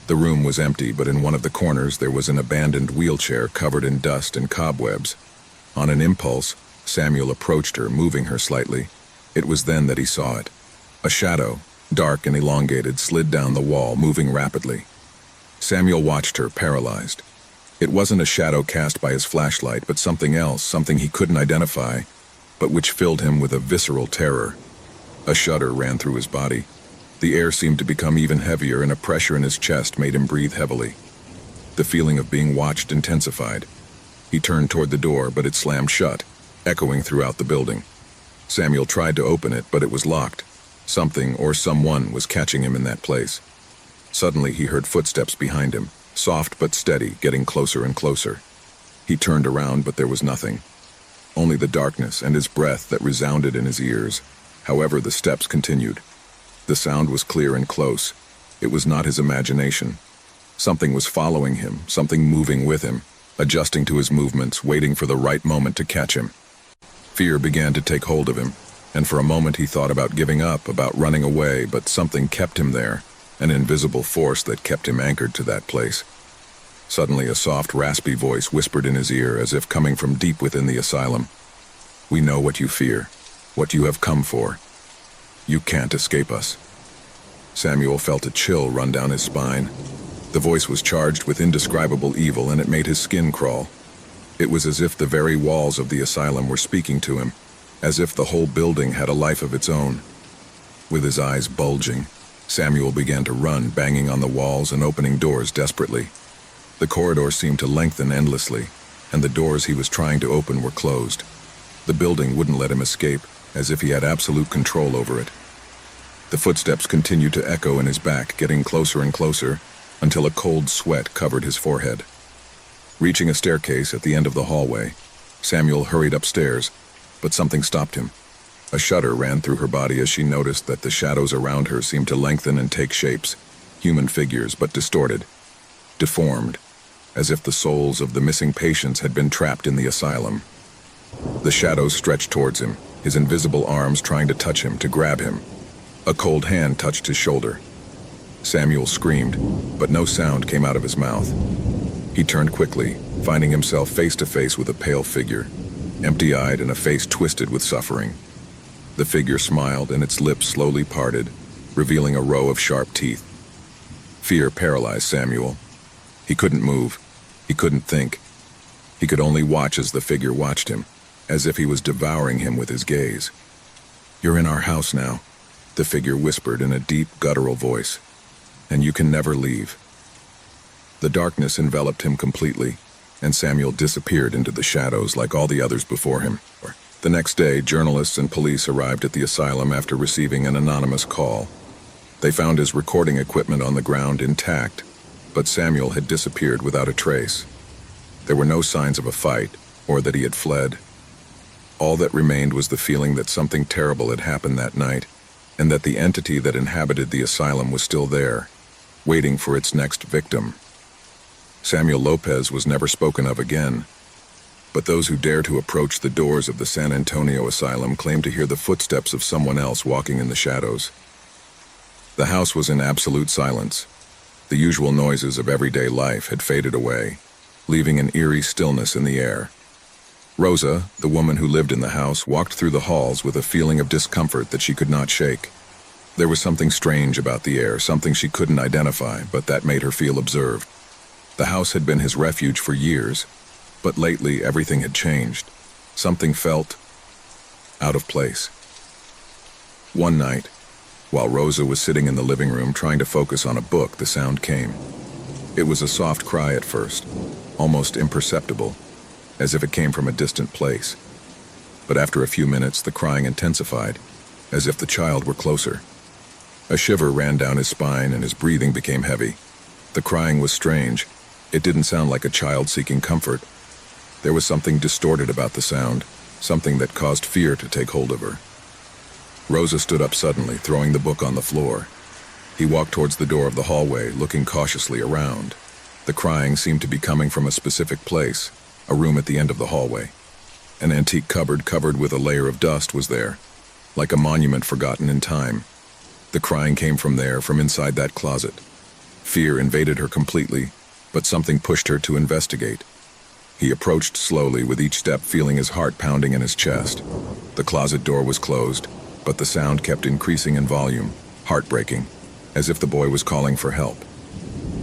The room was empty, but in one of the corners there was an abandoned wheelchair covered in dust and cobwebs. On an impulse, Samuel approached her, moving her slightly. It was then that he saw it. A shadow, dark and elongated, slid down the wall, moving rapidly. Samuel watched her, paralyzed. It wasn't a shadow cast by his flashlight, but something else, something he couldn't identify, but which filled him with a visceral terror. A shudder ran through his body. The air seemed to become even heavier, and a pressure in his chest made him breathe heavily. The feeling of being watched intensified. He turned toward the door, but it slammed shut, echoing throughout the building. Samuel tried to open it, but it was locked. Something or someone was catching him in that place. Suddenly, he heard footsteps behind him, soft but steady, getting closer and closer. He turned around, but there was nothing. Only the darkness and his breath that resounded in his ears. However, the steps continued. The sound was clear and close. It was not his imagination. Something was following him, something moving with him, adjusting to his movements, waiting for the right moment to catch him. Fear began to take hold of him, and for a moment he thought about giving up, about running away, but something kept him there, an invisible force that kept him anchored to that place. Suddenly, a soft, raspy voice whispered in his ear, as if coming from deep within the asylum. "We know what you fear, what you have come for. You can't escape us." Samuel felt a chill run down his spine. The voice was charged with indescribable evil, and it made his skin crawl. It was as if the very walls of the asylum were speaking to him, as if the whole building had a life of its own. With his eyes bulging, Samuel began to run, banging on the walls and opening doors desperately. The corridor seemed to lengthen endlessly, and the doors he was trying to open were closed. The building wouldn't let him escape, as if he had absolute control over it. The footsteps continued to echo in his back, getting closer and closer, until a cold sweat covered his forehead. Reaching a staircase at the end of the hallway, Samuel hurried upstairs, but something stopped him. A shudder ran through her body as she noticed that the shadows around her seemed to lengthen and take shapes, human figures, but distorted, deformed, as if the souls of the missing patients had been trapped in the asylum. The shadows stretched towards him, his invisible arms trying to touch him, to grab him. A cold hand touched his shoulder. Samuel screamed, but no sound came out of his mouth. He turned quickly, finding himself face to face with a pale figure, empty-eyed and a face twisted with suffering. The figure smiled, and its lips slowly parted, revealing a row of sharp teeth. Fear paralyzed Samuel. He couldn't move. He couldn't think. He could only watch as the figure watched him, as if he was devouring him with his gaze. "You're in our house now," the figure whispered in a deep, guttural voice, "and you can never leave." The darkness enveloped him completely, and Samuel disappeared into the shadows like all the others before him. The next day, journalists and police arrived at the asylum after receiving an anonymous call. They found his recording equipment on the ground intact, but Samuel had disappeared without a trace. There were no signs of a fight, or that he had fled. All that remained was the feeling that something terrible had happened that night, and that the entity that inhabited the asylum was still there, waiting for its next victim. Samuel Lopez was never spoken of again, but those who dare to approach the doors of the San Antonio asylum claim to hear the footsteps of someone else walking in the shadows. The house was in absolute silence. The usual noises of everyday life had faded away, leaving an eerie stillness in the air. Rosa, the woman who lived in the house, walked through the halls with a feeling of discomfort that she could not shake. There was something strange about the air, something she couldn't identify, but that made her feel observed. The house had been his refuge for years, but lately everything had changed. Something felt out of place. One night, while Rosa was sitting in the living room trying to focus on a book, the sound came. It was a soft cry at first, almost imperceptible, as if it came from a distant place. But after a few minutes, the crying intensified, as if the child were closer. A shiver ran down his spine and his breathing became heavy. The crying was strange. It didn't sound like a child seeking comfort. There was something distorted about the sound, something that caused fear to take hold of her. Rosa stood up suddenly, throwing the book on the floor. He walked towards the door of the hallway, looking cautiously around. The crying seemed to be coming from a specific place, a room at the end of the hallway. An antique cupboard covered with a layer of dust was there, like a monument forgotten in time. The crying came from there, from inside that closet. Fear invaded her completely, but something pushed her to investigate. He approached slowly, with each step feeling his heart pounding in his chest. The closet door was closed, but the sound kept increasing in volume, heartbreaking, as if the boy was calling for help.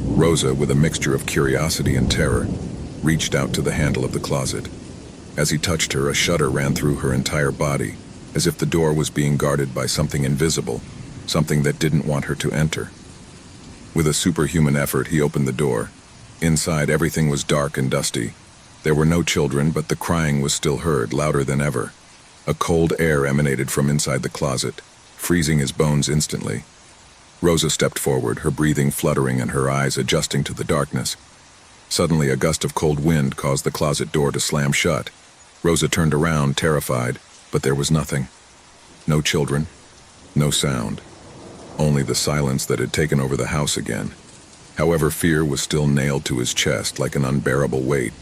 Rosa, with a mixture of curiosity and terror, reached out to the handle of the closet. As he touched her, a shudder ran through her entire body, as if the door was being guarded by something invisible, something that didn't want her to enter. With a superhuman effort, he opened the door. Inside, everything was dark and dusty. There were no children, but the crying was still heard, louder than ever. A cold air emanated from inside the closet, freezing his bones instantly. Rosa stepped forward, her breathing fluttering and her eyes adjusting to the darkness. Suddenly, a gust of cold wind caused the closet door to slam shut. Rosa turned around, terrified, but there was nothing. No children, no sound. Only the silence that had taken over the house again. However, fear was still nailed to his chest like an unbearable weight.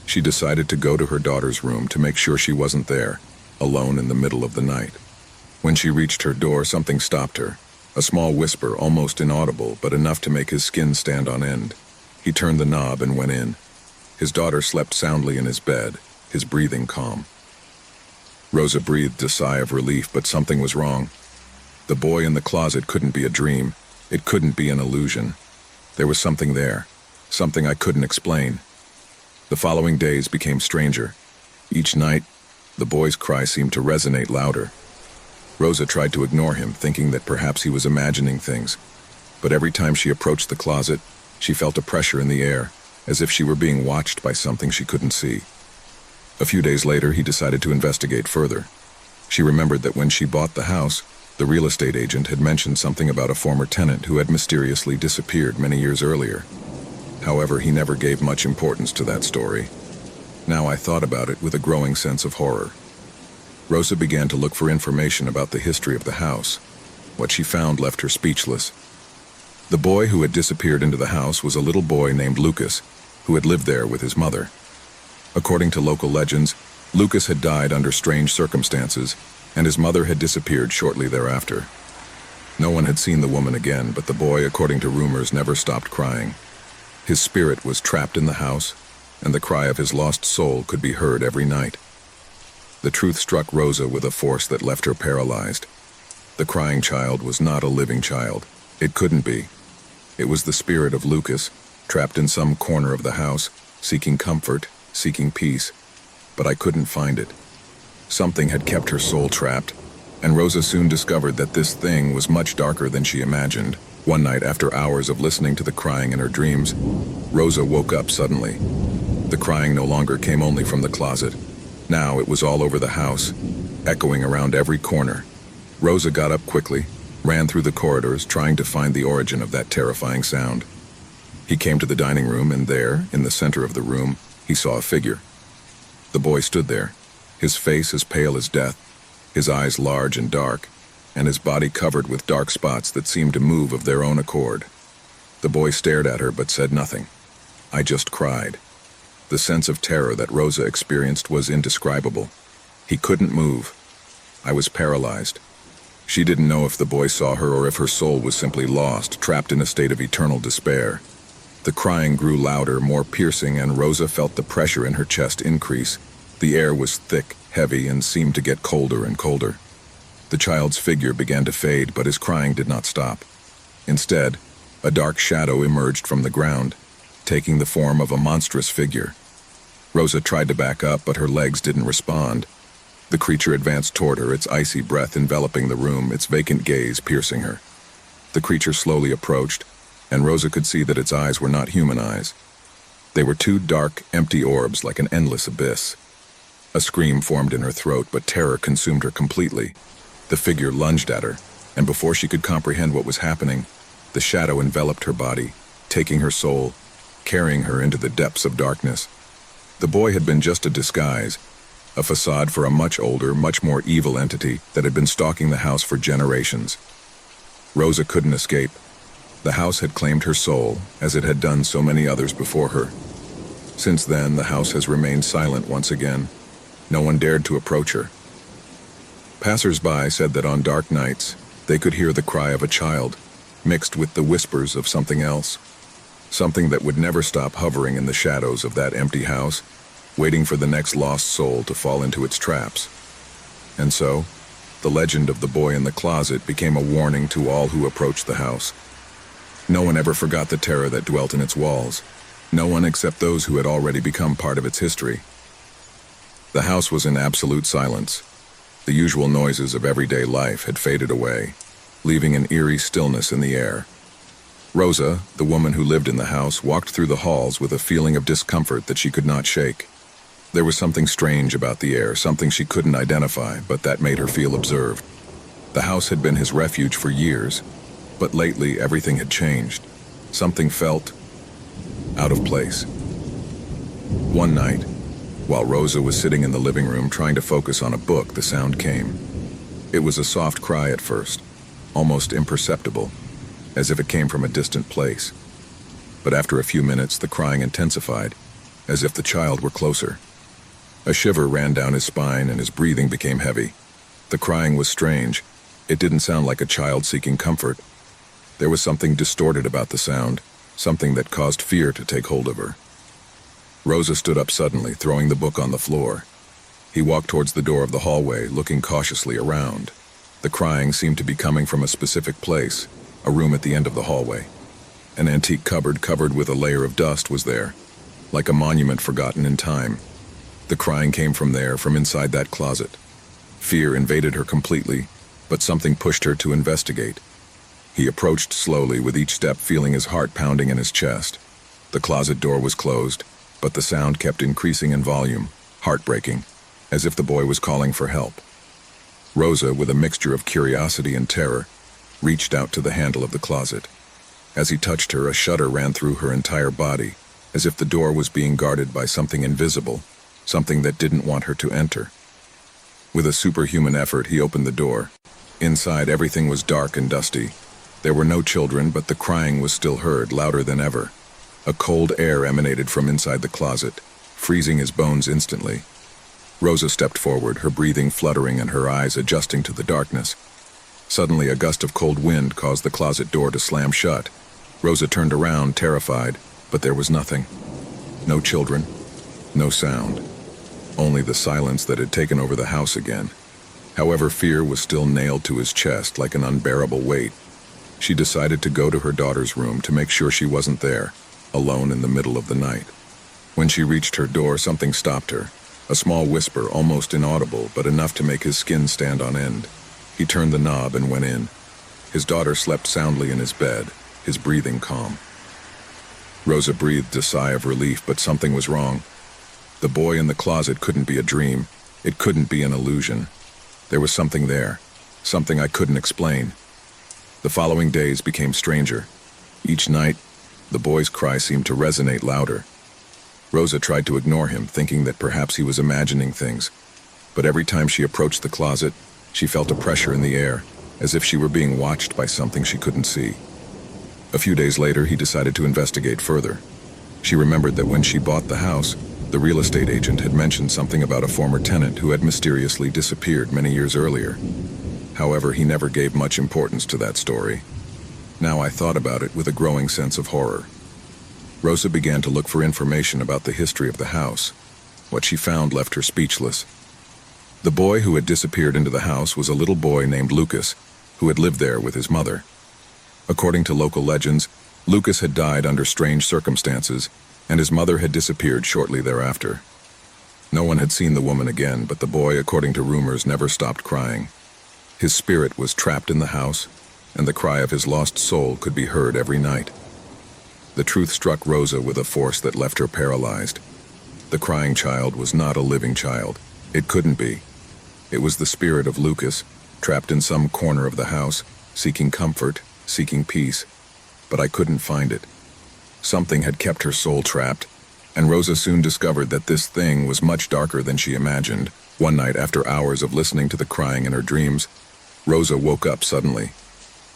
She decided to go to her daughter's room to make sure she wasn't there, alone in the middle of the night. When she reached her door, something stopped her. A small whisper, almost inaudible, but enough to make his skin stand on end. He turned the knob and went in. His daughter slept soundly in his bed, his breathing calm. Rosa breathed a sigh of relief, but something was wrong. The boy in the closet couldn't be a dream. It couldn't be an illusion. There was something there, something I couldn't explain. The following days became stranger. Each night, the boy's cry seemed to resonate louder. Rosa tried to ignore him, thinking that perhaps he was imagining things. But every time she approached the closet, she felt a pressure in the air, as if she were being watched by something she couldn't see. A few days later, he decided to investigate further. She remembered that when she bought the house, the real estate agent had mentioned something about a former tenant who had mysteriously disappeared many years earlier. However, he never gave much importance to that story. Now I thought about it with a growing sense of horror. Rosa began to look for information about the history of the house. What she found left her speechless. The boy who had disappeared into the house was a little boy named Lucas, who had lived there with his mother. According to local legends, Lucas had died under strange circumstances, and his mother had disappeared shortly thereafter. No one had seen the woman again, but the boy, according to rumors, never stopped crying. His spirit was trapped in the house, and the cry of his lost soul could be heard every night. The truth struck Rosa with a force that left her paralyzed. The crying child was not a living child. It couldn't be. It was the spirit of Lucas, trapped in some corner of the house, seeking comfort, seeking peace, but I couldn't find it. Something had kept her soul trapped, and Rosa soon discovered that this thing was much darker than she imagined. One night, after hours of listening to the crying in her dreams, Rosa woke up suddenly. The crying no longer came only from the closet. Now it was all over the house, echoing around every corner. Rosa got up quickly, ran through the corridors, trying to find the origin of that terrifying sound. He came to the dining room, and there, in the center of the room, he saw a figure. The boy stood there, his face as pale as death, his eyes large and dark, and his body covered with dark spots that seemed to move of their own accord. The boy stared at her but said nothing. I just cried. The sense of terror that Rosa experienced was indescribable. He couldn't move. I was paralyzed. She didn't know if the boy saw her or if her soul was simply lost, trapped in a state of eternal despair. The crying grew louder, more piercing, and Rosa felt the pressure in her chest increase. The air was thick, heavy, and seemed to get colder and colder. The child's figure began to fade, but his crying did not stop. Instead, a dark shadow emerged from the ground, taking the form of a monstrous figure. Rosa tried to back up, but her legs didn't respond. The creature advanced toward her, its icy breath enveloping the room, its vacant gaze piercing her. The creature slowly approached, and Rosa could see that its eyes were not human eyes. They were two dark, empty orbs like an endless abyss. A scream formed in her throat, but terror consumed her completely. The figure lunged at her, and before she could comprehend what was happening, the shadow enveloped her body, taking her soul, carrying her into the depths of darkness. The boy had been just a disguise, a facade for a much older, much more evil entity that had been stalking the house for generations. Rosa couldn't escape. The house had claimed her soul, as it had done so many others before her. Since then, the house has remained silent once again. No one dared to approach her. Passers-by said that on dark nights, they could hear the cry of a child, mixed with the whispers of something else. Something that would never stop hovering in the shadows of that empty house, waiting for the next lost soul to fall into its traps. And so, the legend of the boy in the closet became a warning to all who approached the house. No one ever forgot the terror that dwelt in its walls. No one except those who had already become part of its history. The house was in absolute silence. The usual noises of everyday life had faded away, leaving an eerie stillness in the air. Rosa, the woman who lived in the house, walked through the halls with a feeling of discomfort that she could not shake. There was something strange about the air, something she couldn't identify, but that made her feel observed. The house had been his refuge for years, but lately everything had changed. Something felt out of place. One night, while Rosa was sitting in the living room trying to focus on a book, the sound came. It was a soft cry at first, almost imperceptible, as if it came from a distant place. But after a few minutes, the crying intensified, as if the child were closer. A shiver ran down his spine and his breathing became heavy. The crying was strange. It didn't sound like a child seeking comfort. There was something distorted about the sound, something that caused fear to take hold of her. Rosa stood up suddenly, throwing the book on the floor. He walked towards the door of the hallway, looking cautiously around. The crying seemed to be coming from a specific place, a room at the end of the hallway. An antique cupboard covered with a layer of dust was there, like a monument forgotten in time. The crying came from there, from inside that closet. Fear invaded her completely, but something pushed her to investigate. He approached slowly, with each step feeling his heart pounding in his chest. The closet door was closed, but the sound kept increasing in volume, heartbreaking, as if the boy was calling for help. Rosa, with a mixture of curiosity and terror, reached out to the handle of the closet. As he touched her, a shudder ran through her entire body, as if the door was being guarded by something invisible, something that didn't want her to enter. With a superhuman effort, he opened the door. Inside, everything was dark and dusty. There were no children, but the crying was still heard, louder than ever. A cold air emanated from inside the closet, freezing his bones instantly. Rosa stepped forward, her breathing fluttering and her eyes adjusting to the darkness. Suddenly, a gust of cold wind caused the closet door to slam shut. Rosa turned around, terrified, but there was nothing. No children, no sound. Only the silence that had taken over the house again. However, fear was still nailed to his chest like an unbearable weight. She decided to go to her daughter's room to make sure she wasn't there, alone in the middle of the night. When she reached her door, something stopped her. A small whisper, almost inaudible, but enough to make his skin stand on end. He turned the knob and went in. His daughter slept soundly in his bed, his breathing calm. Rosa breathed a sigh of relief, but something was wrong. The boy in the closet couldn't be a dream. It couldn't be an illusion. There was something there, something I couldn't explain. The following days became stranger. Each night, the boy's cry seemed to resonate louder. Rosa tried to ignore him, thinking that perhaps he was imagining things. But every time she approached the closet, she felt a pressure in the air, as if she were being watched by something she couldn't see. A few days later, he decided to investigate further. She remembered that when she bought the house, the real estate agent had mentioned something about a former tenant who had mysteriously disappeared many years earlier. However, he never gave much importance to that story. Now I thought about it with a growing sense of horror. Rosa began to look for information about the history of the house. What she found left her speechless. The boy who had disappeared into the house was a little boy named Lucas, who had lived there with his mother. According to local legends, Lucas had died under strange circumstances, and his mother had disappeared shortly thereafter. No one had seen the woman again, but the boy, according to rumors, never stopped crying. His spirit was trapped in the house, and the cry of his lost soul could be heard every night. The truth struck Rosa with a force that left her paralyzed. The crying child was not a living child. It couldn't be. It was the spirit of Lucas, trapped in some corner of the house, seeking comfort, seeking peace. But I couldn't find it. Something had kept her soul trapped, and Rosa soon discovered that this thing was much darker than she imagined. One night, after hours of listening to the crying in her dreams, Rosa woke up suddenly.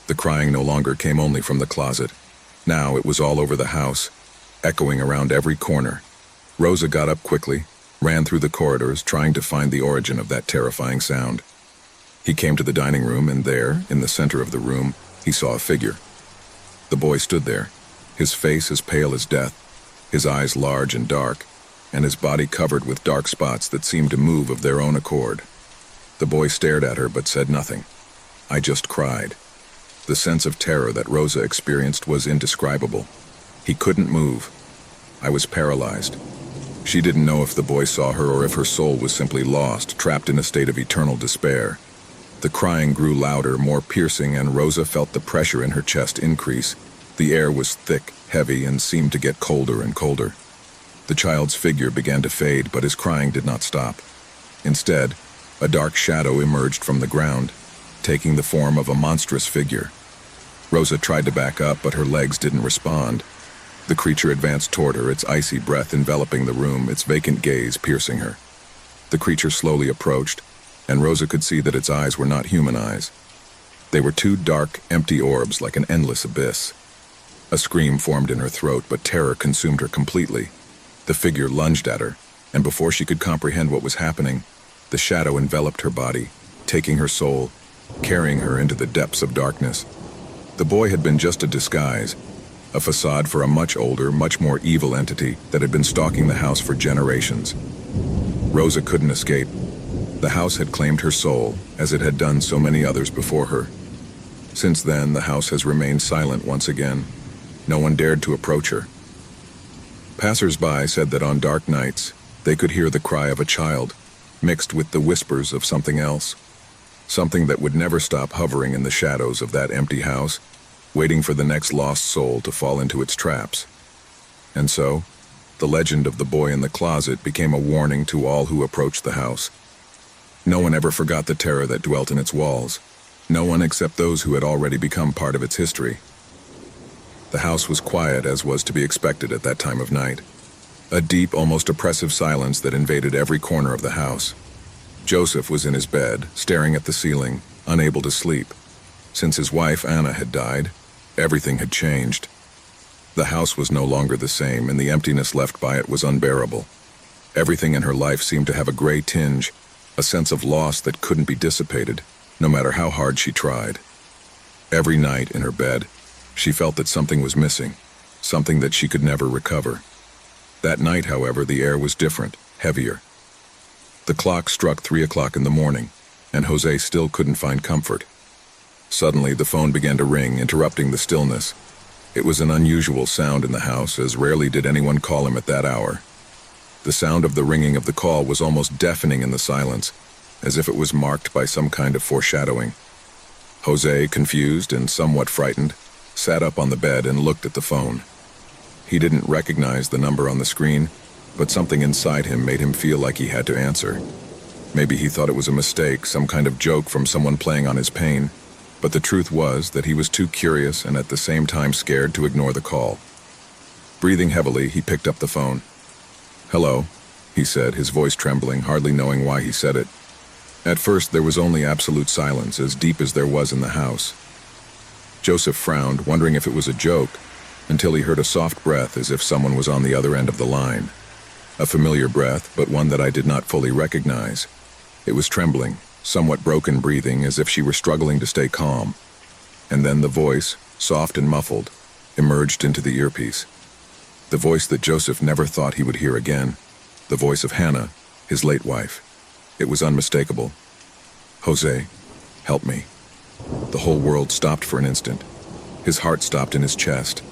The crying no longer came only from the closet. Now it was all over the house, echoing around every corner. Rosa got up quickly, ran through the corridors, trying to find the origin of that terrifying sound. He came to the dining room, and there, in the center of the room, he saw a figure. The boy stood there, his face as pale as death, his eyes large and dark, and his body covered with dark spots that seemed to move of their own accord. The boy stared at her but said nothing. I just cried. The sense of terror that Rosa experienced was indescribable. He couldn't move. I was paralyzed. She didn't know if the boy saw her or if her soul was simply lost, trapped in a state of eternal despair. The crying grew louder, more piercing, and Rosa felt the pressure in her chest increase. The air was thick, heavy, and seemed to get colder and colder. The child's figure began to fade, but his crying did not stop. Instead, a dark shadow emerged from the ground, taking the form of a monstrous figure. Rosa tried to back up, but her legs didn't respond. The creature advanced toward her, its icy breath enveloping the room, its vacant gaze piercing her. The creature slowly approached, and Rosa could see that its eyes were not human eyes. They were two dark, empty orbs like an endless abyss. A scream formed in her throat, but terror consumed her completely. The figure lunged at her, and before she could comprehend what was happening, the shadow enveloped her body, taking her soul, carrying her into the depths of darkness. The boy had been just a disguise, a facade for a much older, much more evil entity that had been stalking the house for generations. Rosa couldn't escape. The house had claimed her soul, as it had done so many others before her. Since then, the house has remained silent once again. No one dared to approach her. Passers-by said that on dark nights, they could hear the cry of a child, mixed with the whispers of something else. Something that would never stop hovering in the shadows of that empty house, waiting for the next lost soul to fall into its traps. And so, the legend of the boy in the closet became a warning to all who approached the house. No one ever forgot the terror that dwelt in its walls. No one except those who had already become part of its history. The house was quiet, as was to be expected at that time of night. A deep, almost oppressive silence that invaded every corner of the house. Joseph was in his bed, staring at the ceiling, unable to sleep. Since his wife, Anna, had died, everything had changed. The house was no longer the same, and the emptiness left by it was unbearable. Everything in her life seemed to have a gray tinge, a sense of loss that couldn't be dissipated, no matter how hard she tried. Every night in her bed, she felt that something was missing, something that she could never recover. That night, however, the air was different, heavier. The clock struck 3 o'clock in the morning, and Jose still couldn't find comfort. Suddenly, the phone began to ring, interrupting the stillness. It was an unusual sound in the house, as rarely did anyone call him at that hour. The sound of the ringing of the call was almost deafening in the silence, as if it was marked by some kind of foreshadowing. Jose, confused and somewhat frightened, sat up on the bed and looked at the phone. He didn't recognize the number on the screen, but something inside him made him feel like he had to answer. Maybe he thought it was a mistake, some kind of joke from someone playing on his pain. But the truth was that he was too curious and at the same time scared to ignore the call. Breathing heavily, he picked up the phone. "Hello," he said, his voice trembling, hardly knowing why he said it. At first, there was only absolute silence, as deep as there was in the house. Joseph frowned, wondering if it was a joke, until he heard a soft breath as if someone was on the other end of the line. A familiar breath, but one that I did not fully recognize. It was trembling, somewhat broken breathing, as if she were struggling to stay calm. And then the voice, soft and muffled, emerged into the earpiece. The voice that Joseph never thought he would hear again. The voice of Hannah, his late wife. It was unmistakable. "Jose, help me." The whole world stopped for an instant. His heart stopped in his chest.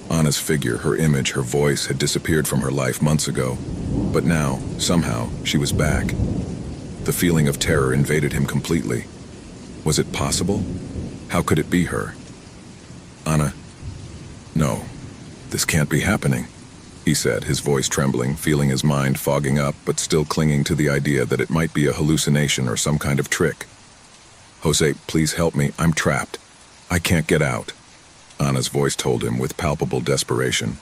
Anna's figure, her image, her voice had disappeared from her life months ago. But now, somehow, she was back. The feeling of terror invaded him completely. Was it possible? How could it be her? "Anna? No, this can't be happening," he said, his voice trembling, feeling his mind fogging up, but still clinging to the idea that it might be a hallucination or some kind of trick. "Jose, please help me. I'm trapped. I can't get out," Anna's voice told him with palpable desperation.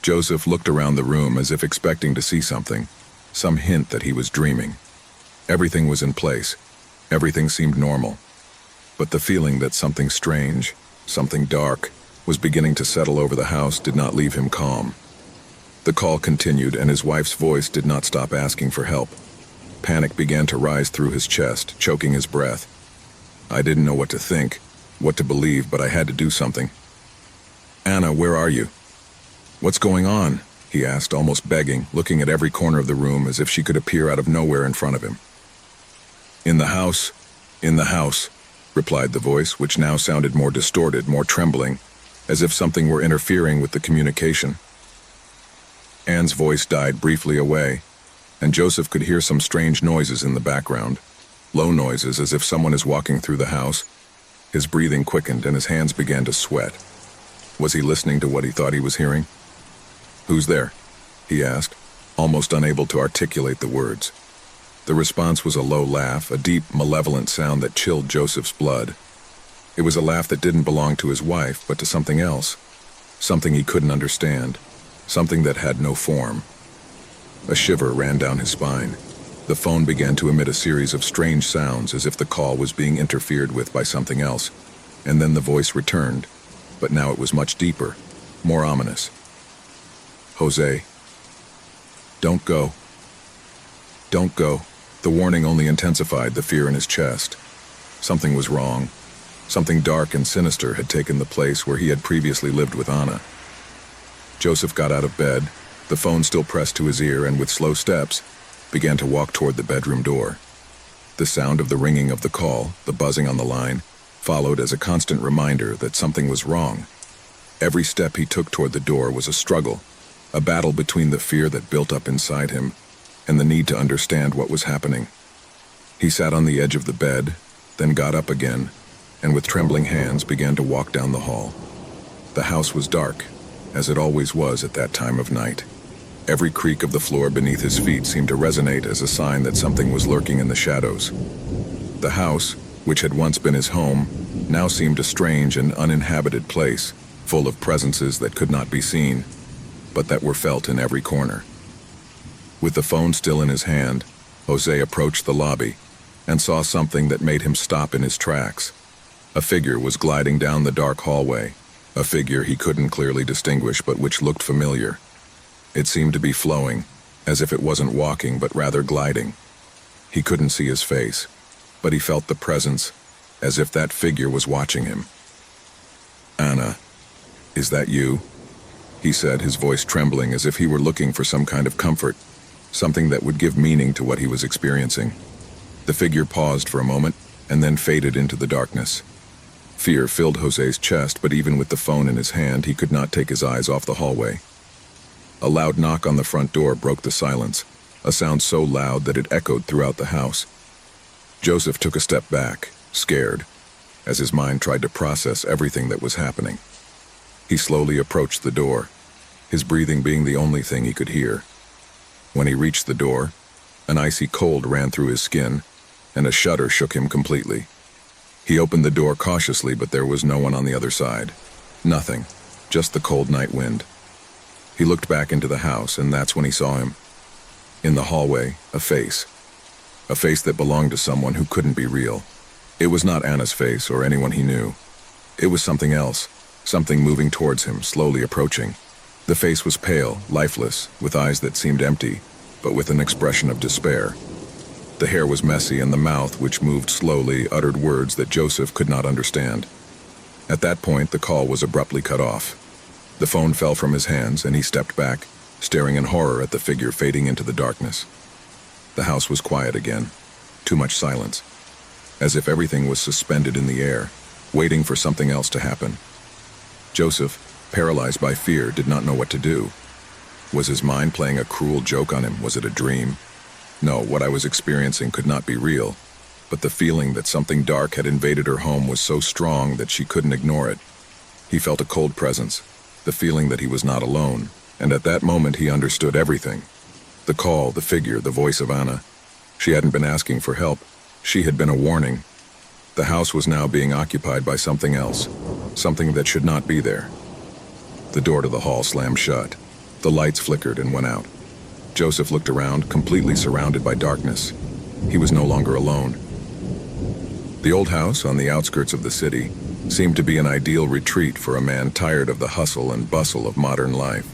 Joseph looked around the room as if expecting to see something, some hint that he was dreaming. Everything was in place. Everything seemed normal. But the feeling that something strange, something dark, was beginning to settle over the house did not leave him calm. The call continued, and his wife's voice did not stop asking for help. Panic began to rise through his chest, choking his breath. I didn't know what to think, what to believe, but I had to do something. "Anna, where are you?" "What's going on?" he asked, almost begging, looking at every corner of the room as if she could appear out of nowhere in front of him. In the house," replied the voice, which now sounded more distorted, more trembling, as if something were interfering with the communication. Anne's voice died briefly away, and Joseph could hear some strange noises in the background, low noises as if someone is walking through the house. His breathing quickened and his hands began to sweat. Was he listening to what he thought he was hearing? "Who's there?" he asked, almost unable to articulate the words. The response was a low laugh, a deep, malevolent sound that chilled Joseph's blood. It was a laugh that didn't belong to his wife, but to something else. Something he couldn't understand. Something that had no form. A shiver ran down his spine. The phone began to emit a series of strange sounds as if the call was being interfered with by something else. And then the voice returned, but now it was much deeper, more ominous. "Jose, don't go. Don't go." The warning only intensified the fear in his chest. Something was wrong. Something dark and sinister had taken the place where he had previously lived with Anna. Joseph got out of bed, the phone still pressed to his ear, and with slow steps, began to walk toward the bedroom door. The sound of the ringing of the call, the buzzing on the line, followed as a constant reminder that something was wrong. Every step he took toward the door was a struggle, a battle between the fear that built up inside him and the need to understand what was happening. He sat on the edge of the bed, then got up again, and with trembling hands began to walk down the hall. The house was dark, as it always was at that time of night. Every creak of the floor beneath his feet seemed to resonate as a sign that something was lurking in the shadows. The house, which had once been his home, now seemed a strange and uninhabited place, full of presences that could not be seen, but that were felt in every corner. With the phone still in his hand, Jose approached the lobby and saw something that made him stop in his tracks. A figure was gliding down the dark hallway, a figure he couldn't clearly distinguish but which looked familiar. It seemed to be flowing, as if it wasn't walking but rather gliding. He couldn't see his face, but he felt the presence, as if that figure was watching him. "Anna, is that you?" he said, his voice trembling as if he were looking for some kind of comfort, something that would give meaning to what he was experiencing. The figure paused for a moment and then faded into the darkness. Fear filled Jose's chest, but even with the phone in his hand, he could not take his eyes off the hallway. A loud knock on the front door broke the silence, a sound so loud that it echoed throughout the house. Joseph took a step back, scared, as his mind tried to process everything that was happening. He slowly approached the door, his breathing being the only thing he could hear. When he reached the door, An icy cold ran through his skin, and a shudder shook him completely. He opened the door cautiously, but there was no one on the other side. Nothing, just the cold night wind. He looked back into the house, and that's when he saw him. In the hallway, a face. A face that belonged to someone who couldn't be real. It was not Anna's face or anyone he knew. It was something else, something moving towards him, slowly approaching. The face was pale, lifeless, with eyes that seemed empty, but with an expression of despair. The hair was messy, and the mouth, which moved slowly, uttered words that Joseph could not understand. At that point, the call was abruptly cut off. The phone fell from his hands, and he stepped back, staring in horror at the figure fading into the darkness. The house was quiet again. Too much silence. As if everything was suspended in the air, waiting for something else to happen. Joseph, paralyzed by fear, did not know what to do. Was his mind playing a cruel joke on him? Was it a dream? No, what I was experiencing could not be real, but the feeling that something dark had invaded her home was so strong that she couldn't ignore it. He felt a cold presence, the feeling that he was not alone, and at that moment he understood everything. The call, the figure, the voice of Anna. She hadn't been asking for help. She had been a warning. The house was now being occupied by something else, something that should not be there. The door to the hall slammed shut. The lights flickered and went out. Joseph looked around, completely surrounded by darkness. He was no longer alone. The old house on the outskirts of the city seemed to be an ideal retreat for a man tired of the hustle and bustle of modern life.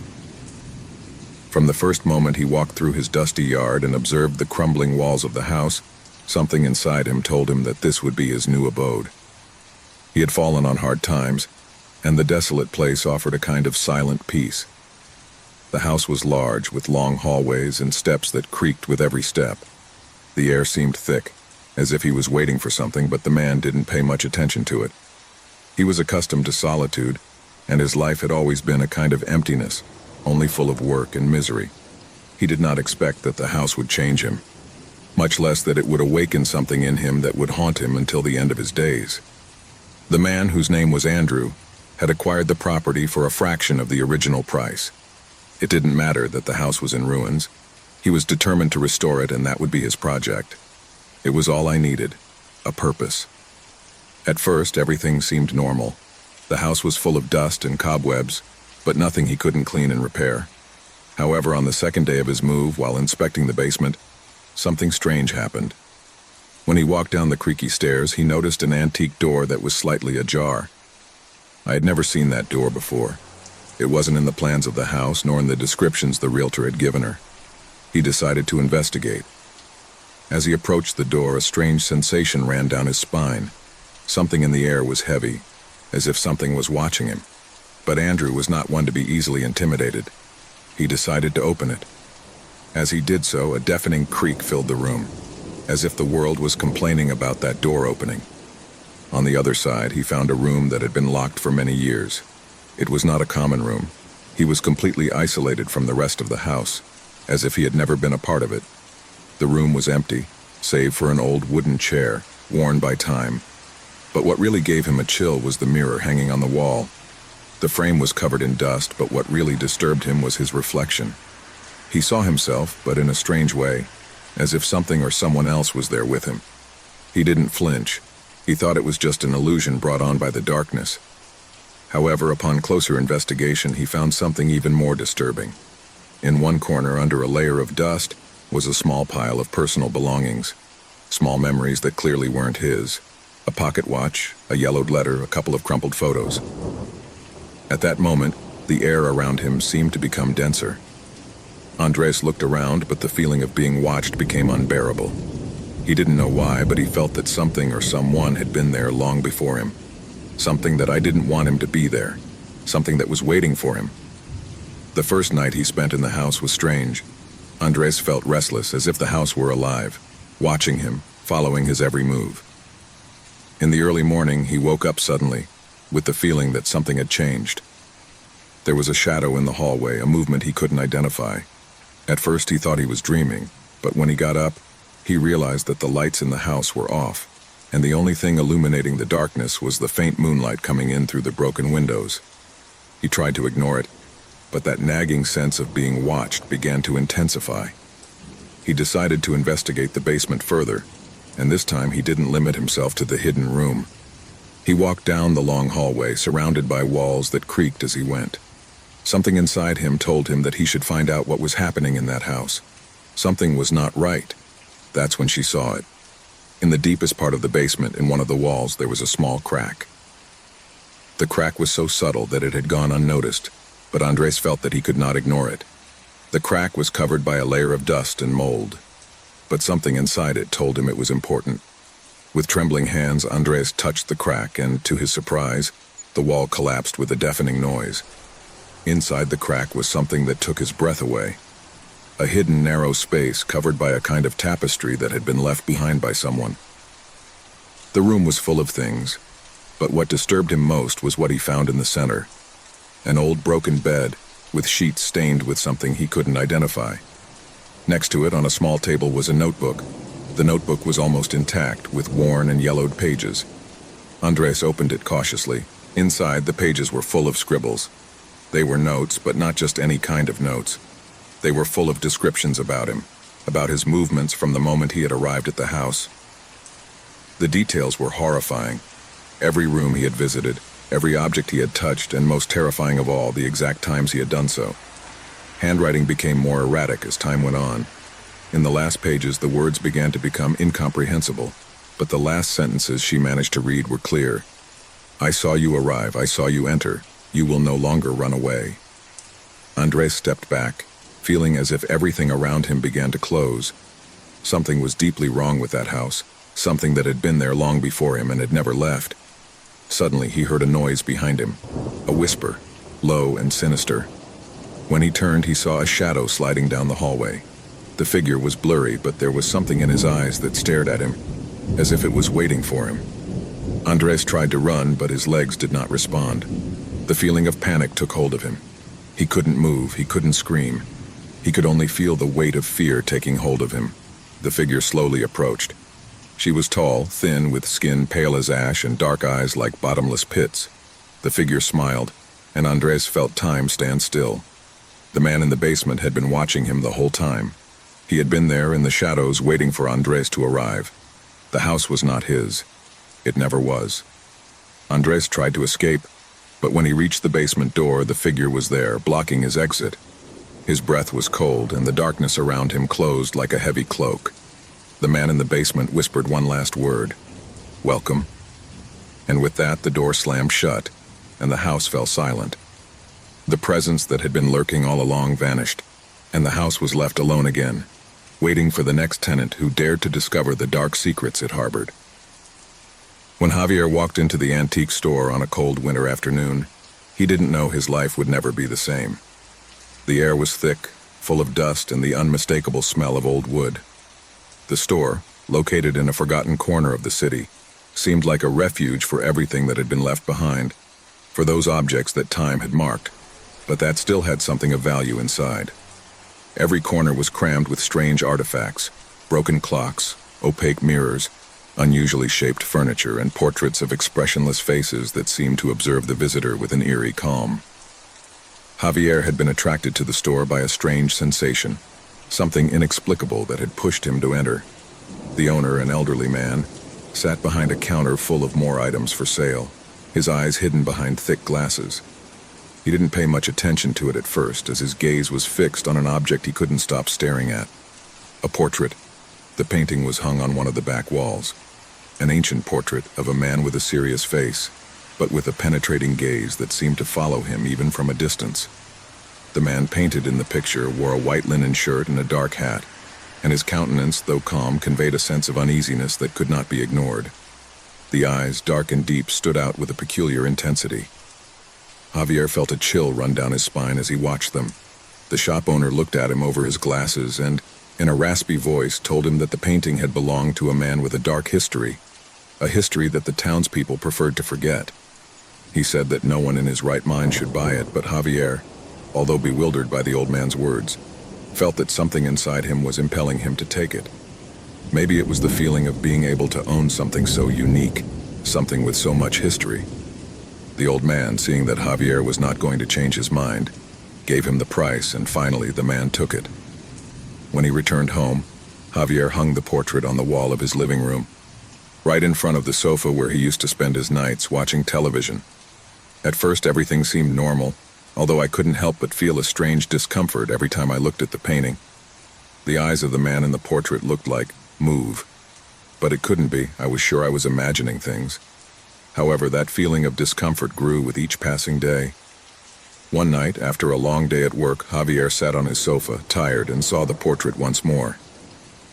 From the first moment he walked through his dusty yard and observed the crumbling walls of the house, something inside him told him that this would be his new abode. He had fallen on hard times, and the desolate place offered a kind of silent peace. The house was large, with long hallways and steps that creaked with every step. The air seemed thick, as if he was waiting for something, but the man didn't pay much attention to it. He was accustomed to solitude, and his life had always been a kind of emptiness, only full of work and misery. He did not expect that the house would change him, much less that it would awaken something in him that would haunt him until the end of his days. The man, whose name was Andrew, had acquired the property for a fraction of the original price. It didn't matter that the house was in ruins. He was determined to restore it, and that would be his project. It was all I needed, a purpose. At first, everything seemed normal. The house was full of dust and cobwebs, but nothing he couldn't clean and repair. However, on the second day of his move, while inspecting the basement, something strange happened. When he walked down the creaky stairs, he noticed an antique door that was slightly ajar. I had never seen that door before. It wasn't in the plans of the house, nor in the descriptions the realtor had given her. He decided to investigate. As he approached the door, a strange sensation ran down his spine. Something in the air was heavy, as if something was watching him. But Andrew was not one to be easily intimidated. He decided to open it. As he did so, a deafening creak filled the room, as if the world was complaining about that door opening. On the other side, he found a room that had been locked for many years. It was not a common room. He was completely isolated from the rest of the house, as if he had never been a part of it. The room was empty, save for an old wooden chair, worn by time. But what really gave him a chill was the mirror hanging on the wall. The frame was covered in dust, but what really disturbed him was his reflection. He saw himself, but in a strange way, as if something or someone else was there with him. He didn't flinch. He thought it was just an illusion brought on by the darkness. However, upon closer investigation, he found something even more disturbing. In one corner, under a layer of dust, was a small pile of personal belongings. Small memories that clearly weren't his. A pocket watch, a yellowed letter, a couple of crumpled photos. At that moment, the air around him seemed to become denser. Andres looked around, but the feeling of being watched became unbearable. He didn't know why, but he felt that something or someone had been there long before him. Something that I didn't want him to be there. Something that was waiting for him. The first night he spent in the house was strange. Andres felt restless, as if the house were alive, watching him, following his every move. In the early morning, he woke up suddenly, with the feeling that something had changed. There was a shadow in the hallway, a movement he couldn't identify. At first he thought he was dreaming, but when he got up, he realized that the lights in the house were off, and the only thing illuminating the darkness was the faint moonlight coming in through the broken windows. He tried to ignore it, but that nagging sense of being watched began to intensify. He decided to investigate the basement further, and this time he didn't limit himself to the hidden room. He walked down the long hallway, surrounded by walls that creaked as he went. Something inside him told him that he should find out what was happening in that house. Something was not right. That's when she saw it. In the deepest part of the basement, in one of the walls, there was a small crack. The crack was so subtle that it had gone unnoticed, but Andres felt that he could not ignore it. The crack was covered by a layer of dust and mold, but something inside it told him it was important. With trembling hands, Andres touched the crack, and to his surprise, the wall collapsed with a deafening noise. Inside the crack was something that took his breath away. A hidden narrow space covered by a kind of tapestry that had been left behind by someone. The room was full of things, but what disturbed him most was what he found in the center. An old broken bed, with sheets stained with something he couldn't identify. Next to it, on a small table, was a notebook. The notebook was almost intact, with worn and yellowed pages. Andres opened it cautiously. Inside, the pages were full of scribbles. They were notes, but not just any kind of notes. They were full of descriptions about him, about his movements from the moment he had arrived at the house. The details were horrifying. Every room he had visited, every object he had touched, and most terrifying of all, the exact times he had done so. Handwriting became more erratic as time went on. In the last pages, the words began to become incomprehensible, but the last sentences she managed to read were clear. "I saw you arrive, I saw you enter. You will no longer run away." Andres stepped back, feeling as if everything around him began to close. Something was deeply wrong with that house, something that had been there long before him and had never left. Suddenly, he heard a noise behind him, a whisper, low and sinister. When he turned, he saw a shadow sliding down the hallway. The figure was blurry, but there was something in his eyes that stared at him, as if it was waiting for him. Andres tried to run, but his legs did not respond. The feeling of panic took hold of him. He couldn't move, he couldn't scream. He could only feel the weight of fear taking hold of him. The figure slowly approached. She was tall, thin, with skin pale as ash and dark eyes like bottomless pits. The figure smiled, and Andres felt time stand still. The man in the basement had been watching him the whole time. He had been there in the shadows waiting for Andres to arrive. The house was not his. It never was. Andres tried to escape, but when he reached the basement door, the figure was there, blocking his exit. His breath was cold, and the darkness around him closed like a heavy cloak. The man in the basement whispered one last word, "Welcome." And with that, the door slammed shut, and the house fell silent. The presence that had been lurking all along vanished, and the house was left alone again, waiting for the next tenant who dared to discover the dark secrets it harbored. When Javier walked into the antique store on a cold winter afternoon, he didn't know his life would never be the same. The air was thick, full of dust and the unmistakable smell of old wood. The store, located in a forgotten corner of the city, seemed like a refuge for everything that had been left behind, for those objects that time had marked, but that still had something of value inside. Every corner was crammed with strange artifacts, broken clocks, opaque mirrors, unusually shaped furniture, and portraits of expressionless faces that seemed to observe the visitor with an eerie calm. Javier had been attracted to the store by a strange sensation, something inexplicable that had pushed him to enter. The owner, an elderly man, sat behind a counter full of more items for sale, his eyes hidden behind thick glasses. He didn't pay much attention to it at first, as his gaze was fixed on an object he couldn't stop staring at. A portrait. The painting was hung on one of the back walls. An ancient portrait of a man with a serious face, but with a penetrating gaze that seemed to follow him even from a distance. The man painted in the picture wore a white linen shirt and a dark hat, and his countenance, though calm, conveyed a sense of uneasiness that could not be ignored. The eyes, dark and deep, stood out with a peculiar intensity. Javier felt a chill run down his spine as he watched them. The shop owner looked at him over his glasses and, in a raspy voice, told him that the painting had belonged to a man with a dark history, a history that the townspeople preferred to forget. He said that no one in his right mind should buy it, but Javier, although bewildered by the old man's words, felt that something inside him was impelling him to take it. Maybe it was the feeling of being able to own something so unique, something with so much history. The old man, seeing that Javier was not going to change his mind, gave him the price, and finally the man took it. When he returned home, Javier hung the portrait on the wall of his living room, right in front of the sofa where he used to spend his nights watching television. At first, everything seemed normal, although I couldn't help but feel a strange discomfort every time I looked at the painting. The eyes of the man in the portrait looked like move, but it couldn't be. I was sure I was imagining things. However, that feeling of discomfort grew with each passing day. One night, after a long day at work, Javier sat on his sofa, tired, and saw the portrait once more.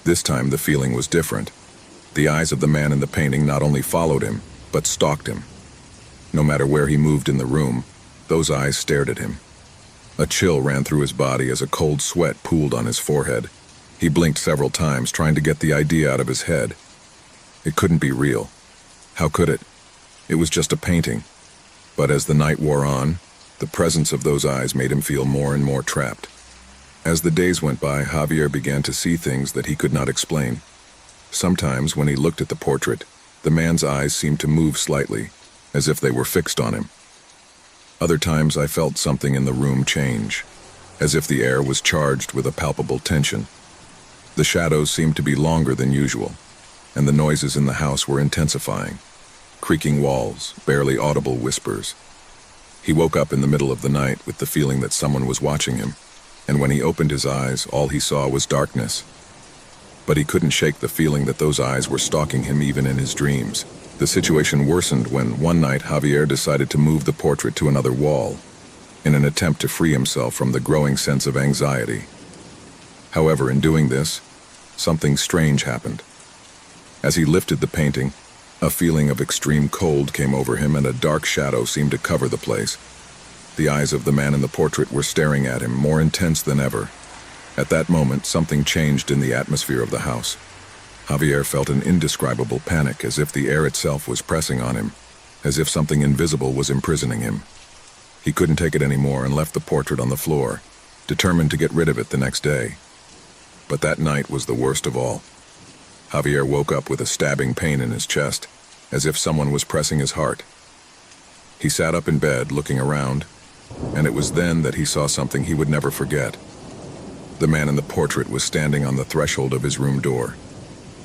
This time, the feeling was different. The eyes of the man in the painting not only followed him, but stalked him. No matter where he moved in the room, those eyes stared at him. A chill ran through his body as a cold sweat pooled on his forehead. He blinked several times, trying to get the idea out of his head. It couldn't be real. How could it? It was just a painting. But as the night wore on, the presence of those eyes made him feel more and more trapped. As the days went by, Javier began to see things that he could not explain. Sometimes, when he looked at the portrait, the man's eyes seemed to move slightly, as if they were fixed on him. Other times, I felt something in the room change, as if the air was charged with a palpable tension. The shadows seemed to be longer than usual, and the noises in the house were intensifying. Creaking walls, barely audible whispers. He woke up in the middle of the night with the feeling that someone was watching him, and when he opened his eyes, all he saw was darkness. But he couldn't shake the feeling that those eyes were stalking him even in his dreams. The situation worsened when, one night, Javier decided to move the portrait to another wall, in an attempt to free himself from the growing sense of anxiety. However, in doing this, something strange happened. As he lifted the painting, a feeling of extreme cold came over him and a dark shadow seemed to cover the place. The eyes of the man in the portrait were staring at him, more intense than ever. At that moment, something changed in the atmosphere of the house. Javier felt an indescribable panic, as if the air itself was pressing on him, as if something invisible was imprisoning him. He couldn't take it anymore and left the portrait on the floor, determined to get rid of it the next day. But that night was the worst of all. Javier woke up with a stabbing pain in his chest, as if someone was pressing his heart. He sat up in bed, looking around, and it was then that he saw something he would never forget. The man in the portrait was standing on the threshold of his room door.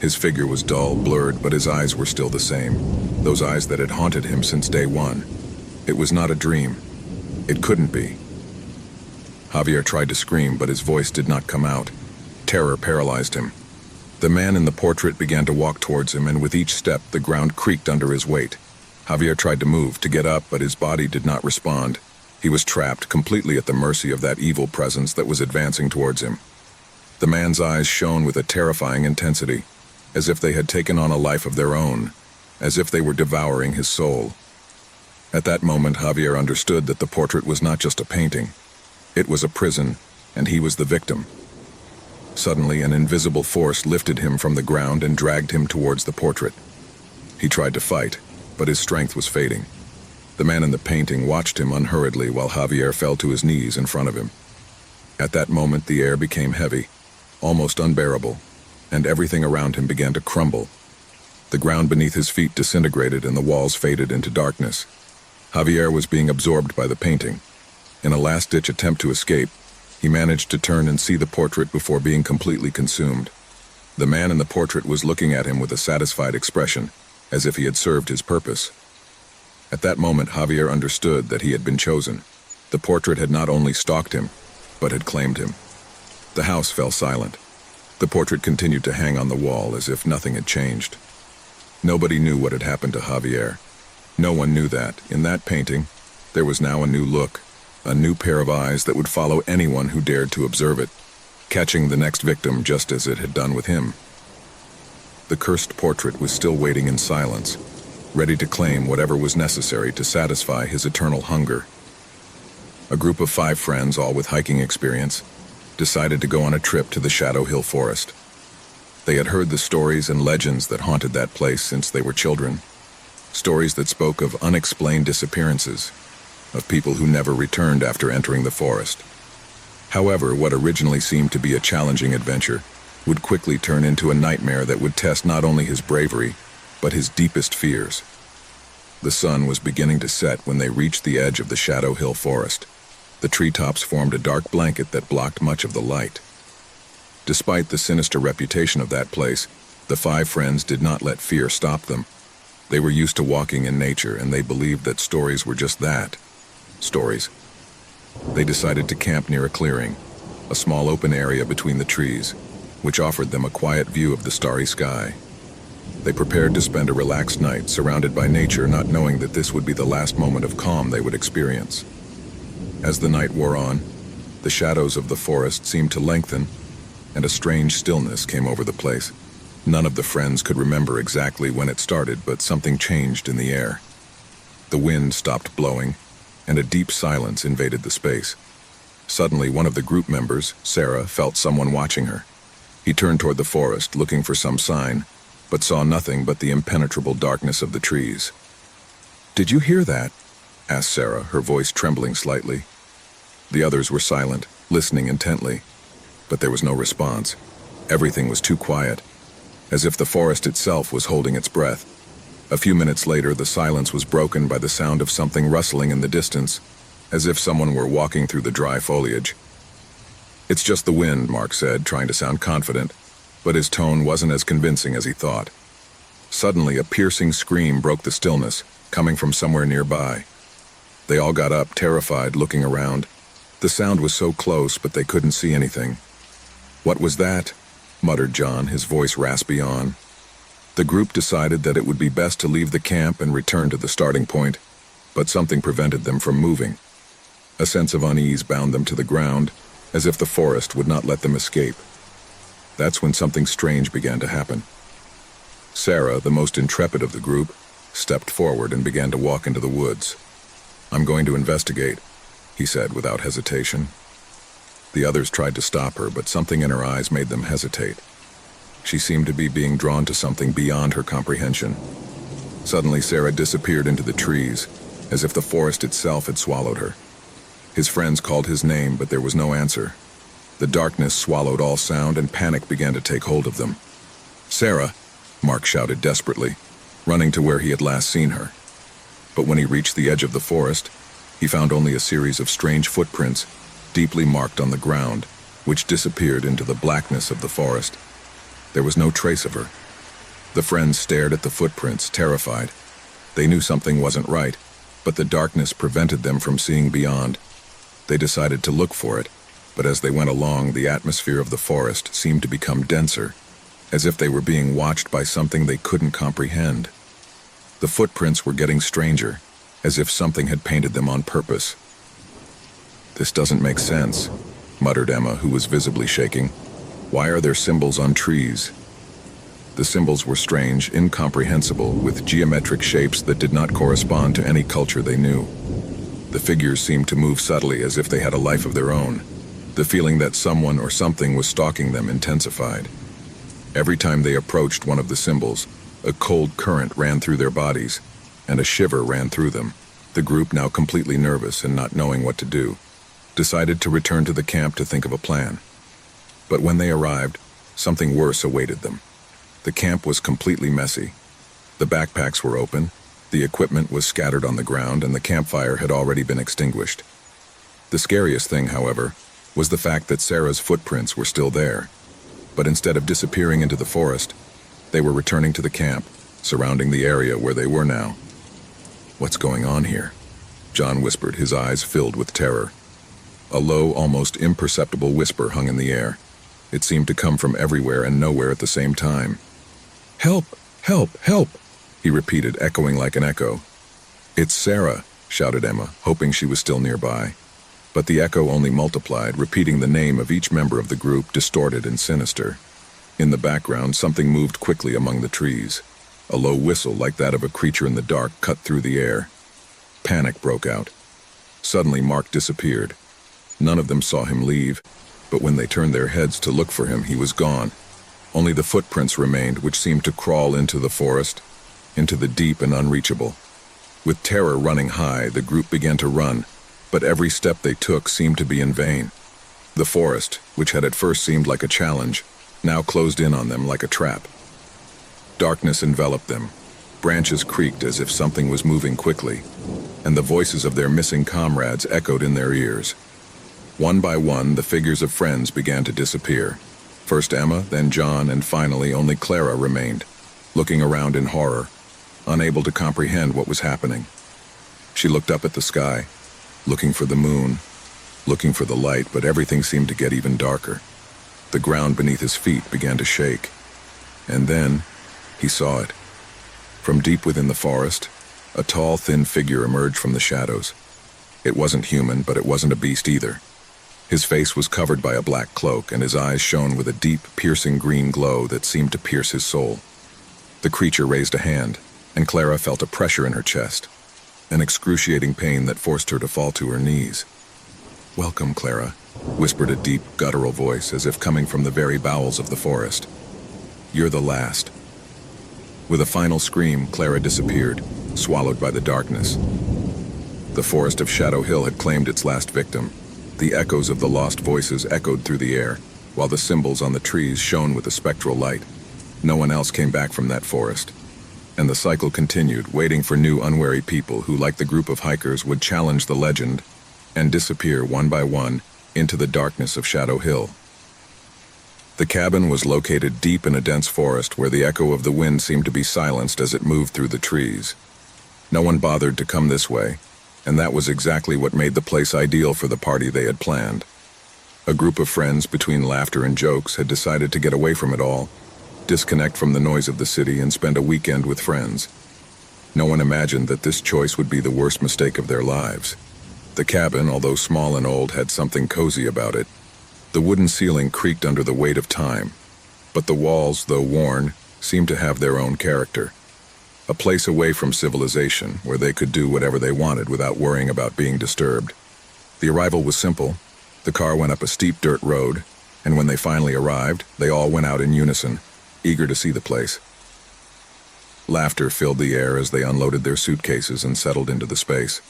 His figure was dull, blurred, but his eyes were still the same, those eyes that had haunted him since day one. It was not a dream. It couldn't be. Javier tried to scream, but his voice did not come out. Terror paralyzed him. The man in the portrait began to walk towards him, and with each step, the ground creaked under his weight. Javier tried to move, to get up, but his body did not respond. He was trapped, completely at the mercy of that evil presence that was advancing towards him. The man's eyes shone with a terrifying intensity, as if they had taken on a life of their own, as if they were devouring his soul. At that moment, Javier understood that the portrait was not just a painting. It was a prison, and he was the victim. Suddenly, an invisible force lifted him from the ground and dragged him towards the portrait. He tried to fight, but his strength was fading. The man in the painting watched him unhurriedly while Javier fell to his knees in front of him. At that moment, the air became heavy, almost unbearable, and everything around him began to crumble. The ground beneath his feet disintegrated and the walls faded into darkness. Javier was being absorbed by the painting. In a last-ditch attempt to escape, he managed to turn and see the portrait before being completely consumed. The man in the portrait was looking at him with a satisfied expression, as if he had served his purpose. At that moment, Javier understood that he had been chosen. The portrait had not only stalked him, but had claimed him. The house fell silent. The portrait continued to hang on the wall as if nothing had changed. Nobody knew what had happened to Javier. No one knew that, in that painting, there was now a new look, a new pair of eyes that would follow anyone who dared to observe it, catching the next victim just as it had done with him. The cursed portrait was still waiting in silence, ready to claim whatever was necessary to satisfy his eternal hunger. A group of 5 friends, all with hiking experience, decided to go on a trip to the Shadow Hill Forest. They had heard the stories and legends that haunted that place since they were children. Stories that spoke of unexplained disappearances, of people who never returned after entering the forest. However, what originally seemed to be a challenging adventure would quickly turn into a nightmare that would test not only his bravery, but his deepest fears. The sun was beginning to set when they reached the edge of the Shadow Hill Forest. The treetops formed a dark blanket that blocked much of the light. Despite the sinister reputation of that place, the five friends did not let fear stop them. They were used to walking in nature, and they believed that stories were just that. Stories. They decided to camp near a clearing, a small open area between the trees, which offered them a quiet view of the starry sky. They prepared to spend a relaxed night surrounded by nature, not knowing that this would be the last moment of calm they would experience. As the night wore on, the shadows of the forest seemed to lengthen, and a strange stillness came over the place. None of the friends could remember exactly when it started, but something changed in the air. The wind stopped blowing, and a deep silence invaded the space. Suddenly, one of the group members, Sarah, felt someone watching her. He turned toward the forest, looking for some sign, but saw nothing but the impenetrable darkness of the trees. "Did you hear that?" asked Sarah, her voice trembling slightly. The others were silent, listening intently, but there was no response. Everything was too quiet, as if the forest itself was holding its breath. A few minutes later, the silence was broken by the sound of something rustling in the distance, as if someone were walking through the dry foliage. "It's just the wind," Mark said, trying to sound confident, but his tone wasn't as convincing as he thought. Suddenly, a piercing scream broke the stillness, coming from somewhere nearby. They all got up, terrified, looking around. The sound was so close, but they couldn't see anything. "What was that?" muttered John, his voice raspy on. The group decided that it would be best to leave the camp and return to the starting point, but something prevented them from moving. A sense of unease bound them to the ground, as if the forest would not let them escape. That's when something strange began to happen. Sarah, the most intrepid of the group, stepped forward and began to walk into the woods. "I'm going to investigate," he said without hesitation. The others tried to stop her, but something in her eyes made them hesitate. She seemed to be being drawn to something beyond her comprehension. Suddenly, Sarah disappeared into the trees, as if the forest itself had swallowed her. His friends called his name, but there was no answer. The darkness swallowed all sound, and panic began to take hold of them. "Sarah!" Mark shouted desperately, running to where he had last seen her. But when he reached the edge of the forest, he found only a series of strange footprints, deeply marked on the ground, which disappeared into the blackness of the forest. There was no trace of her. The friends stared at the footprints, terrified. They knew something wasn't right, but the darkness prevented them from seeing beyond. They decided to look for it, but as they went along, the atmosphere of the forest seemed to become denser, as if they were being watched by something they couldn't comprehend. The footprints were getting stranger, as if something had painted them on purpose. "This doesn't make sense," muttered Emma, who was visibly shaking. "Why are there symbols on trees?" The symbols were strange, incomprehensible, with geometric shapes that did not correspond to any culture they knew. The figures seemed to move subtly, as if they had a life of their own. The feeling that someone or something was stalking them intensified. Every time they approached one of the symbols, a cold current ran through their bodies, and a shiver ran through them. The group, now completely nervous and not knowing what to do, decided to return to the camp to think of a plan. But when they arrived, something worse awaited them. The camp was completely messy. The backpacks were open, the equipment was scattered on the ground, and the campfire had already been extinguished. The scariest thing, however, was the fact that Sarah's footprints were still there. But instead of disappearing into the forest, they were returning to the camp, surrounding the area where they were now. "What's going on here?" John whispered, his eyes filled with terror. A low, almost imperceptible whisper hung in the air. It seemed to come from everywhere and nowhere at the same time. "Help! Help! Help!" he repeated, echoing like an echo. "It's Sarah!" shouted Emma, hoping she was still nearby. But the echo only multiplied, repeating the name of each member of the group, distorted and sinister. In the background, something moved quickly among the trees. A low whistle, like that of a creature in the dark, cut through the air. Panic broke out. Suddenly, Mark disappeared. None of them saw him leave, but when they turned their heads to look for him, he was gone. Only the footprints remained, which seemed to crawl into the forest, into the deep and unreachable. With terror running high, the group began to run, but every step they took seemed to be in vain. The forest, which had at first seemed like a challenge, now closed in on them like a trap. Darkness enveloped them. Branches creaked as if something was moving quickly, and the voices of their missing comrades echoed in their ears. One by one, the figures of friends began to disappear. First Emma, then John, and finally only Clara remained, looking around in horror, unable to comprehend what was happening. She looked up at the sky, looking for the moon, looking for the light, but everything seemed to get even darker. The ground beneath his feet began to shake. And then, he saw it. From deep within the forest, a tall, thin figure emerged from the shadows. It wasn't human, but it wasn't a beast either. His face was covered by a black cloak, and his eyes shone with a deep, piercing green glow that seemed to pierce his soul. The creature raised a hand, and Clara felt a pressure in her chest, an excruciating pain that forced her to fall to her knees. "Welcome, Clara," whispered a deep, guttural voice as if coming from the very bowels of the forest. "You're the last." With a final scream, Clara disappeared, swallowed by the darkness. The forest of Shadow Hill had claimed its last victim. The echoes of the lost voices echoed through the air, while the symbols on the trees shone with a spectral light. No one else came back from that forest. And the cycle continued, waiting for new unwary people who, like the group of hikers, would challenge the legend and disappear one by one into the darkness of Shadow Hill. The cabin was located deep in a dense forest where the echo of the wind seemed to be silenced as it moved through the trees. No one bothered to come this way, and that was exactly what made the place ideal for the party they had planned. A group of friends, between laughter and jokes, had decided to get away from it all, disconnect from the noise of the city, and spend a weekend with friends. No one imagined that this choice would be the worst mistake of their lives. The cabin, although small and old, had something cozy about it. The wooden ceiling creaked under the weight of time, but the walls, though worn, seemed to have their own character. A place away from civilization, where they could do whatever they wanted without worrying about being disturbed. The arrival was simple. The car went up a steep dirt road, and when they finally arrived, they all went out in unison, eager to see the place. Laughter filled the air as they unloaded their suitcases and settled into the space.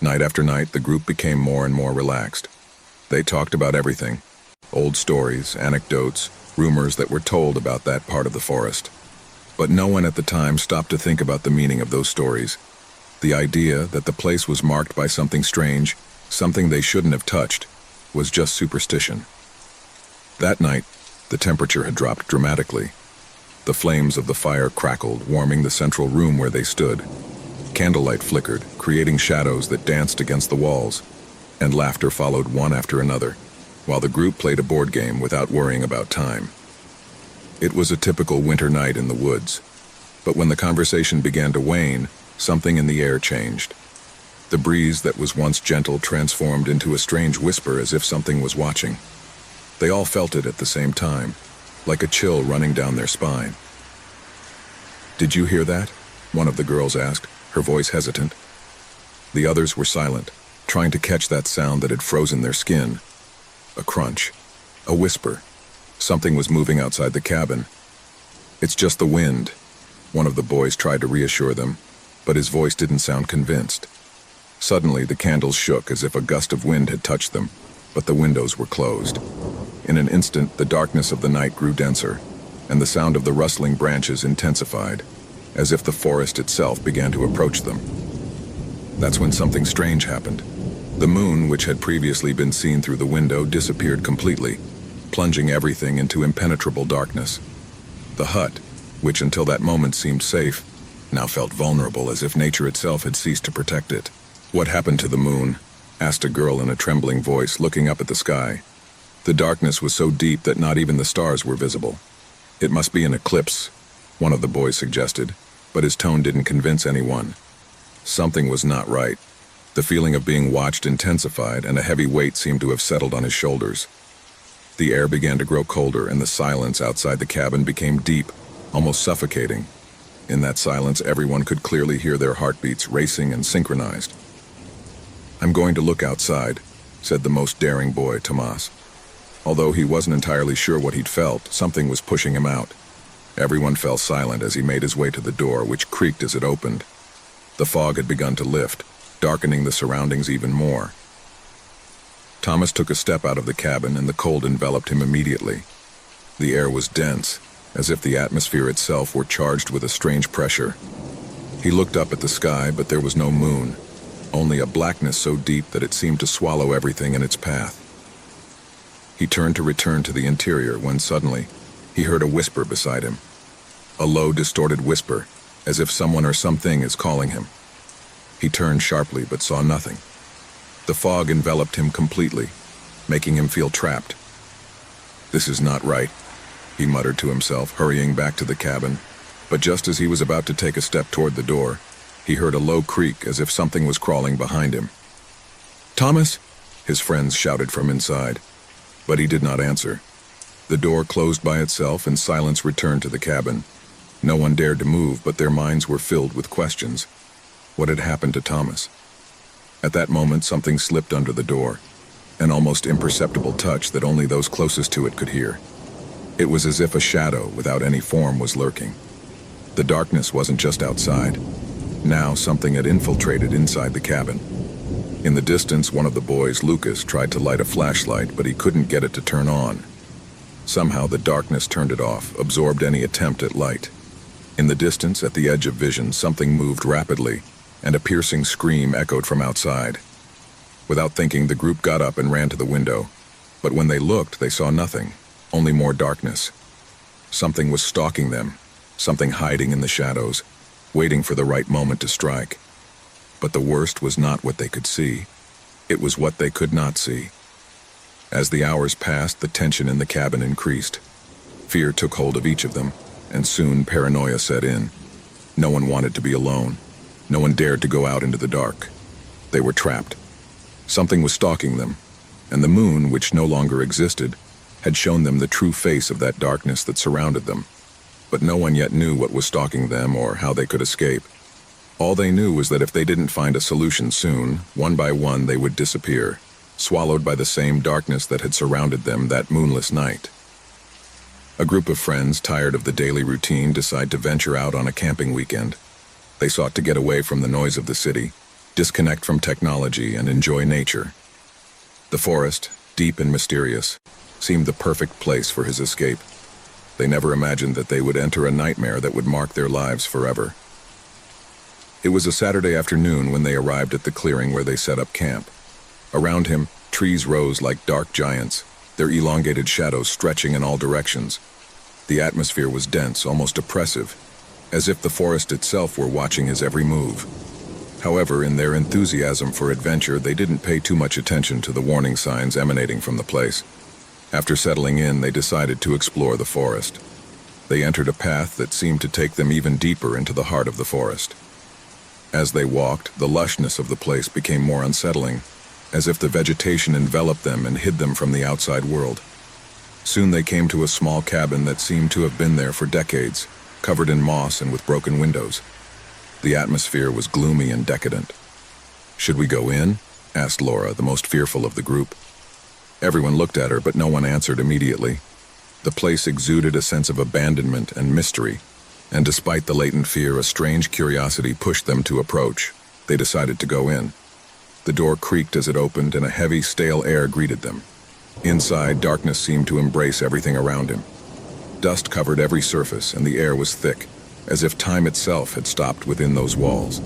Night after night, the group became more and more relaxed. They talked about everything: old stories, anecdotes, rumors that were told about that part of the forest. But no one at the time stopped to think about the meaning of those stories. The idea that the place was marked by something strange, something they shouldn't have touched, was just superstition. That night, the temperature had dropped dramatically. The flames of the fire crackled, warming the central room where they stood. Candlelight flickered, creating shadows that danced against the walls, and laughter followed one after another, while the group played a board game without worrying about time. It was a typical winter night in the woods, but when the conversation began to wane, something in the air changed. The breeze that was once gentle transformed into a strange whisper as if something was watching. They all felt it at the same time, like a chill running down their spine. "Did you hear that?" one of the girls asked, her voice hesitant. The others were silent, trying to catch that sound that had frozen their skin. A crunch, a whisper. Something was moving outside the cabin. "It's just the wind," one of the boys tried to reassure them, but his voice didn't sound convinced. Suddenly, the candles shook as if a gust of wind had touched them, but the windows were closed. In an instant, the darkness of the night grew denser, and the sound of the rustling branches intensified, as if the forest itself began to approach them. That's when something strange happened. The moon, which had previously been seen through the window, disappeared completely, plunging everything into impenetrable darkness. The hut, which until that moment seemed safe, now felt vulnerable, as if nature itself had ceased to protect it. "What happened to the moon?" asked a girl in a trembling voice, looking up at the sky. The darkness was so deep that not even the stars were visible. "It must be an eclipse," one of the boys suggested, but his tone didn't convince anyone. Something was not right. The feeling of being watched intensified, and a heavy weight seemed to have settled on his shoulders. The air began to grow colder, and the silence outside the cabin became deep, almost suffocating. In that silence, everyone could clearly hear their heartbeats racing and synchronized. "I'm going to look outside," said the most daring boy, Tomas. Although he wasn't entirely sure what he'd felt, something was pushing him out. Everyone fell silent as he made his way to the door, which creaked as it opened. The fog had begun to lift, darkening the surroundings even more. Thomas took a step out of the cabin, and the cold enveloped him immediately. The air was dense, as if the atmosphere itself were charged with a strange pressure. He looked up at the sky, but there was no moon, only a blackness so deep that it seemed to swallow everything in its path. He turned to return to the interior when suddenly, he heard a whisper beside him. A low, distorted whisper, as if someone or something is calling him. He turned sharply but saw nothing. The fog enveloped him completely, making him feel trapped. "This is not right," he muttered to himself, hurrying back to the cabin. But just as he was about to take a step toward the door, he heard a low creak as if something was crawling behind him. "Thomas!" his friends shouted from inside, but he did not answer. The door closed by itself and silence returned to the cabin. No one dared to move, but their minds were filled with questions. What had happened to Thomas? At that moment, something slipped under the door, an almost imperceptible touch that only those closest to it could hear. It was as if a shadow without any form was lurking. The darkness wasn't just outside. Now something had infiltrated inside the cabin. In the distance, one of the boys, Lucas, tried to light a flashlight, but he couldn't get it to turn on. Somehow the darkness turned it off, absorbed any attempt at light. In the distance, at the edge of vision, something moved rapidly, and a piercing scream echoed from outside. Without thinking, the group got up and ran to the window. But when they looked, they saw nothing, only more darkness. Something was stalking them, something hiding in the shadows, waiting for the right moment to strike. But the worst was not what they could see. It was what they could not see. As the hours passed, the tension in the cabin increased. Fear took hold of each of them, and soon paranoia set in. No one wanted to be alone. No one dared to go out into the dark. They were trapped. Something was stalking them, and the moon, which no longer existed, had shown them the true face of that darkness that surrounded them. But no one yet knew what was stalking them or how they could escape. All they knew was that if they didn't find a solution soon, one by one they would disappear, swallowed by the same darkness that had surrounded them that moonless night. A group of friends, tired of the daily routine, decided to venture out on a camping weekend. They sought to get away from the noise of the city, disconnect from technology, and enjoy nature. The forest, deep and mysterious, seemed the perfect place for his escape. They never imagined that they would enter a nightmare that would mark their lives forever. It was a Saturday afternoon when they arrived at the clearing where they set up camp. Around him, trees rose like dark giants, their elongated shadows stretching in all directions. The atmosphere was dense, almost oppressive, as if the forest itself were watching his every move. However, in their enthusiasm for adventure, they didn't pay too much attention to the warning signs emanating from the place. After settling in, they decided to explore the forest. They entered a path that seemed to take them even deeper into the heart of the forest. As they walked, the lushness of the place became more unsettling, as if the vegetation enveloped them and hid them from the outside world. Soon they came to a small cabin that seemed to have been there for decades, covered in moss and with broken windows. The atmosphere was gloomy and decadent. "Should we go in?" asked Laura, the most fearful of the group. Everyone looked at her, but no one answered immediately. The place exuded a sense of abandonment and mystery, and despite the latent fear, a strange curiosity pushed them to approach. They decided to go in. The door creaked as it opened, and a heavy, stale air greeted them. Inside, darkness seemed to embrace everything around him. Dust covered every surface, and the air was thick, as if time itself had stopped within those walls.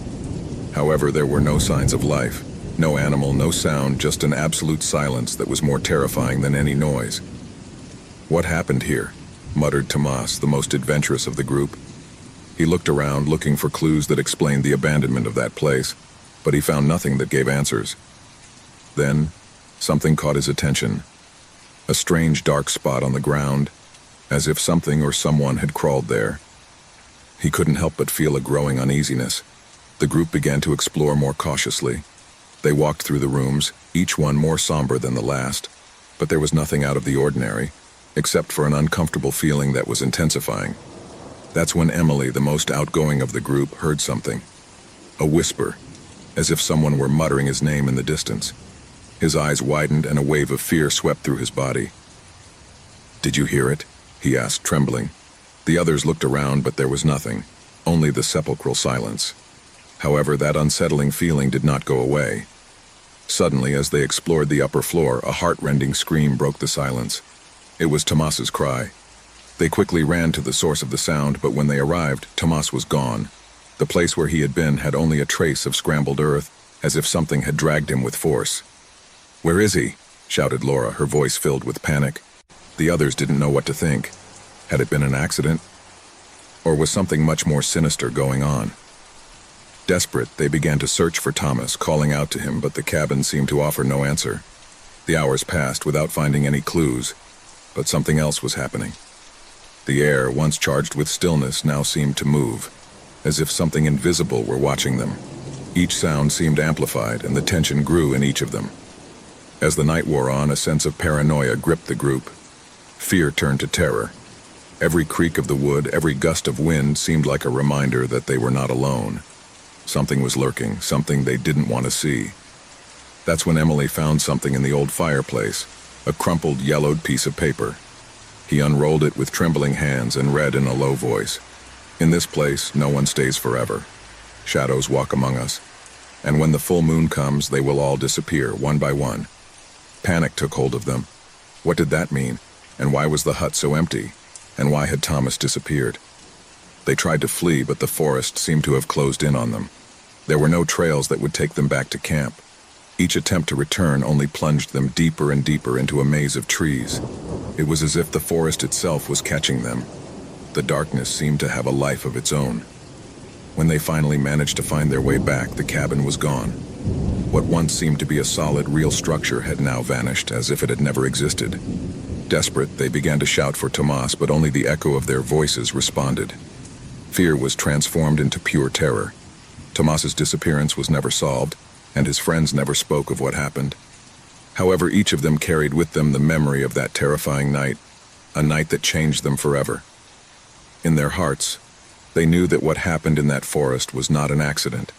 However, there were no signs of life, no animal, no sound, just an absolute silence that was more terrifying than any noise. "What happened here?" muttered Tomas, the most adventurous of the group. He looked around, looking for clues that explained the abandonment of that place, but he found nothing that gave answers. Then, something caught his attention. A strange dark spot on the ground, as if something or someone had crawled there. He couldn't help but feel a growing uneasiness. The group began to explore more cautiously. They walked through the rooms, each one more somber than the last, but there was nothing out of the ordinary, except for an uncomfortable feeling that was intensifying. That's when Emily, the most outgoing of the group, heard something. A whisper, as if someone were muttering his name in the distance. His eyes widened and a wave of fear swept through his body. "Did you hear it?" he asked, trembling. The others looked around, but there was nothing, only the sepulchral silence. However, that unsettling feeling did not go away. Suddenly, as they explored the upper floor, a heart-rending scream broke the silence. It was Tomas's cry. They quickly ran to the source of the sound, but when they arrived, Tomas was gone. The place where he had been had only a trace of scrambled earth, as if something had dragged him with force. "Where is he?" shouted Laura, her voice filled with panic. The others didn't know what to think. Had it been an accident? Or was something much more sinister going on? Desperate, they began to search for Thomas, calling out to him, but the cabin seemed to offer no answer. The hours passed without finding any clues, but something else was happening. The air, once charged with stillness, now seemed to move, as if something invisible were watching them. Each sound seemed amplified, and the tension grew in each of them. As the night wore on, a sense of paranoia gripped the group. Fear turned to terror. Every creak of the wood, every gust of wind seemed like a reminder that they were not alone. Something was lurking, something they didn't want to see. That's when Emily found something in the old fireplace, a crumpled, yellowed piece of paper. He unrolled it with trembling hands and read in a low voice, "In this place, no one stays forever. Shadows walk among us, and when the full moon comes, they will all disappear, one by one." Panic took hold of them. What did that mean? And why was the hut so empty? And why had Thomas disappeared? They tried to flee, but the forest seemed to have closed in on them. There were no trails that would take them back to camp. Each attempt to return only plunged them deeper and deeper into a maze of trees. It was as if the forest itself was catching them. The darkness seemed to have a life of its own. When they finally managed to find their way back, the cabin was gone. What once seemed to be a solid, real structure had now vanished, as if it had never existed. Desperate, they began to shout for Tomas, but only the echo of their voices responded. Fear was transformed into pure terror. Tomas's disappearance was never solved, and his friends never spoke of what happened. However, each of them carried with them the memory of that terrifying night, a night that changed them forever. In their hearts, they knew that what happened in that forest was not an accident.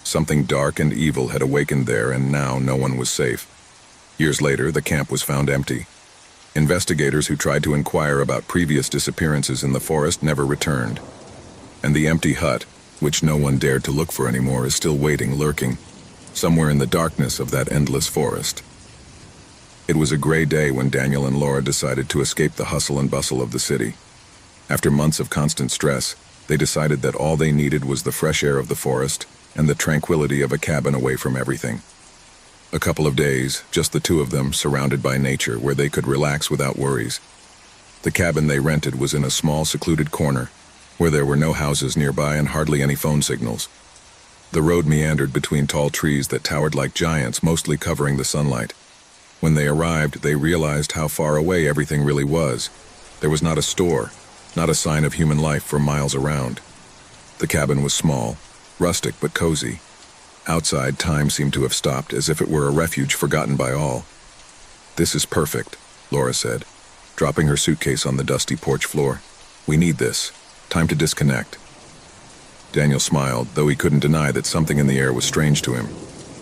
Something dark and evil had awakened there, and now no one was safe. Years later, the camp was found empty. Investigators who tried to inquire about previous disappearances in the forest never returned. And the empty hut, which no one dared to look for anymore, is still waiting, lurking, somewhere in the darkness of that endless forest. It was a gray day when Daniel and Laura decided to escape the hustle and bustle of the city. After months of constant stress, they decided that all they needed was the fresh air of the forest and the tranquility of a cabin away from everything. A couple of days, just the two of them, surrounded by nature, where they could relax without worries. The cabin they rented was in a small, secluded corner, where there were no houses nearby and hardly any phone signals. The road meandered between tall trees that towered like giants, mostly covering the sunlight. When they arrived, they realized how far away everything really was. There was not a store, not a sign of human life for miles around. The cabin was small, rustic but cozy. Outside, time seemed to have stopped, as if it were a refuge forgotten by all. "This is perfect," Laura said, dropping her suitcase on the dusty porch floor. "We need this. Time to disconnect." Daniel smiled, though he couldn't deny that something in the air was strange to him.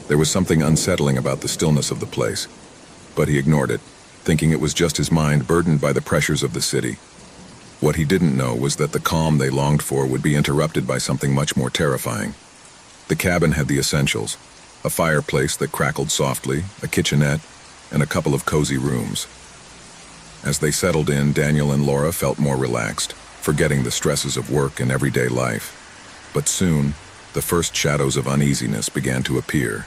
There was something unsettling about the stillness of the place. But he ignored it, thinking it was just his mind burdened by the pressures of the city. What he didn't know was that the calm they longed for would be interrupted by something much more terrifying. The cabin had the essentials: a fireplace that crackled softly, a kitchenette, and a couple of cozy rooms. As they settled in, Daniel and Laura felt more relaxed, forgetting the stresses of work and everyday life. But soon, the first shadows of uneasiness began to appear.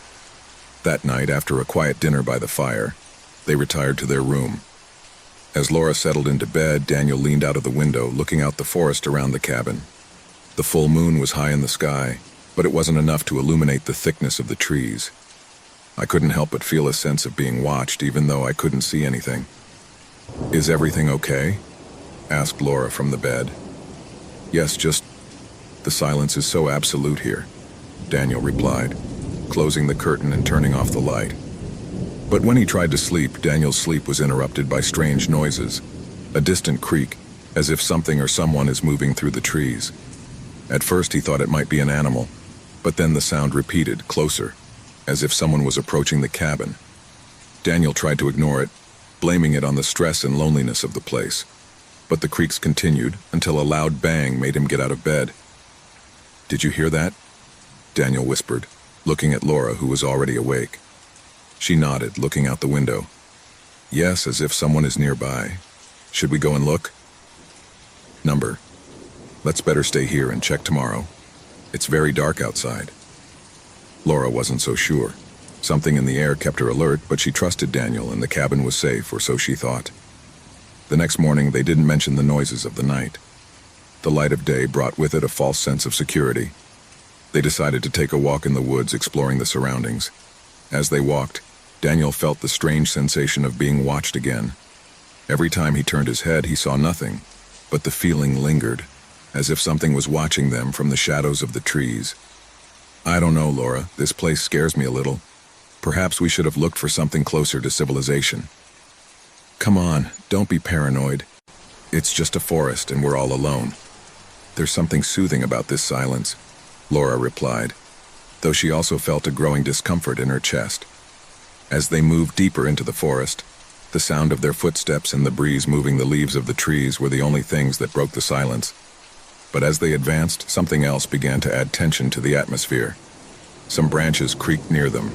That night, after a quiet dinner by the fire, they retired to their room. As Laura settled into bed, Daniel leaned out of the window, looking out the forest around the cabin. The full moon was high in the sky, but it wasn't enough to illuminate the thickness of the trees. "I couldn't help but feel a sense of being watched, even though I couldn't see anything." "Is everything okay?" asked Laura from the bed. "Yes, just... the silence is so absolute here," Daniel replied, closing the curtain and turning off the light. But when he tried to sleep, Daniel's sleep was interrupted by strange noises, a distant creak, as if something or someone is moving through the trees. At first he thought it might be an animal, but then the sound repeated, closer, as if someone was approaching the cabin. Daniel tried to ignore it, blaming it on the stress and loneliness of the place. But the creaks continued until a loud bang made him get out of bed. "Did you hear that?" Daniel whispered, looking at Laura, who was already awake. She nodded, looking out the window. "Yes, as if someone is nearby. Should we go and look?" "Number. Let's better stay here and check tomorrow. It's very dark outside." Laura wasn't so sure. Something in the air kept her alert, but she trusted Daniel and the cabin was safe, or so she thought. The next morning, they didn't mention the noises of the night. The light of day brought with it a false sense of security. They decided to take a walk in the woods, exploring the surroundings. As they walked, Daniel felt the strange sensation of being watched again. Every time he turned his head, he saw nothing, but the feeling lingered, as if something was watching them from the shadows of the trees. "I don't know, Laura. This place scares me a little. Perhaps we should have looked for something closer to civilization." "Come on, don't be paranoid. It's just a forest and we're all alone." "There's something soothing about this silence," Laura replied, though she also felt a growing discomfort in her chest. As they moved deeper into the forest, the sound of their footsteps and the breeze moving the leaves of the trees were the only things that broke the silence. But as they advanced, something else began to add tension to the atmosphere. Some branches creaked near them,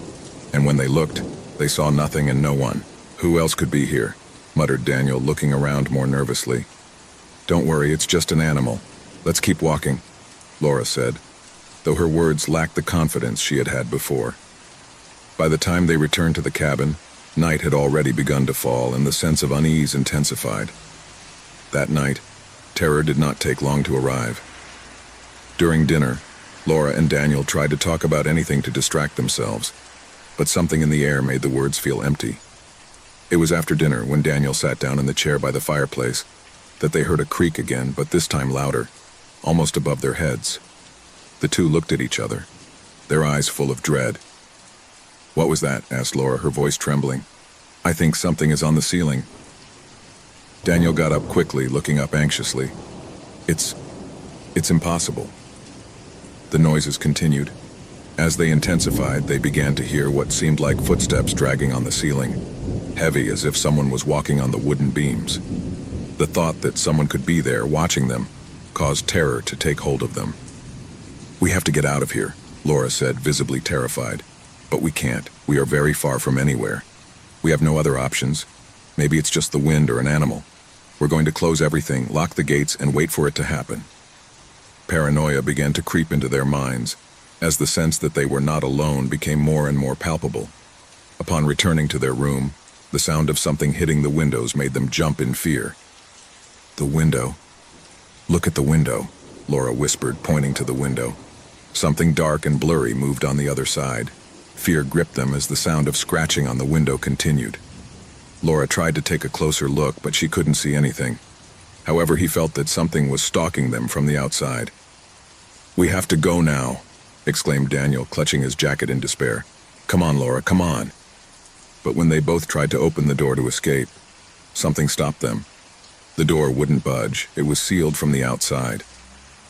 and when they looked, they saw nothing and no one. "Who else could be here?" muttered Daniel, looking around more nervously. "Don't worry, it's just an animal. Let's keep walking," Laura said, though her words lacked the confidence she had had before. By the time they returned to the cabin, night had already begun to fall and the sense of unease intensified. That night, terror did not take long to arrive. During dinner, Laura and Daniel tried to talk about anything to distract themselves, but something in the air made the words feel empty. It was after dinner, when Daniel sat down in the chair by the fireplace, that they heard a creak again, but this time louder, almost above their heads. The two looked at each other, their eyes full of dread. "What was that?" asked Laura, her voice trembling. "I think something is on the ceiling." Daniel got up quickly, looking up anxiously. It's impossible." The noises continued. As they intensified, they began to hear what seemed like footsteps dragging on the ceiling, heavy as if someone was walking on the wooden beams. The thought that someone could be there watching them caused terror to take hold of them. "We have to get out of here," Laura said, visibly terrified. "But we can't. We are very far from anywhere. We have no other options. Maybe it's just the wind or an animal. We're going to close everything, lock the gates, and wait for it to happen." Paranoia began to creep into their minds, as the sense that they were not alone became more and more palpable. Upon returning to their room, the sound of something hitting the windows made them jump in fear. "The window. Look at the window," Laura whispered, pointing to the window. Something dark and blurry moved on the other side. Fear gripped them as the sound of scratching on the window continued. Laura tried to take a closer look, but she couldn't see anything. However, he felt that something was stalking them from the outside. "We have to go now," exclaimed Daniel, clutching his jacket in despair. "Come on, Laura, come on." But when they both tried to open the door to escape, something stopped them. The door wouldn't budge. It was sealed from the outside.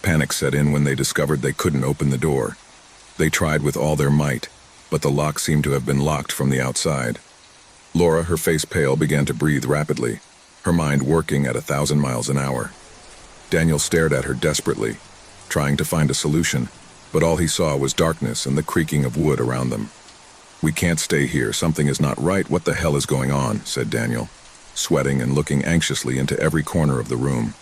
Panic set in when they discovered they couldn't open the door. They tried with all their might, but the lock seemed to have been locked from the outside. Laura, her face pale, began to breathe rapidly, her mind working at 1,000 miles an hour. Daniel stared at her desperately, trying to find a solution, but all he saw was darkness and the creaking of wood around them. "We can't stay here. Something is not right. What the hell is going on?" said Daniel, sweating and looking anxiously into every corner of the room.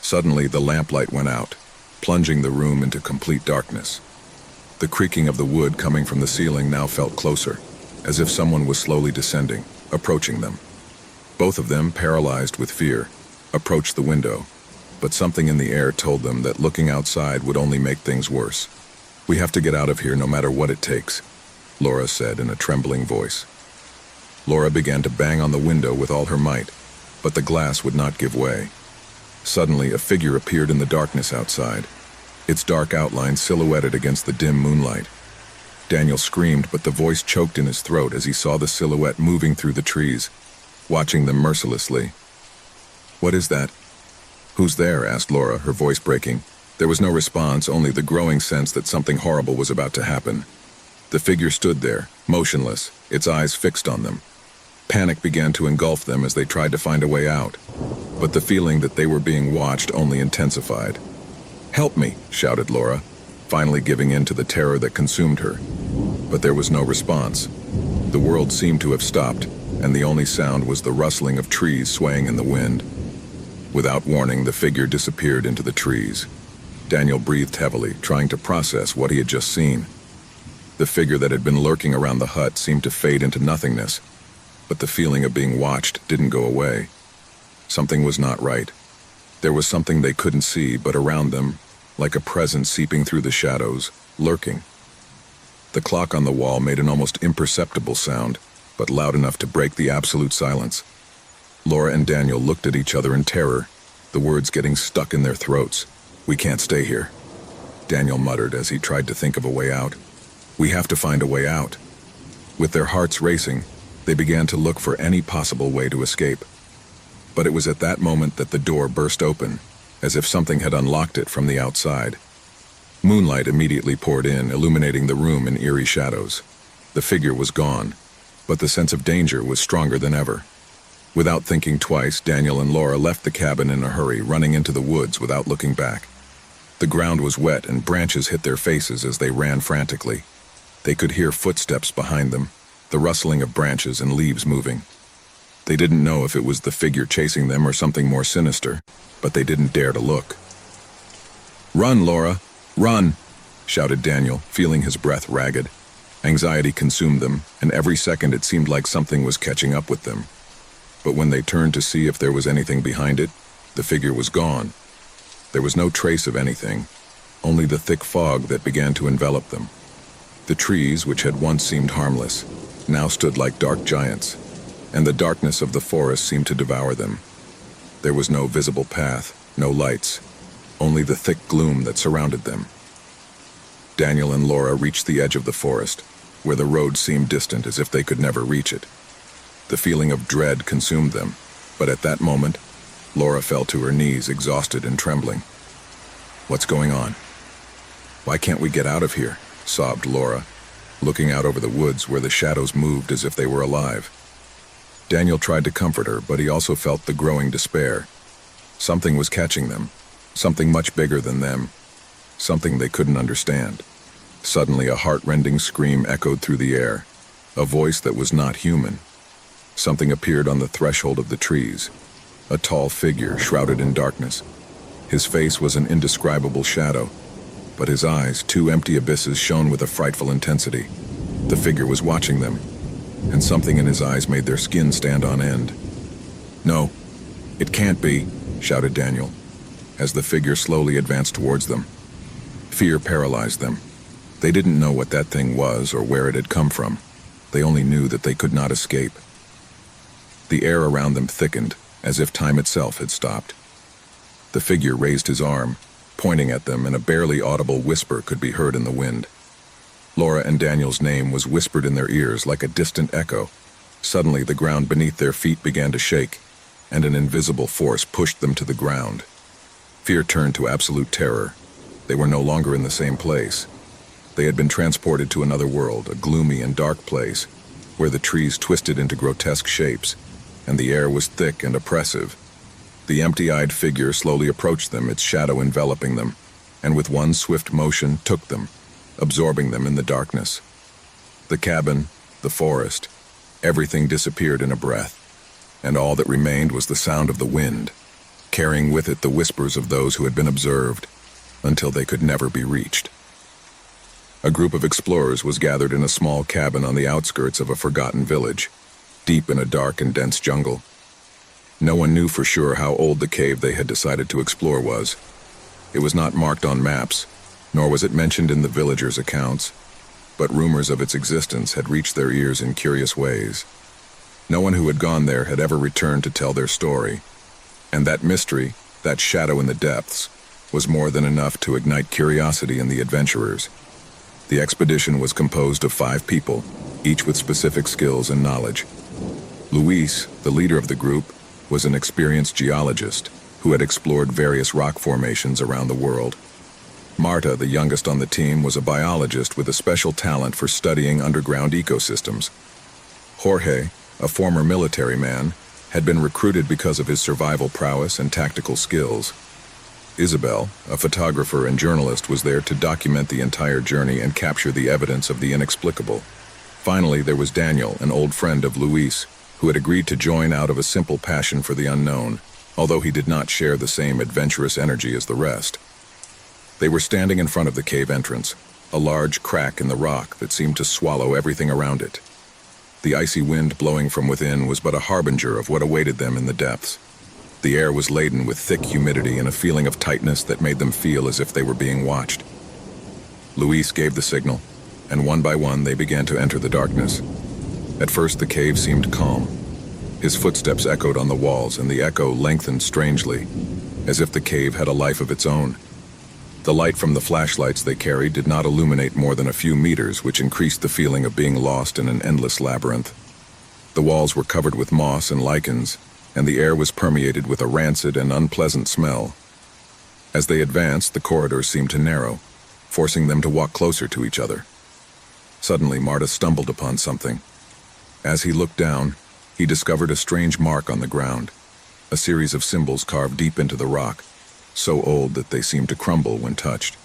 Suddenly, the lamplight went out, plunging the room into complete darkness. The creaking of the wood coming from the ceiling now felt closer, as if someone was slowly descending, approaching them. Both of them, paralyzed with fear, approached the window, but something in the air told them that looking outside would only make things worse. "We have to get out of here no matter what it takes," Laura said in a trembling voice. Laura began to bang on the window with all her might, but the glass would not give way. Suddenly, a figure appeared in the darkness outside, its dark outline silhouetted against the dim moonlight. Daniel screamed, but the voice choked in his throat as he saw the silhouette moving through the trees, watching them mercilessly. "What is that?" "Who's there?" asked Laura, her voice breaking. There was no response, only the growing sense that something horrible was about to happen. The figure stood there, motionless, its eyes fixed on them. Panic began to engulf them as they tried to find a way out, but the feeling that they were being watched only intensified. "Help me!" shouted Laura, finally giving in to the terror that consumed her. But there was no response. The world seemed to have stopped, and the only sound was the rustling of trees swaying in the wind. Without warning, the figure disappeared into the trees. Daniel breathed heavily, trying to process what he had just seen. The figure that had been lurking around the hut seemed to fade into nothingness, but the feeling of being watched didn't go away. Something was not right. There was something they couldn't see, but around them, like a presence seeping through the shadows, lurking. The clock on the wall made an almost imperceptible sound, but loud enough to break the absolute silence. Laura and Daniel looked at each other in terror, the words getting stuck in their throats. "We can't stay here," Daniel muttered as he tried to think of a way out. "We have to find a way out." With their hearts racing, they began to look for any possible way to escape. But it was at that moment that the door burst open, as if something had unlocked it from the outside. Moonlight immediately poured in, illuminating the room in eerie shadows. The figure was gone, but the sense of danger was stronger than ever. Without thinking twice, Daniel and Laura left the cabin in a hurry, running into the woods without looking back. The ground was wet and branches hit their faces as they ran frantically. They could hear footsteps behind them, the rustling of branches and leaves moving. They didn't know if it was the figure chasing them or something more sinister, but they didn't dare to look. "Run, Laura! Run!" shouted Daniel, feeling his breath ragged. Anxiety consumed them, and every second it seemed like something was catching up with them. But when they turned to see if there was anything behind it, the figure was gone. There was no trace of anything, only the thick fog that began to envelop them. The trees, which had once seemed harmless, now stood like dark giants, and the darkness of the forest seemed to devour them. There was no visible path, no lights, only the thick gloom that surrounded them. Daniel and Laura reached the edge of the forest, where the road seemed distant as if they could never reach it. The feeling of dread consumed them, but at that moment, Laura fell to her knees, exhausted and trembling. "What's going on? Why can't we get out of here?" sobbed Laura, looking out over the woods where the shadows moved as if they were alive. Daniel tried to comfort her, but he also felt the growing despair. Something was catching them, something much bigger than them, something they couldn't understand. Suddenly, a heart-rending scream echoed through the air, a voice that was not human. Something appeared on the threshold of the trees, a tall figure shrouded in darkness. His face was an indescribable shadow, but his eyes, two empty abysses, shone with a frightful intensity. The figure was watching them, and something in his eyes made their skin stand on end. "No, it can't be," shouted Daniel, as the figure slowly advanced towards them. Fear paralyzed them. They didn't know what that thing was or where it had come from. They only knew that they could not escape. The air around them thickened, as if time itself had stopped. The figure raised his arm, pointing at them, and a barely audible whisper could be heard in the wind. Laura and Daniel's name was whispered in their ears like a distant echo. Suddenly, the ground beneath their feet began to shake, and an invisible force pushed them to the ground. Fear turned to absolute terror. They were no longer in the same place. They had been transported to another world, a gloomy and dark place, where the trees twisted into grotesque shapes, and the air was thick and oppressive. The empty-eyed figure slowly approached them, its shadow enveloping them, and with one swift motion took them, absorbing them in the darkness. The cabin, the forest, everything disappeared in a breath, and all that remained was the sound of the wind, carrying with it the whispers of those who had been observed, until they could never be reached. A group of explorers was gathered in a small cabin on the outskirts of a forgotten village, deep in a dark and dense jungle. No one knew for sure how old the cave they had decided to explore was. It was not marked on maps, nor was it mentioned in the villagers' accounts, but rumors of its existence had reached their ears in curious ways. No one who had gone there had ever returned to tell their story, and that mystery, that shadow in the depths, was more than enough to ignite curiosity in the adventurers. The expedition was composed of 5 people, each with specific skills and knowledge. Luis, the leader of the group, was an experienced geologist who had explored various rock formations around the world. Marta, the youngest on the team, was a biologist with a special talent for studying underground ecosystems. Jorge, a former military man, had been recruited because of his survival prowess and tactical skills. Isabel, a photographer and journalist, was there to document the entire journey and capture the evidence of the inexplicable. Finally, there was Daniel, an old friend of Luis, who had agreed to join out of a simple passion for the unknown, although he did not share the same adventurous energy as the rest. They were standing in front of the cave entrance, a large crack in the rock that seemed to swallow everything around it. The icy wind blowing from within was but a harbinger of what awaited them in the depths. The air was laden with thick humidity and a feeling of tightness that made them feel as if they were being watched. Luis gave the signal, and one by one they began to enter the darkness. At first the cave seemed calm. His footsteps echoed on the walls, and the echo lengthened strangely, as if the cave had a life of its own. The light from the flashlights they carried did not illuminate more than a few meters, which increased the feeling of being lost in an endless labyrinth. The walls were covered with moss and lichens, and the air was permeated with a rancid and unpleasant smell. As they advanced, the corridors seemed to narrow, forcing them to walk closer to each other. Suddenly, Marta stumbled upon something. As he looked down, he discovered a strange mark on the ground, a series of symbols carved deep into the rock, so old that they seemed to crumble when touched.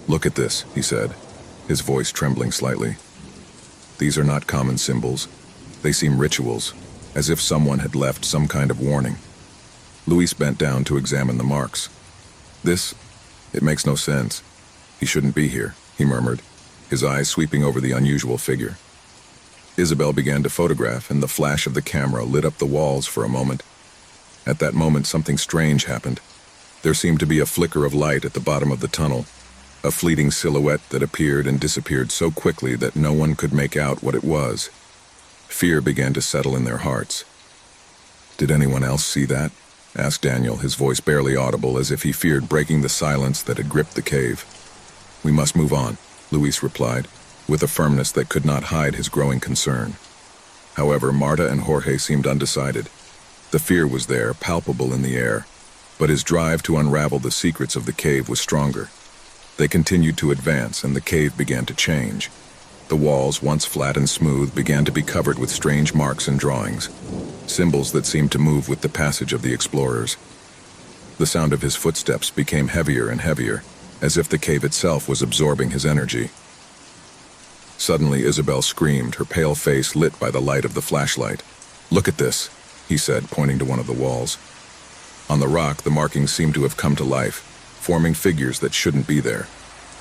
"Look at this," he said, his voice trembling slightly. "These are not common symbols. They seem rituals, as if someone had left some kind of warning." Luis bent down to examine the marks. It makes no sense. He shouldn't be here," he murmured, his eyes sweeping over the unusual figure. Isabel began to photograph, and the flash of the camera lit up the walls for a moment. At that moment, something strange happened. There seemed to be a flicker of light at the bottom of the tunnel, a fleeting silhouette that appeared and disappeared so quickly that no one could make out what it was. Fear began to settle in their hearts. "Did anyone else see that?" asked Daniel, his voice barely audible, as if he feared breaking the silence that had gripped the cave. "We must move on," Luis replied, with a firmness that could not hide his growing concern. However, Marta and Jorge seemed undecided. The fear was there, palpable in the air, but his drive to unravel the secrets of the cave was stronger. They continued to advance, and the cave began to change. The walls, once flat and smooth, began to be covered with strange marks and drawings, symbols that seemed to move with the passage of the explorers. The sound of his footsteps became heavier and heavier, as if the cave itself was absorbing his energy. Suddenly, Isabel screamed, her pale face lit by the light of the flashlight. "Look at this," he said, pointing to one of the walls. On the rock, the markings seemed to have come to life, forming figures that shouldn't be there.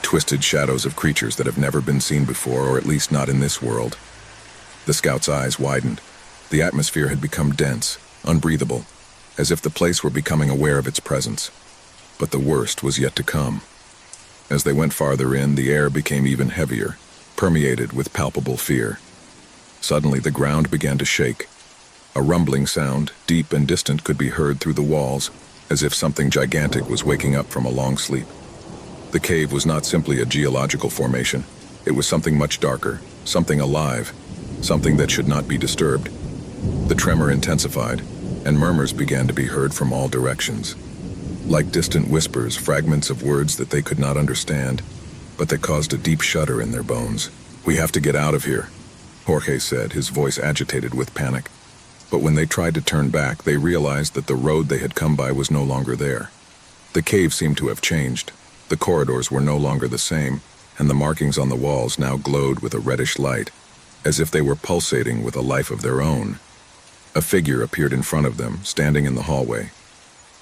Twisted shadows of creatures that have never been seen before, or at least not in this world. The scout's eyes widened. The atmosphere had become dense, unbreathable, as if the place were becoming aware of its presence. But the worst was yet to come. As they went farther in, the air became even heavier, permeated with palpable fear. Suddenly, the ground began to shake. A rumbling sound, deep and distant, could be heard through the walls, as if something gigantic was waking up from a long sleep. The cave was not simply a geological formation. It was something much darker, something alive, something that should not be disturbed. The tremor intensified, and murmurs began to be heard from all directions. Like distant whispers, fragments of words that they could not understand, but that caused a deep shudder in their bones. "We have to get out of here," Jorge said, his voice agitated with panic. But when they tried to turn back, they realized that the road they had come by was no longer there. The cave seemed to have changed. The corridors were no longer the same, and the markings on the walls now glowed with a reddish light, as if they were pulsating with a life of their own. A figure appeared in front of them, standing in the hallway.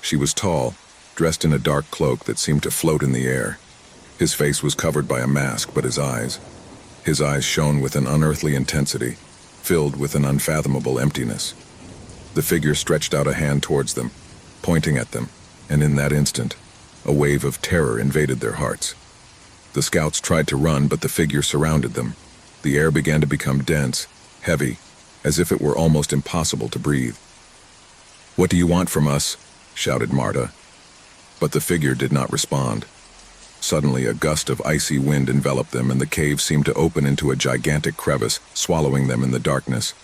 She was tall, dressed in a dark cloak that seemed to float in the air. His face was covered by a mask, but his eyes shone with an unearthly intensity, filled with an unfathomable emptiness. The figure stretched out a hand towards them, pointing at them, and in that instant, a wave of terror invaded their hearts. The scouts tried to run, but the figure surrounded them. The air began to become dense, heavy, as if it were almost impossible to breathe. "What do you want from us?" shouted Marta. But the figure did not respond. Suddenly, a gust of icy wind enveloped them, and the cave seemed to open into a gigantic crevice, swallowing them in the darkness.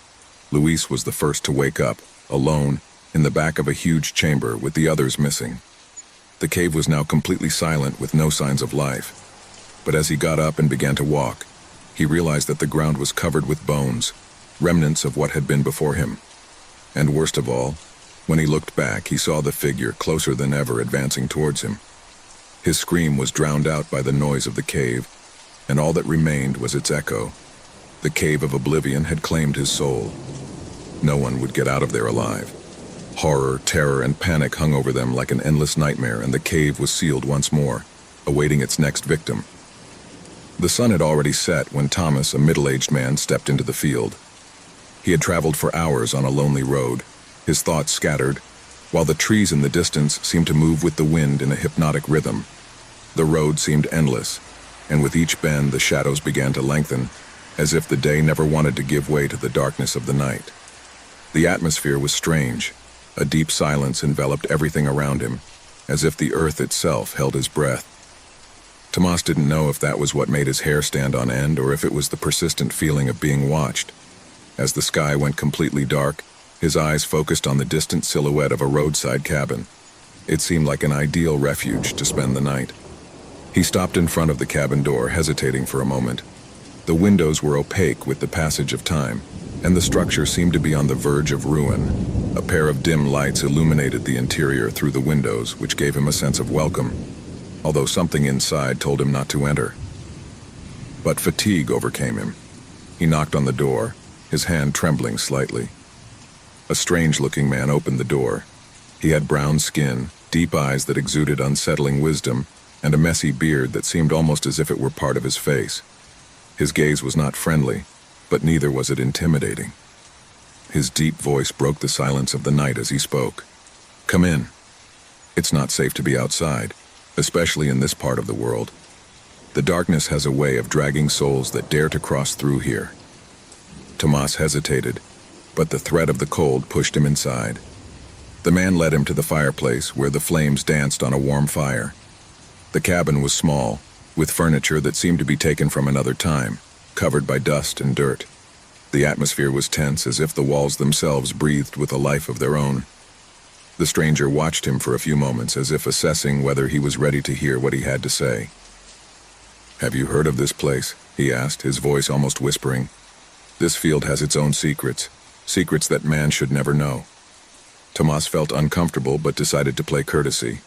Luis was the first to wake up, alone, in the back of a huge chamber with the others missing. The cave was now completely silent, with no signs of life. But as he got up and began to walk, he realized that the ground was covered with bones, remnants of what had been before him. And worst of all, when he looked back, he saw the figure, closer than ever, advancing towards him. His scream was drowned out by the noise of the cave, and all that remained was its echo. The cave of oblivion had claimed his soul. No one would get out of there alive. Horror, terror, and panic hung over them like an endless nightmare, and the cave was sealed once more, awaiting its next victim. The sun had already set when Thomas, a middle-aged man, stepped into the field. He had traveled for hours on a lonely road, his thoughts scattered, while the trees in the distance seemed to move with the wind in a hypnotic rhythm. The road seemed endless, and with each bend the shadows began to lengthen, as if the day never wanted to give way to the darkness of the night. The atmosphere was strange. A deep silence enveloped everything around him, as if the earth itself held his breath. Tomas didn't know if that was what made his hair stand on end or if it was the persistent feeling of being watched. As the sky went completely dark, his eyes focused on the distant silhouette of a roadside cabin. It seemed like an ideal refuge to spend the night. He stopped in front of the cabin door, hesitating for a moment. The windows were opaque with the passage of time, and the structure seemed to be on the verge of ruin. A pair of dim lights illuminated the interior through the windows, which gave him a sense of welcome, although something inside told him not to enter. But fatigue overcame him. He knocked on the door, his hand trembling slightly. A strange-looking man opened the door. He had brown skin, deep eyes that exuded unsettling wisdom, and a messy beard that seemed almost as if it were part of his face. His gaze was not friendly, but neither was it intimidating. His deep voice broke the silence of the night as he spoke. "Come in. It's not safe to be outside, especially in this part of the world. The darkness has a way of dragging souls that dare to cross through here." Tomas hesitated, but the threat of the cold pushed him inside. The man led him to the fireplace where the flames danced on a warm fire. The cabin was small, with furniture that seemed to be taken from another time, covered by dust and dirt. The atmosphere was tense, as if the walls themselves breathed with a life of their own. The stranger watched him for a few moments, as if assessing whether he was ready to hear what he had to say. "Have you heard of this place?" he asked, his voice almost whispering. "This field has its own secrets, secrets that man should never know." Tomas felt uncomfortable but decided to play courtesy.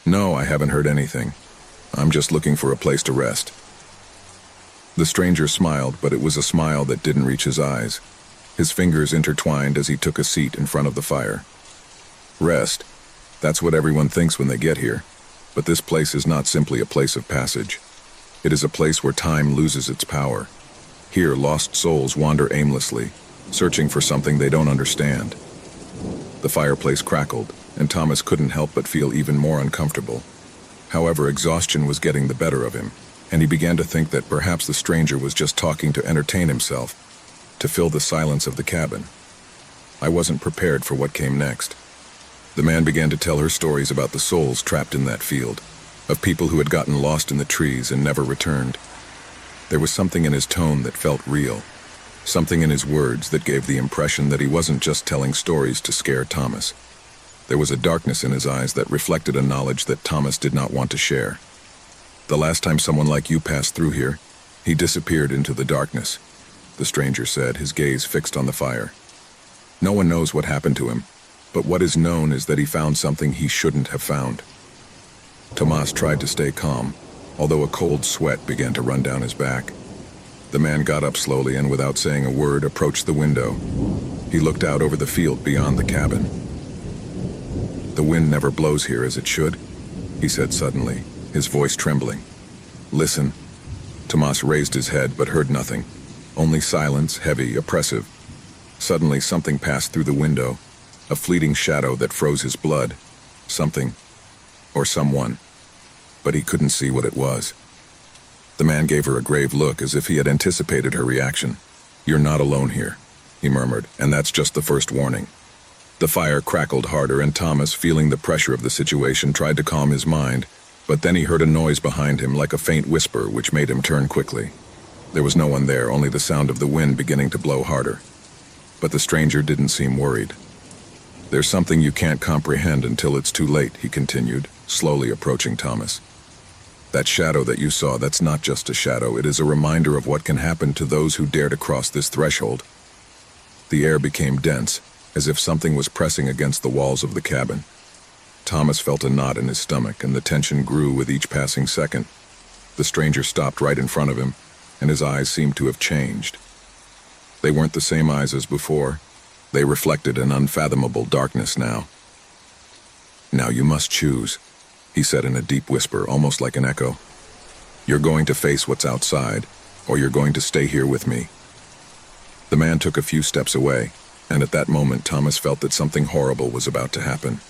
"No, I haven't heard anything. I'm just looking for a place to rest." The stranger smiled, but it was a smile that didn't reach his eyes. His fingers intertwined as he took a seat in front of the fire. "Rest. That's what everyone thinks when they get here. But this place is not simply a place of passage. It is a place where time loses its power. Here, lost souls wander aimlessly, searching for something they don't understand." The fireplace crackled, and Thomas couldn't help but feel even more uncomfortable. However, exhaustion was getting the better of him, and he began to think that perhaps the stranger was just talking to entertain himself, to fill the silence of the cabin. I wasn't prepared for what came next. The man began to tell her stories about the souls trapped in that field, of people who had gotten lost in the trees and never returned. There was something in his tone that felt real, something in his words that gave the impression that he wasn't just telling stories to scare Thomas. There was a darkness in his eyes that reflected a knowledge that Thomas did not want to share. "The last time someone like you passed through here, he disappeared into the darkness," the stranger said, his gaze fixed on the fire. "No one knows what happened to him, but what is known is that he found something he shouldn't have found." Tomas tried to stay calm, although a cold sweat began to run down his back. The man got up slowly and, without saying a word, approached the window. He looked out over the field beyond the cabin. "The wind never blows here as it should," he said suddenly, his voice trembling. "Listen." Tomas raised his head but heard nothing, only silence, heavy, oppressive. Suddenly something passed through the window, a fleeting shadow that froze his blood. Something, or someone, but he couldn't see what it was. The man gave her a grave look, as if he had anticipated her reaction. "You're not alone here," he murmured, "and that's just the first warning." The fire crackled harder, and Thomas, feeling the pressure of the situation, tried to calm his mind, but then he heard a noise behind him, like a faint whisper, which made him turn quickly. There was no one there, only the sound of the wind beginning to blow harder. But the stranger didn't seem worried. "There's something you can't comprehend until it's too late," he continued, slowly approaching Thomas. "That shadow that you saw, that's not just a shadow, it is a reminder of what can happen to those who dare to cross this threshold." The air became dense, as if something was pressing against the walls of the cabin. Thomas felt a knot in his stomach, and the tension grew with each passing second. The stranger stopped right in front of him, and his eyes seemed to have changed. They weren't the same eyes as before. They reflected an unfathomable darkness now. "Now you must choose," he said in a deep whisper, almost like an echo. You're going to face what's outside, or you're going to stay here with me." The man took a few steps away, and at that moment Thomas felt that something horrible was about to happen.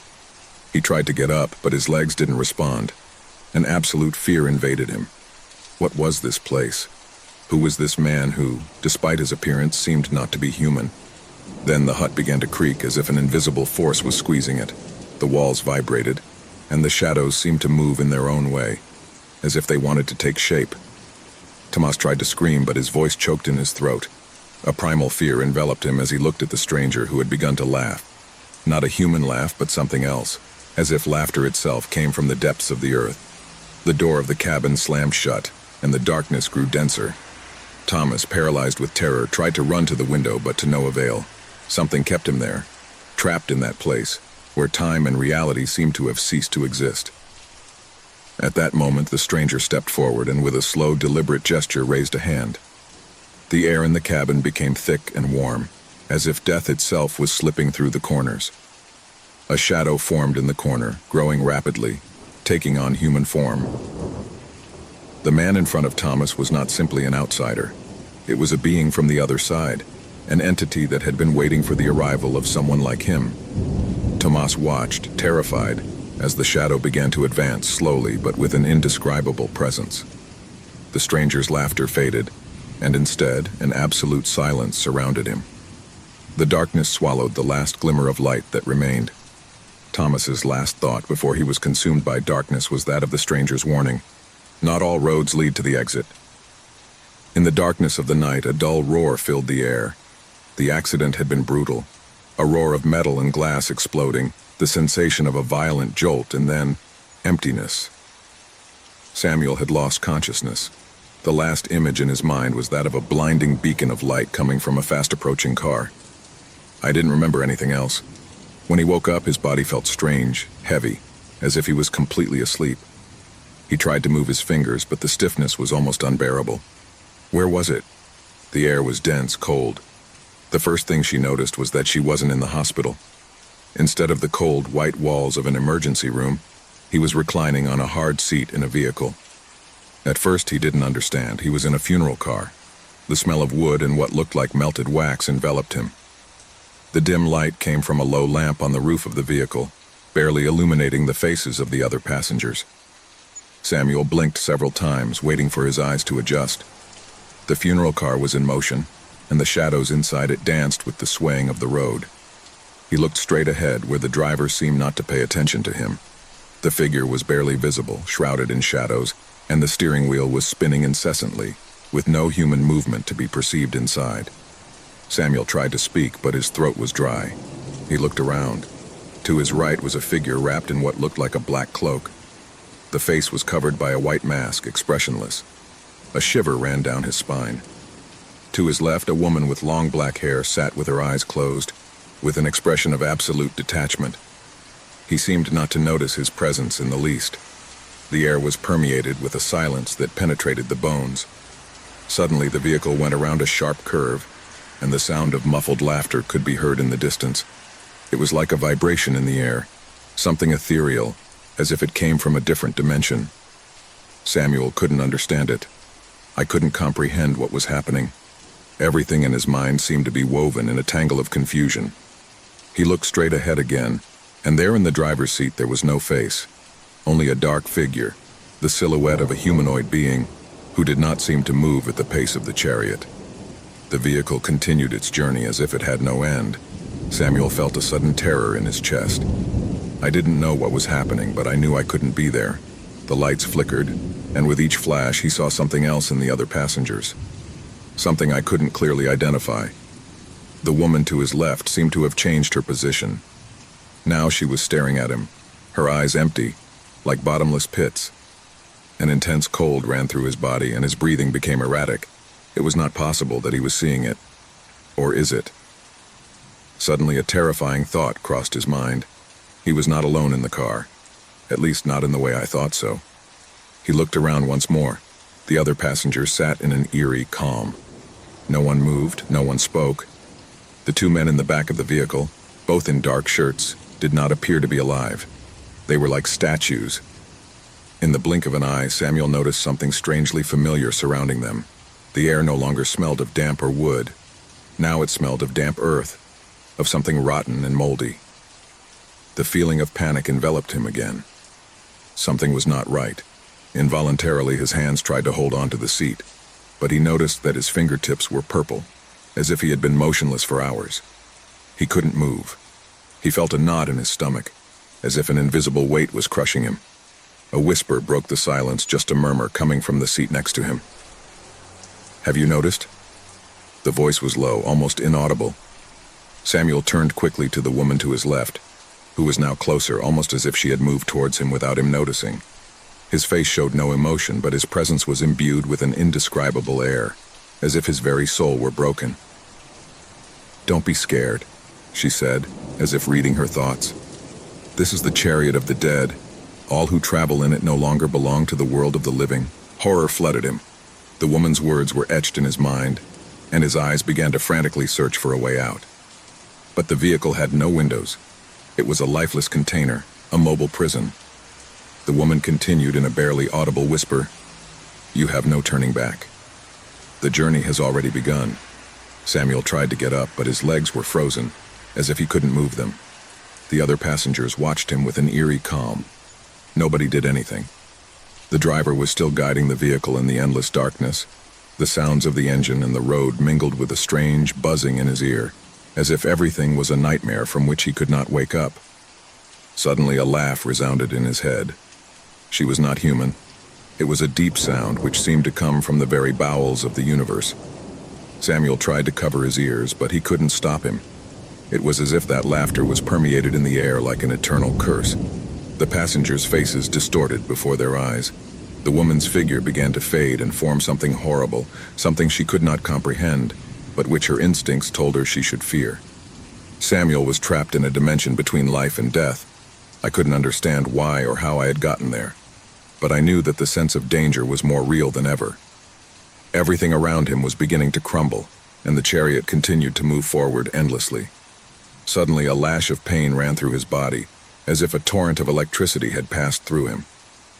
He tried to get up, but his legs didn't respond. An absolute fear invaded him. What was this place? Who was this man who, despite his appearance, seemed not to be human? Then the hut began to creak as if an invisible force was squeezing it. The walls vibrated, and the shadows seemed to move in their own way, as if they wanted to take shape. Tomas tried to scream, but his voice choked in his throat. A primal fear enveloped him as he looked at the stranger who had begun to laugh. Not a human laugh, but something else, as if laughter itself came from the depths of the earth. The door of the cabin slammed shut, and the darkness grew denser. Thomas, paralyzed with terror, tried to run to the window, but to no avail. Something kept him there, trapped in that place, where time and reality seemed to have ceased to exist. At that moment, the stranger stepped forward and with a slow, deliberate gesture raised a hand. The air in the cabin became thick and warm, as if death itself was slipping through the corners. A shadow formed in the corner, growing rapidly, taking on human form. The man in front of Thomas was not simply an outsider. It was a being from the other side, an entity that had been waiting for the arrival of someone like him. Tomas watched, terrified, as the shadow began to advance slowly but with an indescribable presence. The stranger's laughter faded, and instead, an absolute silence surrounded him. The darkness swallowed the last glimmer of light that remained. Thomas's last thought before he was consumed by darkness was that of the stranger's warning. Not all roads lead to the exit. In the darkness of the night, a dull roar filled the air. The accident had been brutal. A roar of metal and glass exploding, the sensation of a violent jolt, and then emptiness. Samuel had lost consciousness. The last image in his mind was that of a blinding beacon of light coming from a fast-approaching car. I didn't remember anything else. When he woke up, his body felt strange, heavy, as if he was completely asleep. He tried to move his fingers, but the stiffness was almost unbearable. Where was it? The air was dense, cold. The first thing she noticed was that she wasn't in the hospital. Instead of the cold, white walls of an emergency room, he was reclining on a hard seat in a vehicle. At first, he didn't understand. He was in a funeral car. The smell of wood and what looked like melted wax enveloped him. The dim light came from a low lamp on the roof of the vehicle, barely illuminating the faces of the other passengers. Samuel blinked several times, waiting for his eyes to adjust. The funeral car was in motion, and the shadows inside it danced with the swaying of the road. He looked straight ahead, where the driver seemed not to pay attention to him. The figure was barely visible, shrouded in shadows, and the steering wheel was spinning incessantly, with no human movement to be perceived inside. Samuel tried to speak, but his throat was dry. He looked around. To his right was a figure wrapped in what looked like a black cloak. The face was covered by a white mask, expressionless. A shiver ran down his spine. To his left, a woman with long black hair sat with her eyes closed, with an expression of absolute detachment. He seemed not to notice his presence in the least. The air was permeated with a silence that penetrated the bones. Suddenly, the vehicle went around a sharp curve, and the sound of muffled laughter could be heard in the distance. It was like a vibration in the air, something ethereal, as if it came from a different dimension. Samuel couldn't understand it. I couldn't comprehend what was happening. Everything in his mind seemed to be woven in a tangle of confusion. He looked straight ahead again, and there in the driver's seat there was no face, only a dark figure, the silhouette of a humanoid being, who did not seem to move at the pace of the chariot. The vehicle continued its journey as if it had no end. Samuel felt a sudden terror in his chest. I didn't know what was happening, but I knew I couldn't be there. The lights flickered, and with each flash he saw something else in the other passengers. Something I couldn't clearly identify. The woman to his left seemed to have changed her position. Now she was staring at him, her eyes empty, like bottomless pits. An intense cold ran through his body, and his breathing became erratic. It was not possible that he was seeing it. Or is it? Suddenly a terrifying thought crossed his mind. He was not alone in the car. At least not in the way I thought so. He looked around once more. The other passengers sat in an eerie calm. No one moved, no one spoke. The two men in the back of the vehicle, both in dark shirts, did not appear to be alive. They were like statues. In the blink of an eye, Samuel noticed something strangely familiar surrounding them. The air no longer smelled of damp or wood. Now it smelled of damp earth, of something rotten and moldy. The feeling of panic enveloped him again. Something was not right. Involuntarily, his hands tried to hold on to the seat, but he noticed that his fingertips were purple, as if he had been motionless for hours. He couldn't move. He felt a knot in his stomach, as if an invisible weight was crushing him. A whisper broke the silence, just a murmur coming from the seat next to him. "Have you noticed?" The voice was low, almost inaudible. Samuel turned quickly to the woman to his left, who was now closer, almost as if she had moved towards him without him noticing. His face showed no emotion, but his presence was imbued with an indescribable air, as if his very soul were broken. "Don't be scared," she said, as if reading her thoughts. "This is the chariot of the dead. All who travel in it no longer belong to the world of the living." Horror flooded him. The woman's words were etched in his mind, and his eyes began to frantically search for a way out. But the vehicle had no windows. It was a lifeless container, a mobile prison. The woman continued in a barely audible whisper, "You have no turning back. The journey has already begun." Samuel tried to get up, but his legs were frozen, as if he couldn't move them. The other passengers watched him with an eerie calm. Nobody did anything. The driver was still guiding the vehicle in the endless darkness. The sounds of the engine and the road mingled with a strange buzzing in his ear, as if everything was a nightmare from which he could not wake up. Suddenly a laugh resounded in his head. She was not human. It was a deep sound which seemed to come from the very bowels of the universe. Samuel tried to cover his ears, but he couldn't stop him. It was as if that laughter was permeated in the air like an eternal curse. The passengers' faces distorted before their eyes. The woman's figure began to fade and form something horrible, something she could not comprehend, but which her instincts told her she should fear. Samuel was trapped in a dimension between life and death. I couldn't understand why or how I had gotten there, but I knew that the sense of danger was more real than ever. Everything around him was beginning to crumble, and the chariot continued to move forward endlessly. Suddenly, a lash of pain ran through his body, as if a torrent of electricity had passed through him.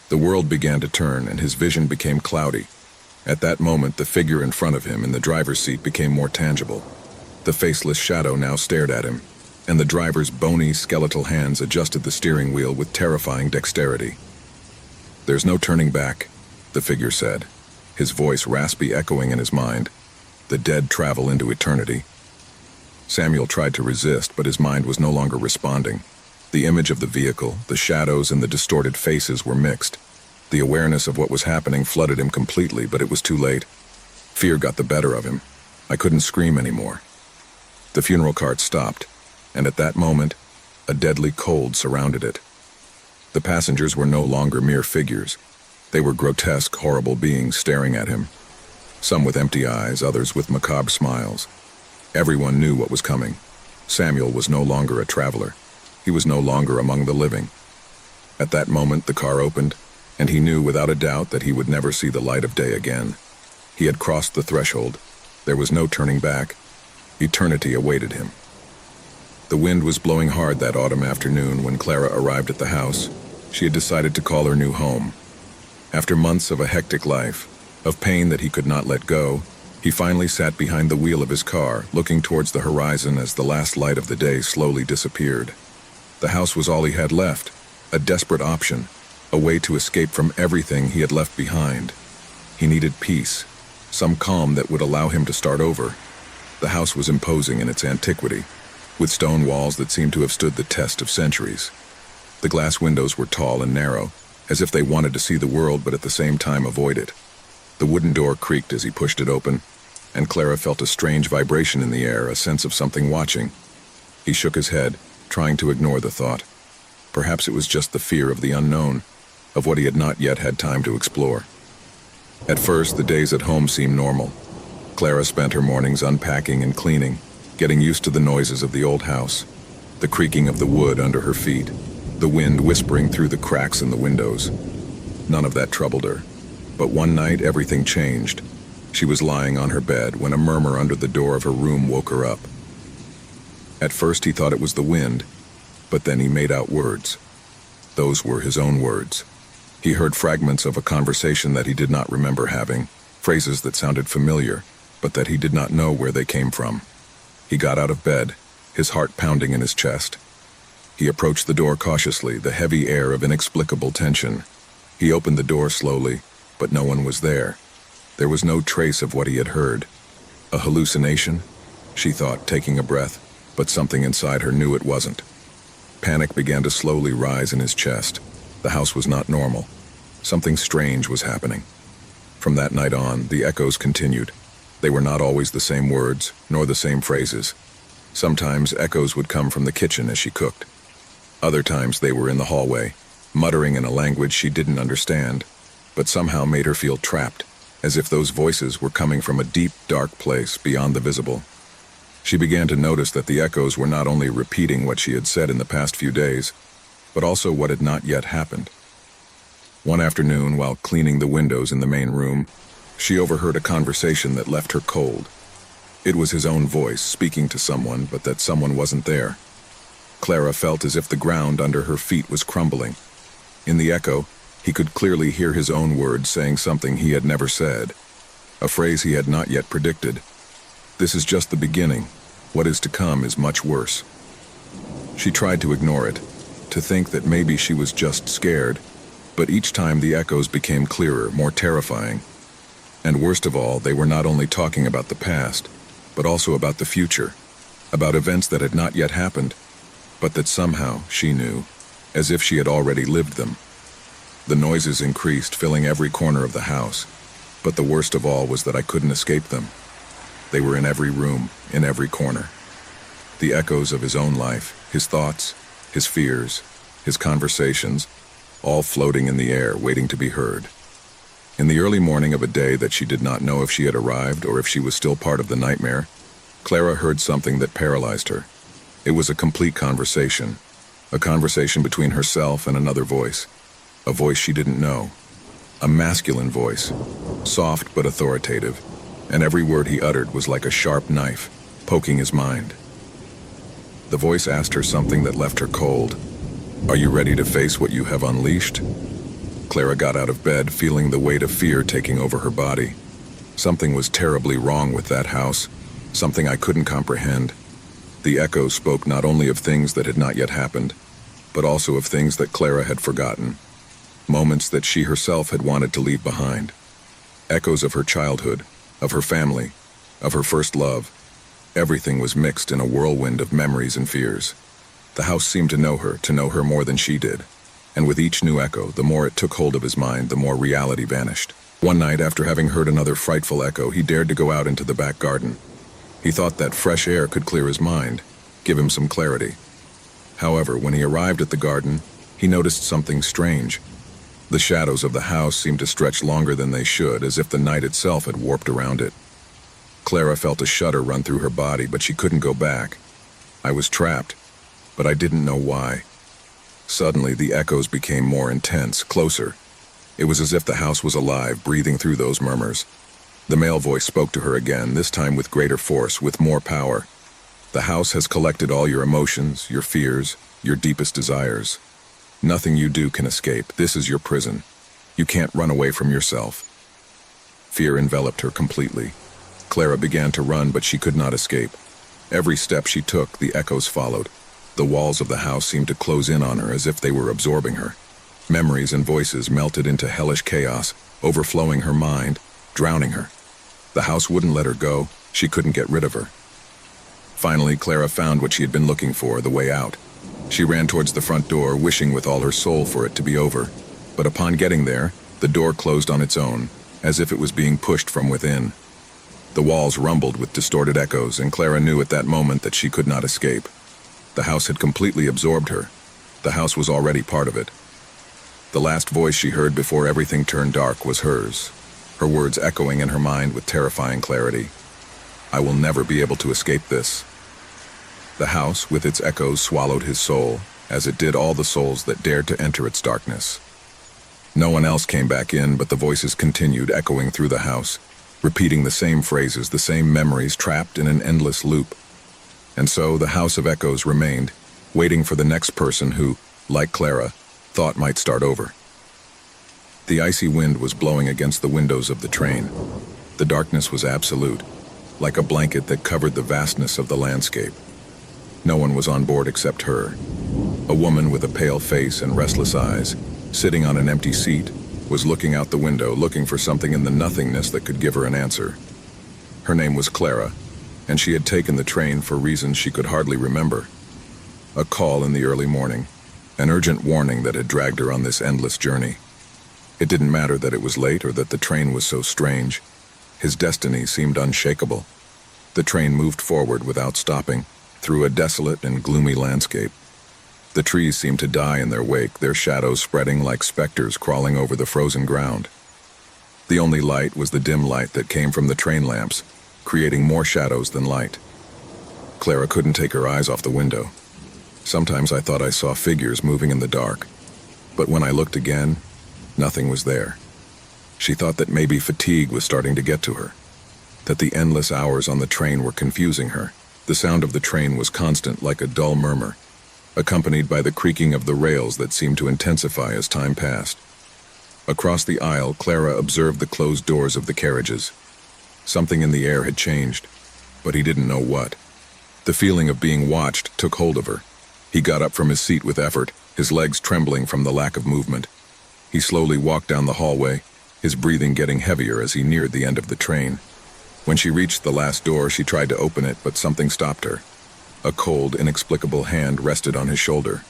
The world began to turn, and his vision became cloudy. At that moment, the figure in front of him in the driver's seat became more tangible. The faceless shadow now stared at him, and the driver's bony, skeletal hands adjusted the steering wheel with terrifying dexterity. "There's no turning back," the figure said, his voice raspy, echoing in his mind. "The dead travel into eternity." Samuel tried to resist, but his mind was no longer responding. The image of the vehicle, the shadows, and the distorted faces were mixed. The awareness of what was happening flooded him completely, but it was too late. Fear got the better of him. I couldn't scream anymore. The funeral cart stopped, and at that moment, a deadly cold surrounded it. The passengers were no longer mere figures. They were grotesque, horrible beings staring at him. Some with empty eyes, others with macabre smiles. Everyone knew what was coming. Samuel was no longer a traveler. He was no longer among the living. At that moment, the car opened, and he knew without a doubt that he would never see the light of day again. He had crossed the threshold. There was no turning back. Eternity awaited him. The wind was blowing hard that autumn afternoon when Clara arrived at the house. She had decided to call her new home. After months of a hectic life, of pain that he could not let go, he finally sat behind the wheel of his car, looking towards the horizon as the last light of the day slowly disappeared. The house was all he had left, a desperate option, a way to escape from everything he had left behind. He needed peace, some calm that would allow him to start over. The house was imposing in its antiquity, with stone walls that seemed to have stood the test of centuries. The glass windows were tall and narrow, as if they wanted to see the world but at the same time avoid it. The wooden door creaked as he pushed it open, and Clara felt a strange vibration in the air, a sense of something watching. He shook his head, trying to ignore the thought. Perhaps it was just the fear of the unknown, of what he had not yet had time to explore. At first, the days at home seemed normal. Clara spent her mornings unpacking and cleaning, getting used to the noises of the old house, the creaking of the wood under her feet, the wind whispering through the cracks in the windows. None of that troubled her. But one night, everything changed. She was lying on her bed when a murmur under the door of her room woke her up. At first, he thought it was the wind, but then he made out words. Those were his own words. He heard fragments of a conversation that he did not remember having, phrases that sounded familiar, but that he did not know where they came from. He got out of bed, his heart pounding in his chest. He approached the door cautiously, the heavy air of inexplicable tension. He opened the door slowly, but no one was there. There was no trace of what he had heard. A hallucination? She thought, taking a breath, but something inside her knew it wasn't. Panic began to slowly rise in his chest. The house was not normal. Something strange was happening. From that night on, the echoes continued. They were not always the same words, nor the same phrases. Sometimes echoes would come from the kitchen as she cooked. Other times they were in the hallway, muttering in a language she didn't understand, but somehow made her feel trapped, as if those voices were coming from a deep, dark place beyond the visible. She began to notice that the echoes were not only repeating what she had said in the past few days, but also what had not yet happened. One afternoon, while cleaning the windows in the main room, she overheard a conversation that left her cold. It was his own voice speaking to someone, but that someone wasn't there. Clara felt as if the ground under her feet was crumbling. In the echo, he could clearly hear his own words saying something he had never said, a phrase he had not yet predicted. This is just the beginning. What is to come is much worse. She tried to ignore it, to think that maybe she was just scared, but each time the echoes became clearer, more terrifying. And worst of all, they were not only talking about the past, but also about the future, about events that had not yet happened, but that somehow she knew, as if she had already lived them. The noises increased, filling every corner of the house, but the worst of all was that I couldn't escape them. They were in every room, in every corner. The echoes of his own life, his thoughts, his fears, his conversations, all floating in the air, waiting to be heard. In the early morning of a day that she did not know if she had arrived or if she was still part of the nightmare, Clara heard something that paralyzed her. It was a complete conversation, a conversation between herself and another voice, a voice she didn't know, a masculine voice, soft but authoritative, and every word he uttered was like a sharp knife, poking his mind. The voice asked her something that left her cold. "Are you ready to face what you have unleashed?" Clara got out of bed, feeling the weight of fear taking over her body. Something was terribly wrong with that house, something I couldn't comprehend. The echo spoke not only of things that had not yet happened, but also of things that Clara had forgotten, moments that she herself had wanted to leave behind. Echoes of her childhood, of her family, of her first love. Everything was mixed in a whirlwind of memories and fears. The house seemed to know her more than she did. And with each new echo, the more it took hold of his mind, the more reality vanished. One night, after having heard another frightful echo, he dared to go out into the back garden. He thought that fresh air could clear his mind, give him some clarity. However, when he arrived at the garden, he noticed something strange. The shadows of the house seemed to stretch longer than they should, as if the night itself had warped around it. Clara felt a shudder run through her body, but she couldn't go back. I was trapped, but I didn't know why. Suddenly, the echoes became more intense, closer. It was as if the house was alive, breathing through those murmurs. The male voice spoke to her again, this time with greater force, with more power. "The house has collected all your emotions, your fears, your deepest desires. Nothing you do can escape. This is your prison. You can't run away from yourself." Fear enveloped her completely. Clara began to run, but she could not escape. Every step she took, the echoes followed. The walls of the house seemed to close in on her as if they were absorbing her. Memories and voices melted into hellish chaos, overflowing her mind, drowning her. The house wouldn't let her go. She couldn't get rid of her. Finally, Clara found what she had been looking for, the way out. She ran towards the front door, wishing with all her soul for it to be over. But upon getting there, the door closed on its own, as if it was being pushed from within. The walls rumbled with distorted echoes, and Clara knew at that moment that she could not escape. The house had completely absorbed her. The house was already part of it. The last voice she heard before everything turned dark was hers, her words echoing in her mind with terrifying clarity. "I will never be able to escape this." The house, with its echoes, swallowed his soul, as it did all the souls that dared to enter its darkness. No one else came back in, but the voices continued echoing through the house, repeating the same phrases, the same memories, trapped in an endless loop. And so the House of Echoes remained, waiting for the next person who, like Clara, thought might start over. The icy wind was blowing against the windows of the train. The darkness was absolute, like a blanket that covered the vastness of the landscape. No one was on board except her. A woman with a pale face and restless eyes, sitting on an empty seat, was looking out the window, looking for something in the nothingness that could give her an answer. Her name was Clara, and she had taken the train for reasons she could hardly remember. A call in the early morning, an urgent warning that had dragged her on this endless journey. It didn't matter that it was late or that the train was so strange. His destiny seemed unshakable. The train moved forward without stopping, through a desolate and gloomy landscape. The trees seemed to die in their wake, their shadows spreading like specters crawling over the frozen ground. The only light was the dim light that came from the train lamps, creating more shadows than light. Clara couldn't take her eyes off the window. Sometimes I thought I saw figures moving in the dark, but when I looked again, nothing was there. She thought that maybe fatigue was starting to get to her, that the endless hours on the train were confusing her. The sound of the train was constant, like a dull murmur, accompanied by the creaking of the rails that seemed to intensify as time passed. Across the aisle, Clara observed the closed doors of the carriages. Something in the air had changed, but he didn't know what. The feeling of being watched took hold of her. He got up from his seat with effort, his legs trembling from the lack of movement. He slowly walked down the hallway, his breathing getting heavier as he neared the end of the train. When she reached the last door, she tried to open it, but something stopped her. A cold, inexplicable hand rested on his shoulder.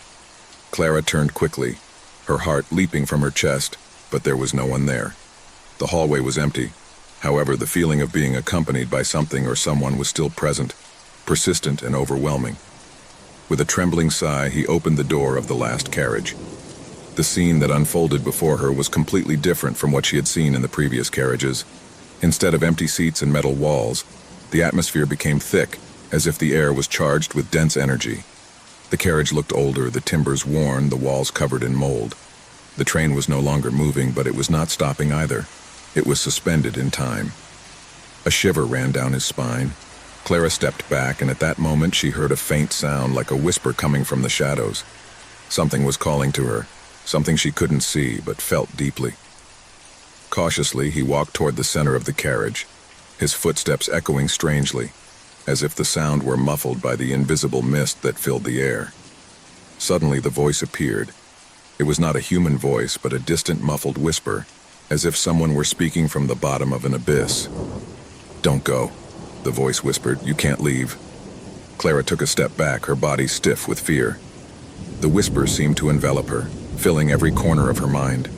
Clara turned quickly, her heart leaping from her chest, but there was no one there. The hallway was empty. However, the feeling of being accompanied by something or someone was still present, persistent and overwhelming. With a trembling sigh, he opened the door of the last carriage. The scene that unfolded before her was completely different from what she had seen in the previous carriages. Instead of empty seats and metal walls, the atmosphere became thick, as if the air was charged with dense energy. The carriage looked older, the timbers worn, the walls covered in mold. The train was no longer moving, but it was not stopping either. It was suspended in time. A shiver ran down his spine. Clara stepped back, and at that moment she heard a faint sound like a whisper coming from the shadows. Something was calling to her, something she couldn't see but felt deeply. Cautiously, he walked toward the center of the carriage, his footsteps echoing strangely, as if the sound were muffled by the invisible mist that filled the air. Suddenly the voice appeared. It was not a human voice, but a distant muffled whisper, as if someone were speaking from the bottom of an abyss. "Don't go," the voice whispered. "You can't leave." Clara took a step back, her body stiff with fear. The whisper seemed to envelop her, filling every corner of her mind.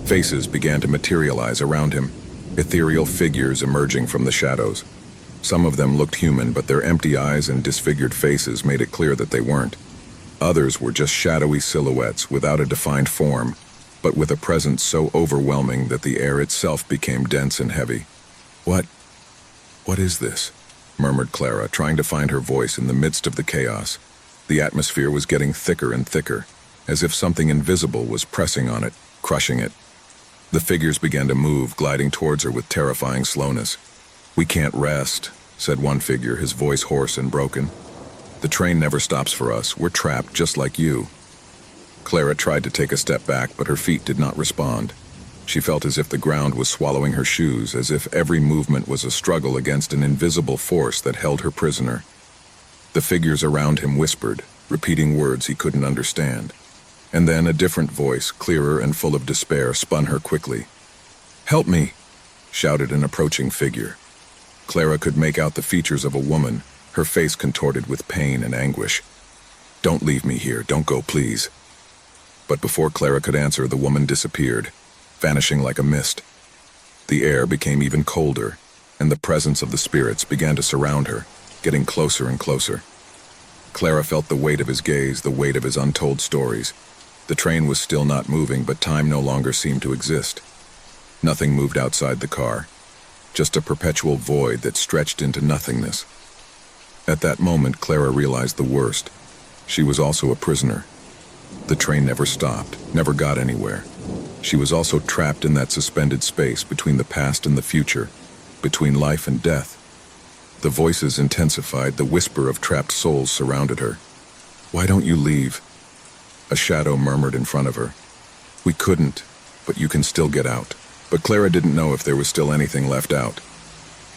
Faces began to materialize around him, ethereal figures emerging from the shadows. Some of them looked human, but their empty eyes and disfigured faces made it clear that they weren't. Others were just shadowy silhouettes without a defined form, but with a presence so overwhelming that the air itself became dense and heavy. What is this?" murmured Clara, trying to find her voice in the midst of the chaos. The atmosphere was getting thicker and thicker, as if something invisible was pressing on it, crushing it. The figures began to move, gliding towards her with terrifying slowness. "We can't rest," said one figure, his voice hoarse and broken. "The train never stops for us. We're trapped just like you." Clara tried to take a step back, but her feet did not respond. She felt as if the ground was swallowing her shoes, as if every movement was a struggle against an invisible force that held her prisoner. The figures around him whispered, repeating words he couldn't understand. And then a different voice, clearer and full of despair, spun her quickly. "Help me!" shouted an approaching figure. Clara could make out the features of a woman, her face contorted with pain and anguish. "Don't leave me here. Don't go, please." But before Clara could answer, the woman disappeared, vanishing like a mist. The air became even colder, and the presence of the spirits began to surround her, getting closer and closer. Clara felt the weight of his gaze, the weight of his untold stories. The train was still not moving, but time no longer seemed to exist. Nothing moved outside the car, just a perpetual void that stretched into nothingness. At that moment, Clara realized the worst. She was also a prisoner. The train never stopped, never got anywhere. She was also trapped in that suspended space between the past and the future, between life and death. The voices intensified, the whisper of trapped souls surrounded her. "Why don't you leave?" A shadow murmured in front of her. "We couldn't. but you can still get out. But Clara didn't know if there was still anything left out.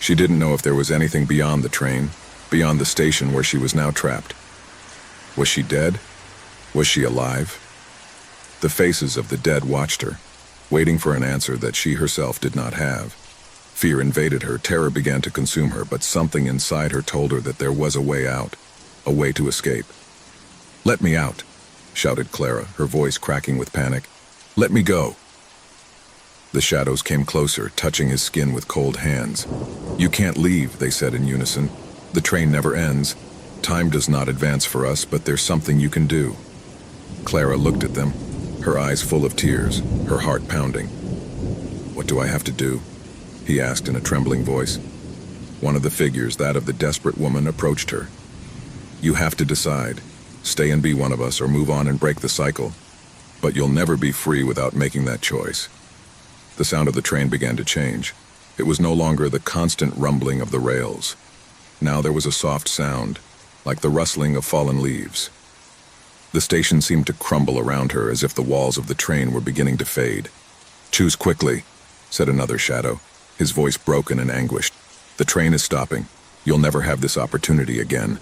She didn't know if there was anything beyond the train, beyond the station where she was now trapped. Was she dead? Was she alive? The faces of the dead watched her, waiting for an answer that she herself did not have. Fear invaded her, terror began to consume her, but something inside her told her that there was a way out, a way to escape. "Let me out," shouted Clara, her voice cracking with panic. "Let me go." The shadows came closer, touching his skin with cold hands. "You can't leave," they said in unison. "The train never ends. Time does not advance for us, but there's something you can do." Clara looked at them, her eyes full of tears, her heart pounding. "What do I have to do?" he asked in a trembling voice. One of the figures, that of the desperate woman, approached her. "You have to decide. Stay and be one of us, or move on and break the cycle. But you'll never be free without making that choice." The sound of the train began to change. It was no longer the constant rumbling of the rails. Now there was a soft sound, like the rustling of fallen leaves. The station seemed to crumble around her as if the walls of the train were beginning to fade. "Choose quickly," said another shadow, his voice broken and anguished. "The train is stopping. You'll never have this opportunity again."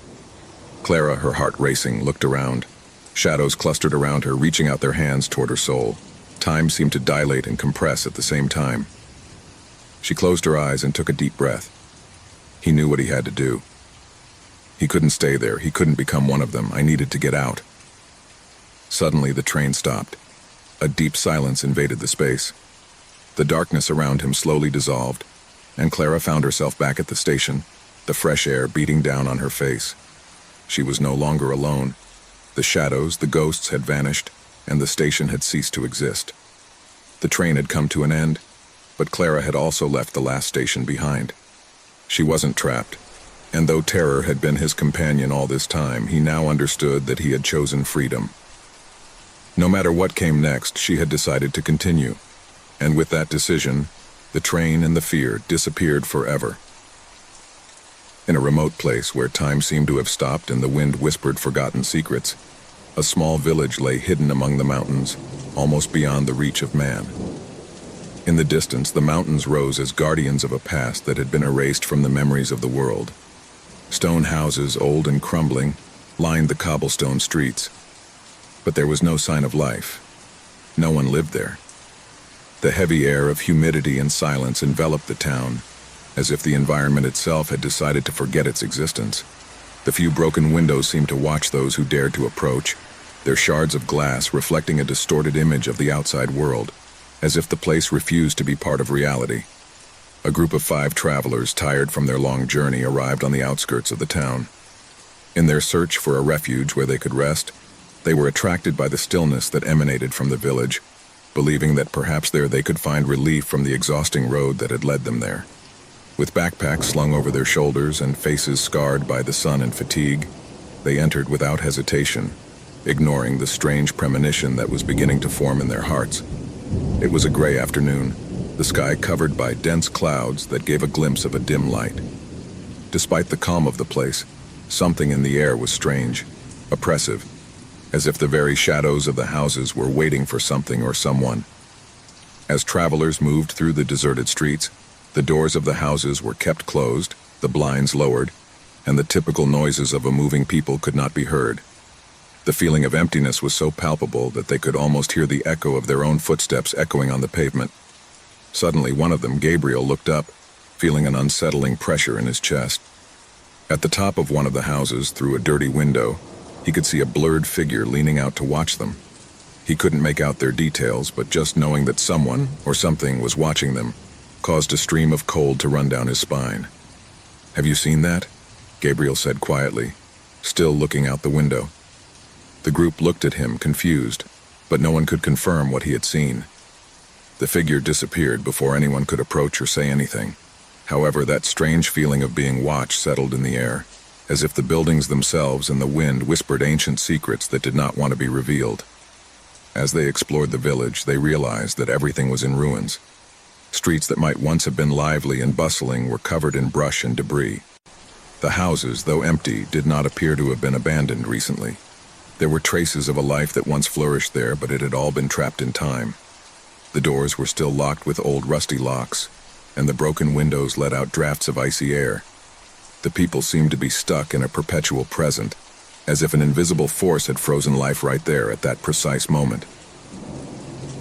Clara, her heart racing, looked around. Shadows clustered around her, reaching out their hands toward her soul. Time seemed to dilate and compress at the same time. She closed her eyes and took a deep breath. He knew what he had to do. He couldn't stay there. He couldn't become one of them. I needed to get out. Suddenly, the train stopped. A deep silence invaded the space. The darkness around him slowly dissolved, and Clara found herself back at the station, the fresh air beating down on her face. She was no longer alone. The shadows, the ghosts had vanished, and the station had ceased to exist. The train had come to an end, but Clara had also left the last station behind. She wasn't trapped, and though terror had been his companion all this time, he now understood that he had chosen freedom. No matter what came next, she had decided to continue, and with that decision, the train and the fear disappeared forever. In a remote place where time seemed to have stopped and the wind whispered forgotten secrets, a small village lay hidden among the mountains, almost beyond the reach of man. In the distance, the mountains rose as guardians of a past that had been erased from the memories of the world. Stone houses, old and crumbling, lined the cobblestone streets. But there was no sign of life. No one lived there. The heavy air of humidity and silence enveloped the town, as if the environment itself had decided to forget its existence. The few broken windows seemed to watch those who dared to approach, their shards of glass reflecting a distorted image of the outside world, as if the place refused to be part of reality. A group of 5 travelers, tired from their long journey, arrived on the outskirts of the town. In their search for a refuge where they could rest, they were attracted by the stillness that emanated from the village, believing that perhaps there they could find relief from the exhausting road that had led them there. With backpacks slung over their shoulders and faces scarred by the sun and fatigue, they entered without hesitation, ignoring the strange premonition that was beginning to form in their hearts. It was a gray afternoon, the sky covered by dense clouds that gave a glimpse of a dim light. Despite the calm of the place, something in the air was strange, oppressive, as if the very shadows of the houses were waiting for something or someone. As travelers moved through the deserted streets, the doors of the houses were kept closed, the blinds lowered, and the typical noises of a moving people could not be heard. The feeling of emptiness was so palpable that they could almost hear the echo of their own footsteps echoing on the pavement. Suddenly, one of them, Gabriel, looked up, feeling an unsettling pressure in his chest. At the top of one of the houses, through a dirty window, he could see a blurred figure leaning out to watch them. He couldn't make out their details, but just knowing that someone or something was watching them caused a stream of cold to run down his spine. "Have you seen that?" Gabriel said quietly, still looking out the window. The group looked at him, confused, but no one could confirm what he had seen. The figure disappeared before anyone could approach or say anything. However, that strange feeling of being watched settled in the air, as if the buildings themselves and the wind whispered ancient secrets that did not want to be revealed. As they explored the village, they realized that everything was in ruins. Streets that might once have been lively and bustling were covered in brush and debris. The houses, though empty, did not appear to have been abandoned recently. There were traces of a life that once flourished there, but it had all been trapped in time. The doors were still locked with old rusty locks, and the broken windows let out drafts of icy air. The people seemed to be stuck in a perpetual present, as if an invisible force had frozen life right there at that precise moment.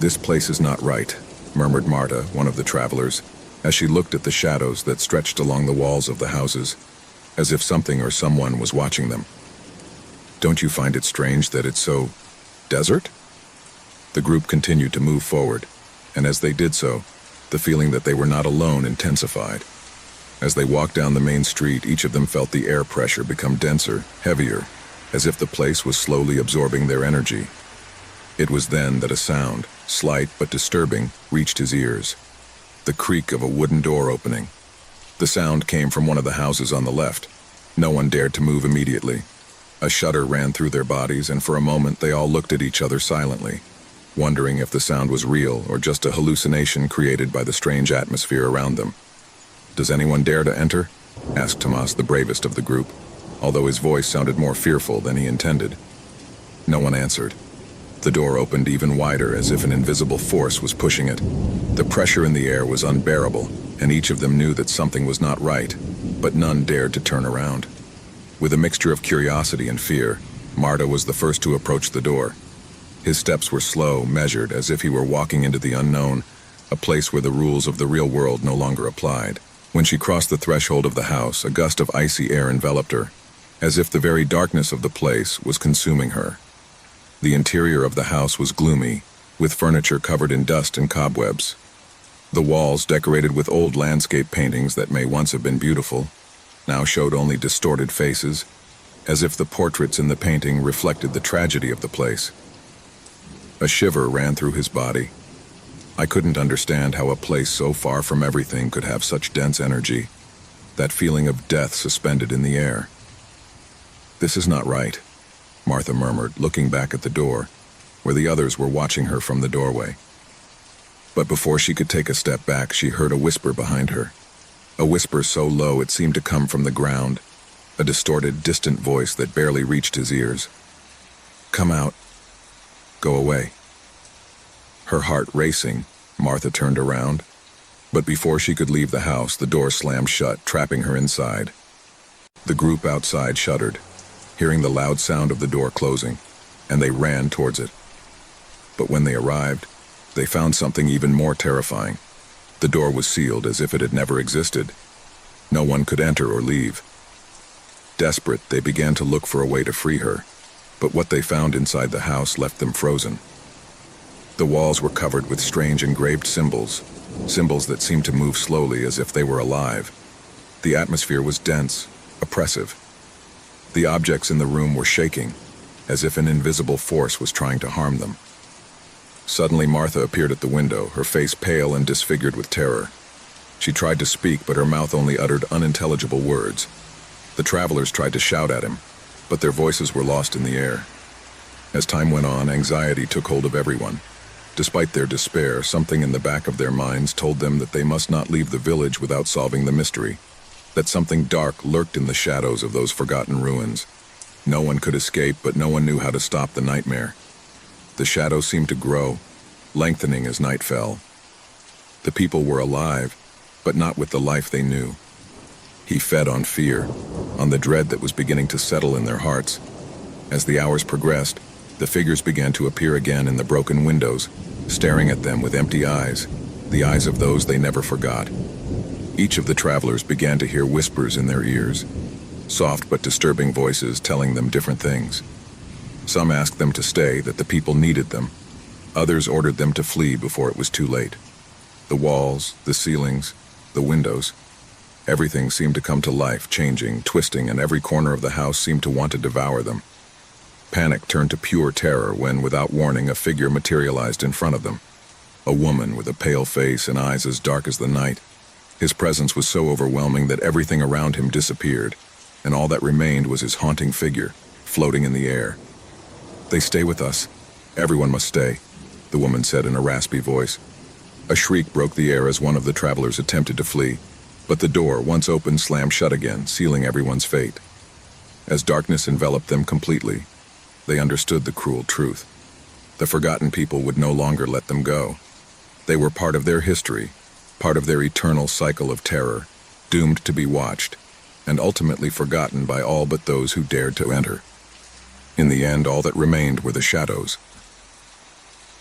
"This place is not right," murmured Marta, one of the travelers, as she looked at the shadows that stretched along the walls of the houses, as if something or someone was watching them. "Don't you find it strange that it's so desert?" The group continued to move forward, and as they did so, the feeling that they were not alone intensified. As they walked down the main street, each of them felt the air pressure become denser, heavier, as if the place was slowly absorbing their energy. It was then that a sound, slight but disturbing, reached his ears. The creak of a wooden door opening. The sound came from one of the houses on the left. No one dared to move immediately. A shudder ran through their bodies, and for a moment they all looked at each other silently, wondering if the sound was real or just a hallucination created by the strange atmosphere around them. "Does anyone dare to enter?" asked Tomas, the bravest of the group, although his voice sounded more fearful than he intended. No one answered. The door opened even wider, as if an invisible force was pushing it. The pressure in the air was unbearable, and each of them knew that something was not right, but none dared to turn around. With a mixture of curiosity and fear, Marta was the first to approach the door. His steps were slow, measured, as if he were walking into the unknown, a place where the rules of the real world no longer applied. When she crossed the threshold of the house, a gust of icy air enveloped her, as if the very darkness of the place was consuming her. The interior of the house was gloomy, with furniture covered in dust and cobwebs. The walls, decorated with old landscape paintings that may once have been beautiful, now showed only distorted faces, as if the portraits in the painting reflected the tragedy of the place. A shiver ran through his body. I couldn't understand how a place so far from everything could have such dense energy, that feeling of death suspended in the air. "This is not right," Martha murmured, looking back at the door, where the others were watching her from the doorway. But before she could take a step back, she heard a whisper behind her. A whisper so low it seemed to come from the ground, a distorted, distant voice that barely reached his ears. "Come out. Go away." Her heart racing, Martha turned around, but before she could leave the house, the door slammed shut, trapping her inside. The group outside shuddered, hearing the loud sound of the door closing, and they ran towards it. But when they arrived, they found something even more terrifying. The door was sealed as if it had never existed. No one could enter or leave. Desperate, they began to look for a way to free her, but what they found inside the house left them frozen. The walls were covered with strange engraved symbols that seemed to move slowly as if they were alive. The atmosphere was dense, oppressive. The objects in the room were shaking, as if an invisible force was trying to harm them. Suddenly Martha appeared at the window, her face pale and disfigured with terror. She tried to speak, but her mouth only uttered unintelligible words. The travelers tried to shout at him, but their voices were lost in the air. As time went on, anxiety took hold of everyone. Despite their despair, something in the back of their minds told them that they must not leave the village without solving the mystery, that something dark lurked in the shadows of those forgotten ruins. No one could escape, but no one knew how to stop the nightmare. The shadows seemed to grow, lengthening as night fell. The people were alive, but not with the life they knew. He fed on fear, on the dread that was beginning to settle in their hearts. As the hours progressed, the figures began to appear again in the broken windows, staring at them with empty eyes, the eyes of those they never forgot. Each of the travelers began to hear whispers in their ears, soft but disturbing voices telling them different things. Some asked them to stay, that the people needed them. Others ordered them to flee before it was too late. The walls, the ceilings, the windows, everything seemed to come to life, changing, twisting, and every corner of the house seemed to want to devour them. Panic turned to pure terror when, without warning, a figure materialized in front of them. A woman with a pale face and eyes as dark as the night. His presence was so overwhelming that everything around him disappeared, and all that remained was his haunting figure, floating in the air. "They stay with us. Everyone must stay," the woman said in a raspy voice. A shriek broke the air as one of the travelers attempted to flee, but the door, once open, slammed shut again, sealing everyone's fate. As darkness enveloped them completely, they understood the cruel truth. The forgotten people would no longer let them go. They were part of their history, part of their eternal cycle of terror, doomed to be watched, and ultimately forgotten by all but those who dared to enter. In the end, all that remained were the shadows.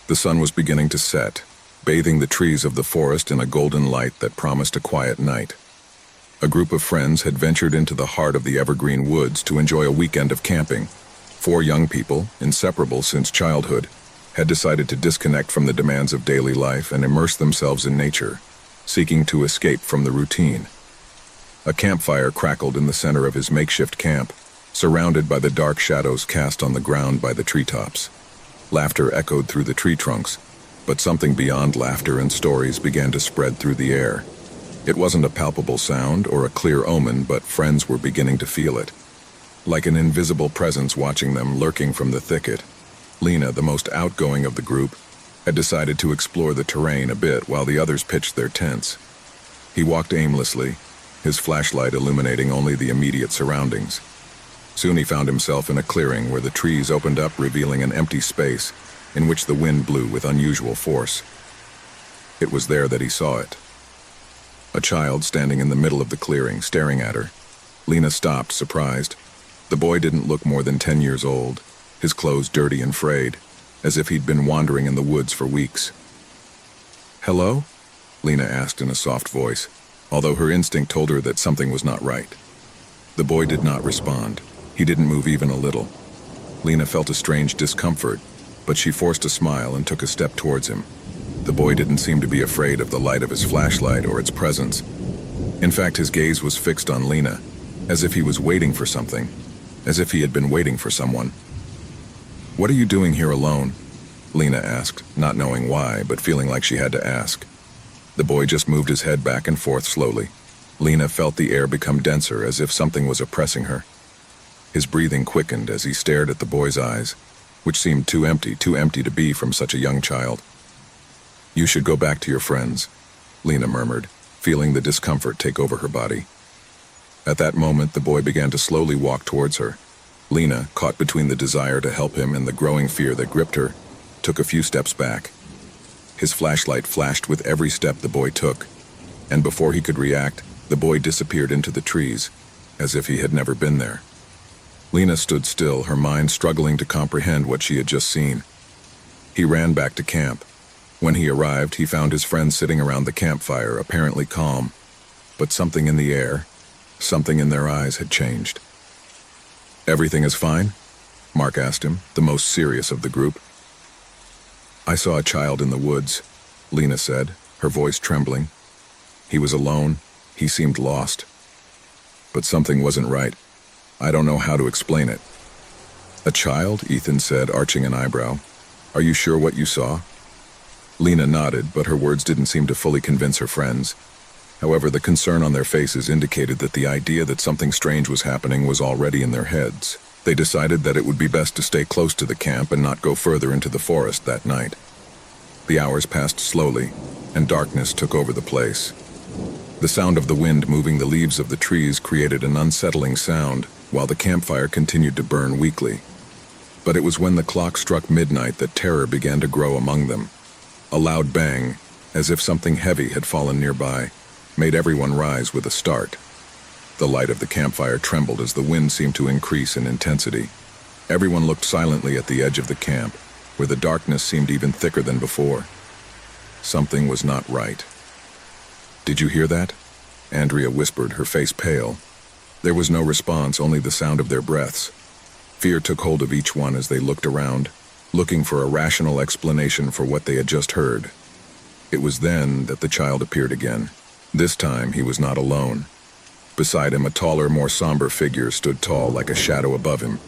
The sun was beginning to set, bathing the trees of the forest in a golden light that promised a quiet night. A group of friends had ventured into the heart of the evergreen woods to enjoy a weekend of camping. 4 young people, inseparable since childhood, had decided to disconnect from the demands of daily life and immerse themselves in nature, seeking to escape from the routine. A campfire crackled in the center of his makeshift camp, surrounded by the dark shadows cast on the ground by the treetops. Laughter echoed through the tree trunks, but something beyond laughter and stories began to spread through the air. It wasn't a palpable sound or a clear omen, but friends were beginning to feel it. Like an invisible presence watching them lurking from the thicket, Lena, the most outgoing of the group, had decided to explore the terrain a bit while the others pitched their tents. He walked aimlessly, his flashlight illuminating only the immediate surroundings. Soon he found himself in a clearing where the trees opened up, revealing an empty space in which the wind blew with unusual force. It was there that he saw it. A child standing in the middle of the clearing, staring at her. Lena stopped, surprised. The boy didn't look more than 10 years old, his clothes dirty and frayed, as if he'd been wandering in the woods for weeks. "Hello?" Lena asked in a soft voice, although her instinct told her that something was not right. The boy did not respond. He didn't move even a little. Lena felt a strange discomfort, but she forced a smile and took a step towards him. The boy didn't seem to be afraid of the light of his flashlight or its presence. In fact, his gaze was fixed on Lena, as if he was waiting for something, as if he had been waiting for someone. "What are you doing here alone?" Lena asked, not knowing why, but feeling like she had to ask. The boy just moved his head back and forth slowly. Lena felt the air become denser, as if something was oppressing her. His breathing quickened as he stared at the boy's eyes, which seemed too empty to be from such a young child. "You should go back to your friends," Lena murmured, feeling the discomfort take over her body. At that moment, the boy began to slowly walk towards her. Lena, caught between the desire to help him and the growing fear that gripped her, took a few steps back. His flashlight flashed with every step the boy took, and before he could react, the boy disappeared into the trees, as if he had never been there. Lena stood still, her mind struggling to comprehend what she had just seen. He ran back to camp. When he arrived, he found his friends sitting around the campfire, apparently calm, but something in the air, something in their eyes had changed. "Everything is fine?" Mark asked him, the most serious of the group. "I saw a child in the woods," Lena said, her voice trembling. "He was alone. He seemed lost. But something wasn't right. I don't know how to explain it." "A child?" Ethan said, arching an eyebrow. "Are you sure what you saw?" Lena nodded, but her words didn't seem to fully convince her friends. However, the concern on their faces indicated that the idea that something strange was happening was already in their heads. They decided that it would be best to stay close to the camp and not go further into the forest that night. The hours passed slowly, and darkness took over the place. The sound of the wind moving the leaves of the trees created an unsettling sound, while the campfire continued to burn weakly. But it was when the clock struck midnight that terror began to grow among them. A loud bang, as if something heavy had fallen nearby, made everyone rise with a start. The light of the campfire trembled as the wind seemed to increase in intensity. Everyone looked silently at the edge of the camp, where the darkness seemed even thicker than before. Something was not right. "Did you hear that?" Andrea whispered, her face pale. There was no response, only the sound of their breaths. Fear took hold of each one as they looked around, looking for a rational explanation for what they had just heard. It was then that the child appeared again. This time he was not alone. Beside him, a taller, more somber figure stood tall like a shadow above him.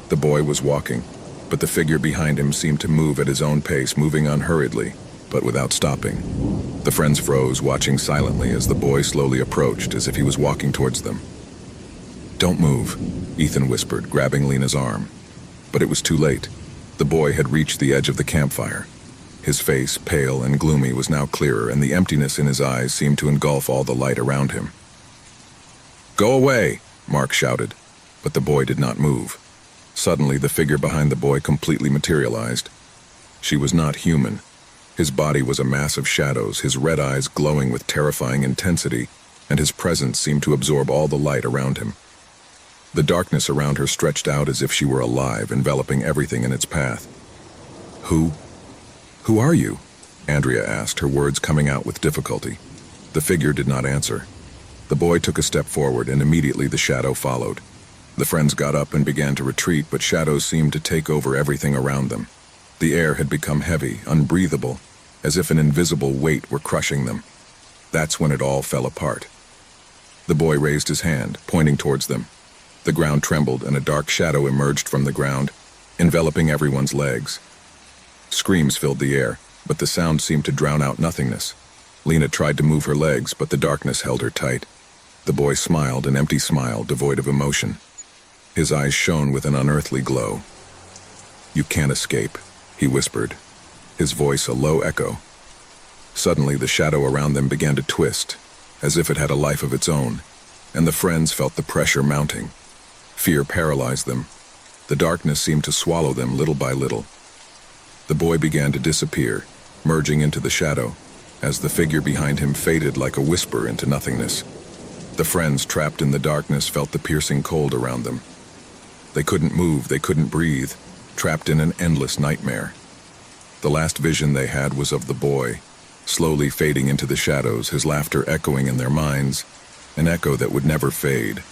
The boy was walking, but the figure behind him seemed to move at his own pace, moving unhurriedly, but without stopping. The friends froze, watching silently as the boy slowly approached, as if he was walking towards them. "Don't move," Ethan whispered, grabbing Lena's arm. But it was too late. The boy had reached the edge of the campfire. His face, pale and gloomy, was now clearer, and the emptiness in his eyes seemed to engulf all the light around him. "Go away!" Mark shouted, but the boy did not move. Suddenly, the figure behind the boy completely materialized. She was not human. His body was a mass of shadows, his red eyes glowing with terrifying intensity, and his presence seemed to absorb all the light around him. The darkness around her stretched out as if she were alive, enveloping everything in its path. Who are you?" Andrea asked, her words coming out with difficulty. The figure did not answer. The boy took a step forward, and immediately the shadow followed. The friends got up and began to retreat, but shadows seemed to take over everything around them. The air had become heavy, unbreathable, as if an invisible weight were crushing them. That's when it all fell apart. The boy raised his hand, pointing towards them. The ground trembled, and a dark shadow emerged from the ground, enveloping everyone's legs. Screams filled the air, but the sound seemed to drown out nothingness. Lena tried to move her legs, but the darkness held her tight. The boy smiled, an empty smile, devoid of emotion. His eyes shone with an unearthly glow. "You can't escape," he whispered, his voice a low echo. Suddenly, the shadow around them began to twist, as if it had a life of its own, and the friends felt the pressure mounting. Fear paralyzed them. The darkness seemed to swallow them little by little. The boy began to disappear, merging into the shadow, as the figure behind him faded like a whisper into nothingness. The friends, trapped in the darkness, felt the piercing cold around them. They couldn't move, they couldn't breathe, trapped in an endless nightmare. The last vision they had was of the boy, slowly fading into the shadows, his laughter echoing in their minds, an echo that would never fade.